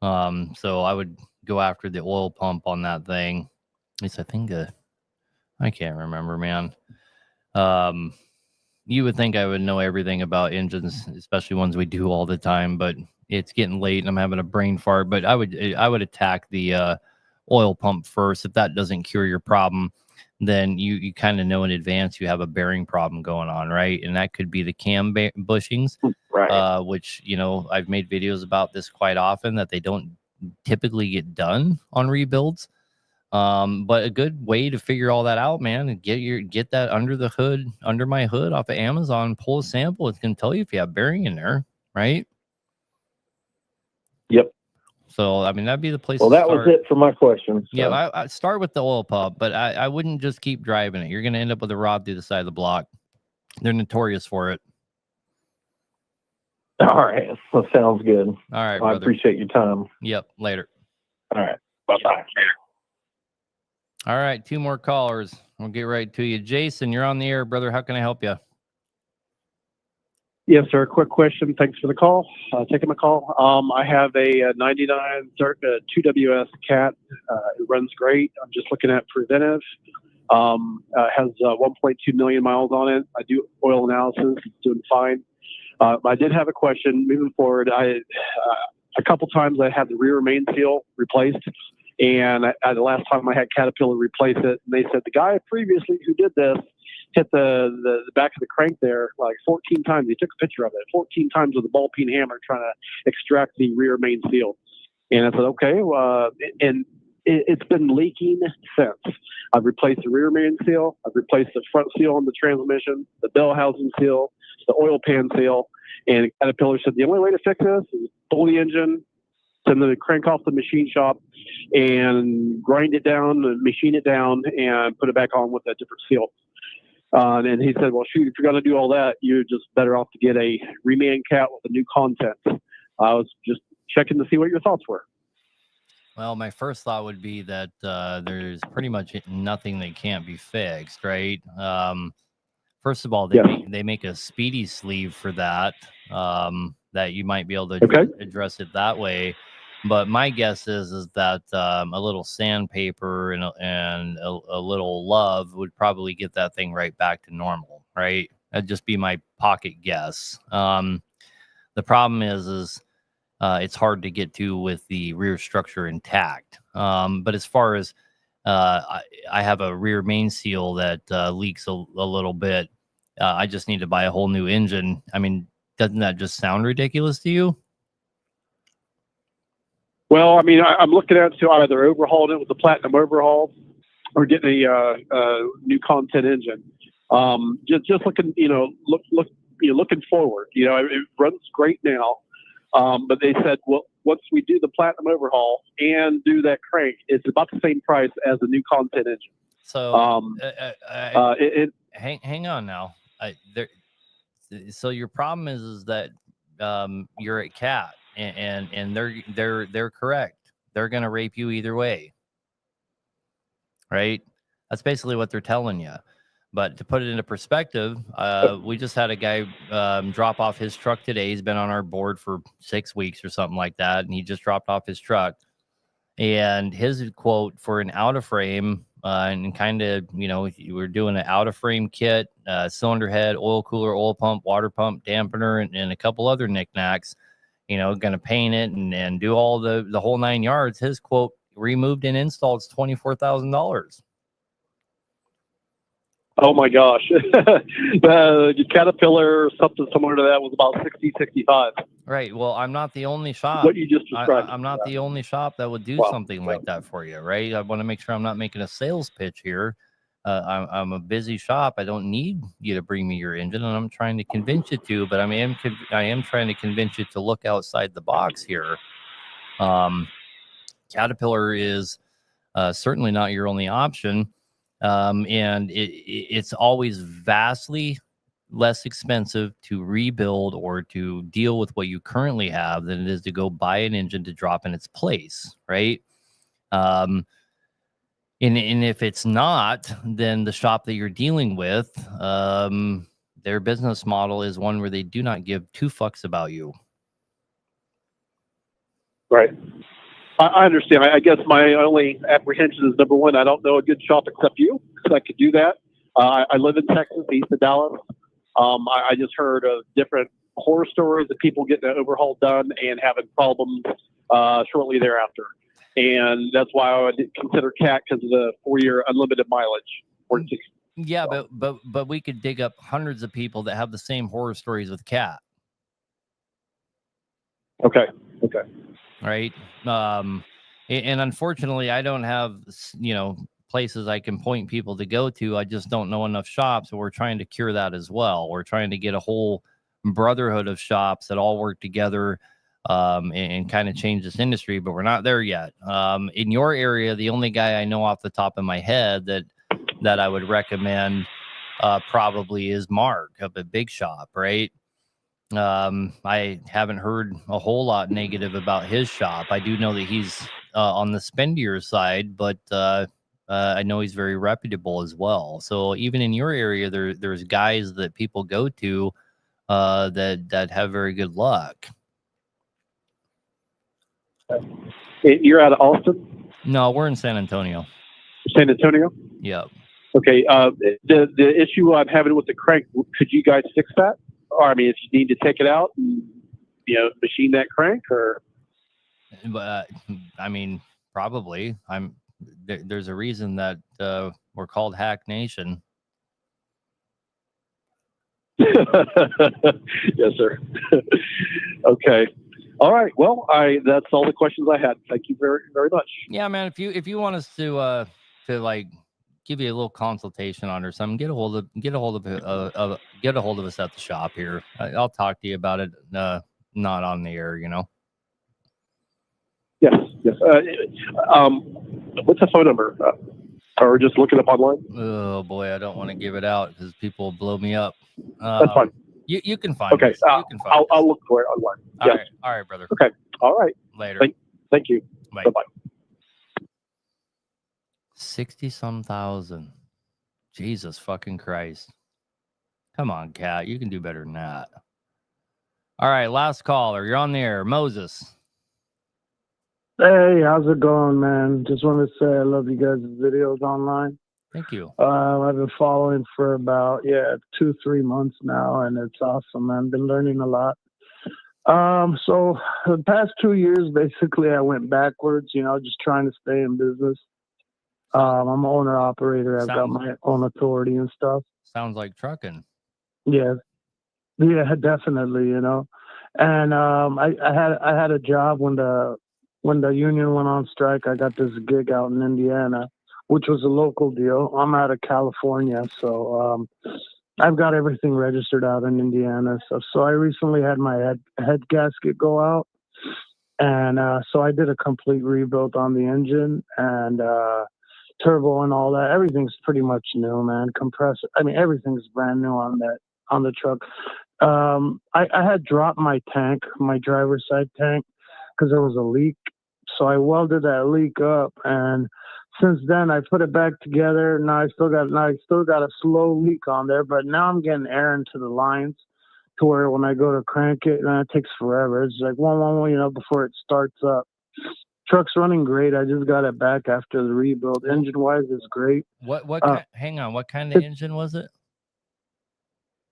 So I would go after the oil pump on that thing. At least I think I can't remember, man. You would think I would know everything about engines, especially ones we do all the time, but it's getting late and I'm having a brain fart. But I would attack the oil pump first. If that doesn't cure your problem, then you kind of know in advance you have a bearing problem going on, right? And that could be the cam bushings, right? Which I've made videos about this quite often, that they don't typically get done on rebuilds. But a good way to figure all that out, man, and get that under my hood off of Amazon, pull a sample. It's going to tell you if you have bearing in there, right? Yep. So, I mean, that'd be the place Well, to that start. was it for my questions. So. Yeah, I start with the oil pump, but I wouldn't just keep driving it. You're going to end up with a rod through the side of the block. They're notorious for it. All right. That sounds good. All right, well, I appreciate your time. Yep. Later. All right. Bye-bye. All right. 2 more callers. We'll get right to you. Jason, you're on the air, brother. How can I help you? Yes, sir. Quick question. Thanks for the call. Taking my call. I have a 99 2WS cat. It runs great. I'm just looking at preventive. Has 1.2 million miles on it. I do oil analysis. It's doing fine. I did have a question moving forward. A couple times I had the rear main seal replaced, and the last time I had Caterpillar replace it, and they said the guy previously who did this hit the back of the crank there like 14 times. He took a picture of it 14 times with a ball peen hammer trying to extract the rear main seal. And I said, okay, and it's been leaking since. I've replaced the rear main seal. I've replaced the front seal on the transmission, the bell housing seal, the oil pan seal. And Caterpillar said the only way to fix this is pull the engine, send the crank off the machine shop, and grind it down, and machine it down, and put it back on with a different seal. And he said, well, shoot, if you're going to do all that, you're just better off to get a reman cat with a new content. I was just checking to see what your thoughts were. Well, my first thought would be that there's pretty much nothing that can't be fixed, right? First of all, they make a speedy sleeve for that, that you might be able to address it that way. But my guess is that a little sandpaper and a little love would probably get that thing right back to normal, right? That'd just be my pocket guess. The problem is it's hard to get to with the rear structure intact. But as far as I have a rear main seal that leaks a little bit, I just need to buy a whole new engine. I mean, doesn't that just sound ridiculous to you? Well, I mean, I'm looking at to either overhauling it with a platinum overhaul or getting a new content engine. Just looking, looking forward. It runs great now, but they said, well, once we do the platinum overhaul and do that crank, it's about the same price as a new content engine. So, hang on now. So your problem is that you're at CAT. And they're correct. They're gonna rape you either way, right? That's basically what they're telling you. But to put it into perspective, we just had a guy drop off his truck today. He's been on our board for 6 weeks or something like that, and he just dropped off his truck. And his quote for an out of frame and kind of, we're doing an out of frame kit, cylinder head, oil cooler, oil pump, water pump, dampener, and a couple other knickknacks. Going to paint it and do all the whole 9 yards. His quote, removed and installed, is $24,000. Oh my gosh. The Caterpillar, something similar to that, was about 60, 65. Right. Well, I'm not the only shop. What you just described. I'm not the only shop that would do something like that for you, right? I want to make sure I'm not making a sales pitch here. I'm a busy shop. I don't need you to bring me your engine, and I'm trying to convince you to. But I am trying to convince you to look outside the box here. Caterpillar is certainly not your only option, and it's always vastly less expensive to rebuild or to deal with what you currently have than it is to go buy an engine to drop in its place, right? And if it's not, then the shop that you're dealing with, their business model is one where they do not give two fucks about you. Right. I understand. I guess my only apprehension is, number one, I don't know a good shop except you, so I could do that. I live in Texas, east of Dallas. I just heard of different horror stories of people getting an overhaul done and having problems shortly thereafter. And that's why I would consider CAT, because of the 4-year unlimited mileage. Yeah, but we could dig up hundreds of people that have the same horror stories with CAT. Okay. Right. And unfortunately, I don't have, places I can point people to go to. I just don't know enough shops. So we're trying to cure that as well. We're trying to get a whole brotherhood of shops that all work together and kind of change this industry, but we're not there yet. In your area, the only guy I know off the top of my head that I would recommend probably is Mark of a big shop, right? I haven't heard a whole lot negative about his shop. I do know that he's on the spendier side, but I know he's very reputable as well. So even in your area, there's guys that people go to that have very good luck. You're out of Austin? No, we're in San Antonio. San Antonio? Yep. Okay. The issue I'm having with the crank, could you guys fix that? Or I mean, if you need to take it out and machine that crank, or I mean, probably. There's a reason that we're called Hack Nation. Yes, sir. Okay. All right. Well, that's all the questions I had. Thank you very, very much. Yeah, man. If you want us to like give you a little consultation on or something, get a hold of us at the shop here. I'll talk to you about it. Not on the air, Yes. Yes. What's the phone number? Or just look it up online? Oh boy, I don't want to give it out because people blow me up. That's fine. You can find Okay. us. You can find I'll look for it online. Yes. All right, brother. Okay. All right. Later. Thank you. Bye. Bye-bye. 60-some thousand. Jesus fucking Christ. Come on, Cat. You can do better than that. All right, last caller. You're on the air. Moses. Hey, how's it going, man? Just want to say I love you guys' videos online. Thank you. I've been following for about 2-3 months now, and it's awesome, man. Been learning a lot. So the past 2 years, basically, I went backwards. Just trying to stay in business. I'm an owner operator. I've got my own authority and stuff. Sounds like trucking. Yeah, definitely. And I had a job when the union went on strike. I got this gig out in Indiana, which was a local deal. I'm out of California, so I've got everything registered out in Indiana. So I recently had my head gasket go out, and so I did a complete rebuild on the engine and turbo and all that. Everything's pretty much new, man. Compressor, everything's brand new on the truck. I had dropped my tank, my driver's side tank, because there was a leak. So I welded that leak up, and since then I put it back together. Now I still got a slow leak on there, but now I'm getting air into the lines to where when I go to crank it, and it takes forever. It's like one, before it starts up. Truck's running great. I just got it back after the rebuild. Engine wise, it's great. Hang on. What kind of engine was it?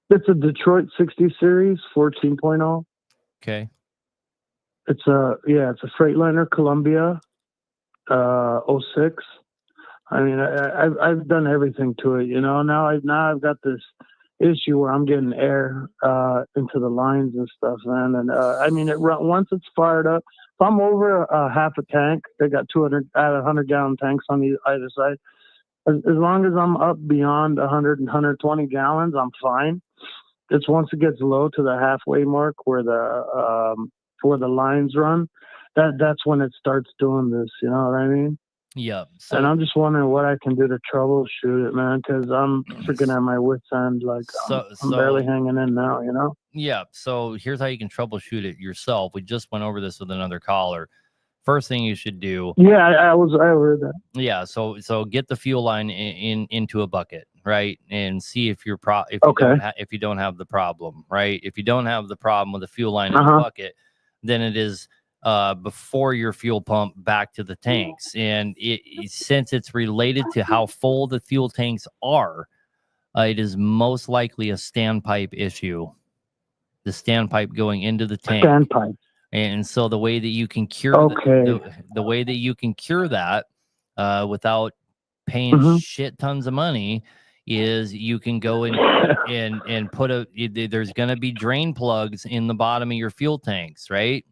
It's a Detroit 60 series 14.0. Okay. It's a Freightliner Columbia 06. I've done everything to it, Now I've got this issue where I'm getting air into the lines and stuff, man. And once it's fired up, if I'm over half a tank, they got 100-gallon tanks on either side. As long as I'm up beyond 100 and 120 gallons, I'm fine. It's once it gets low to the halfway mark where the lines run, that's when it starts doing this. You know what I mean? Yeah. And I'm just wondering what I can do to troubleshoot it, man, because I'm freaking at my wits' end. Like, I'm barely hanging in now, Yeah. So here's how you can troubleshoot it yourself. We just went over this with another caller. First thing you should do. Yeah, I heard that. Yeah. So get the fuel line into a bucket, right, and see if you're if you don't have the problem, right. If you don't have the problem with the fuel line in the bucket, then it is before your fuel pump back to the tanks, and since it's related to how full the fuel tanks are, it is most likely a standpipe issue. The standpipe going into the tank. Standpipe. And so the way that you can cure the way that you can cure that without paying shit tons of money is you can go in and put there's going to be drain plugs in the bottom of your fuel tanks, right?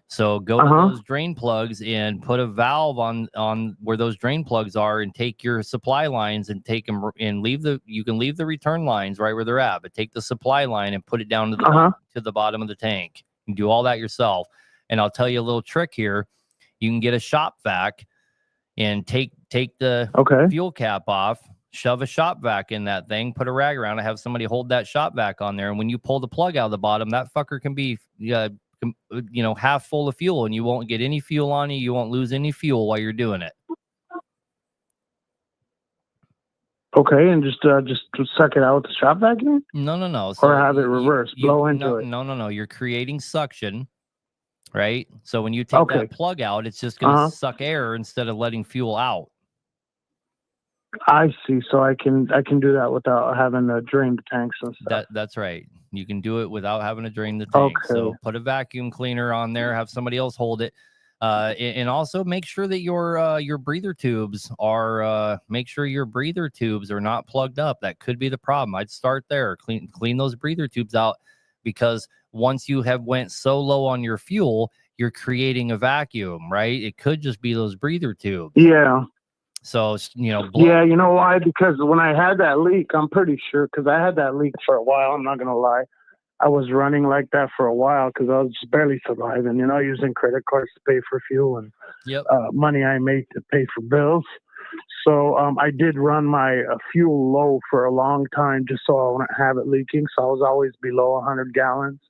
So go to those drain plugs and put a valve on where those drain plugs are, and take your supply lines and take them and you can leave the return lines right where they're at, but take the supply line and put it down to the bottom of the tank. You can do all that yourself. And I'll tell you a little trick here. You can get a shop vac and take the fuel cap off, shove a shop vac in that thing, put a rag around it, have somebody hold that shop vac on there. And when you pull the plug out of the bottom, that fucker can be, half full of fuel, and you won't get any fuel on you. You won't lose any fuel while you're doing it. Okay, and just suck it out with the shop vacuum? No. So or have it reversed, blow into it? No. You're creating suction, right? So when you take that plug out, it's just going to suck air instead of letting fuel out. I see. So I can do that without having to drain the tanks and stuff. That's right. You can do it without having to drain the tank. Okay. So put a vacuum cleaner on there, have somebody else hold it. And also make sure that your breather tubes are not plugged up. That could be the problem. I'd start there. Clean those breather tubes out, because once you have went so low on your fuel, you're creating a vacuum, right? It could just be those breather tubes. Yeah. So, Yeah, you know why? Because when I had that leak, I'm pretty sure, because I had that leak for a while. I'm not going to lie. I was running like that for a while because I was just barely surviving, using credit cards to pay for fuel and money I made to pay for bills. So I did run my fuel low for a long time just so I wouldn't have it leaking. So I was always below 100 gallons.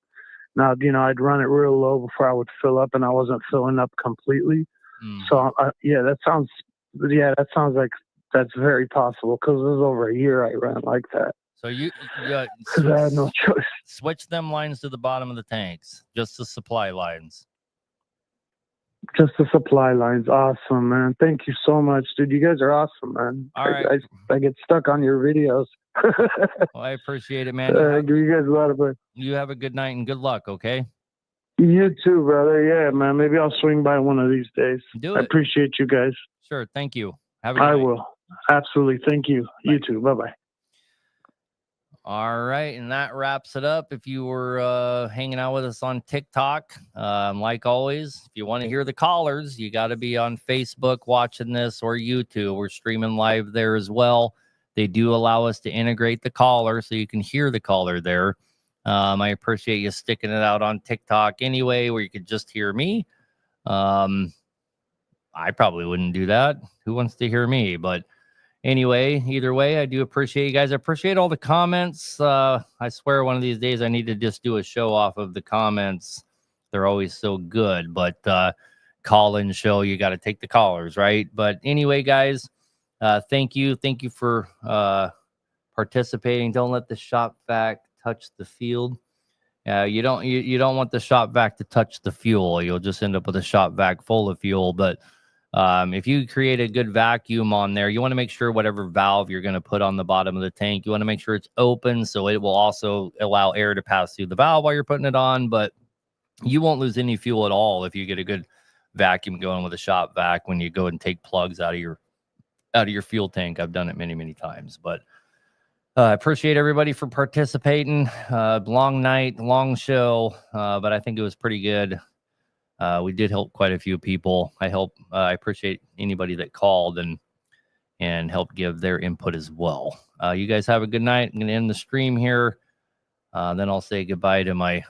Now, I'd run it real low before I would fill up, and I wasn't filling up completely. So, that sounds like that's very possible, because it was over a year I ran like that. So because I had no choice. Switch them lines to the bottom of the tanks, just the supply lines. Just the supply lines. Awesome, man. Thank you so much, dude. You guys are awesome, man. All right. I get stuck on your videos. Well, I appreciate it, man. Give you guys a lot of fun. You have a good night and good luck, okay? You too, brother. Yeah, man. Maybe I'll swing by one of these days. Do it. I appreciate you guys. Sure. Thank you. Have a good night. I will. Absolutely. Thank you. Bye. You too. Bye-bye. All right, and that wraps it up. If you were hanging out with us on TikTok, like always, if you want to hear the callers, you got to be on Facebook watching this, or YouTube. We're streaming live there as well. They do allow us to integrate the caller, so you can hear the caller there. I appreciate you sticking it out on TikTok anyway, where you could just hear me. I probably wouldn't do that. Who wants to hear me? But anyway, either way, I do appreciate you guys. I appreciate all the comments. I swear one of these days I need to just do a show off of the comments. They're always so good. But call-in show, you got to take the callers, right? But anyway, guys, thank you. Thank you for participating. Don't let the shop vac touch the field. You don't want the shop vac to touch the fuel. You'll just end up with a shop vac full of fuel. But if you create a good vacuum on there, you want to make sure whatever valve you're going to put on the bottom of the tank, you want to make sure it's open, so it will also allow air to pass through the valve while you're putting it on. But you won't lose any fuel at all if you get a good vacuum going with a shop vac when you go and take plugs out of your fuel tank. I've done it many, many times. But I appreciate everybody for participating. Long night, long show, but I think it was pretty good. We did help quite a few people. I appreciate anybody that called and helped give their input as well. You guys have a good night. I'm going to end the stream here. Then I'll say goodbye to my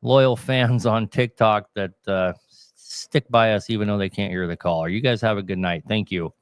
loyal fans on TikTok that stick by us even though they can't hear the caller. You guys have a good night. Thank you.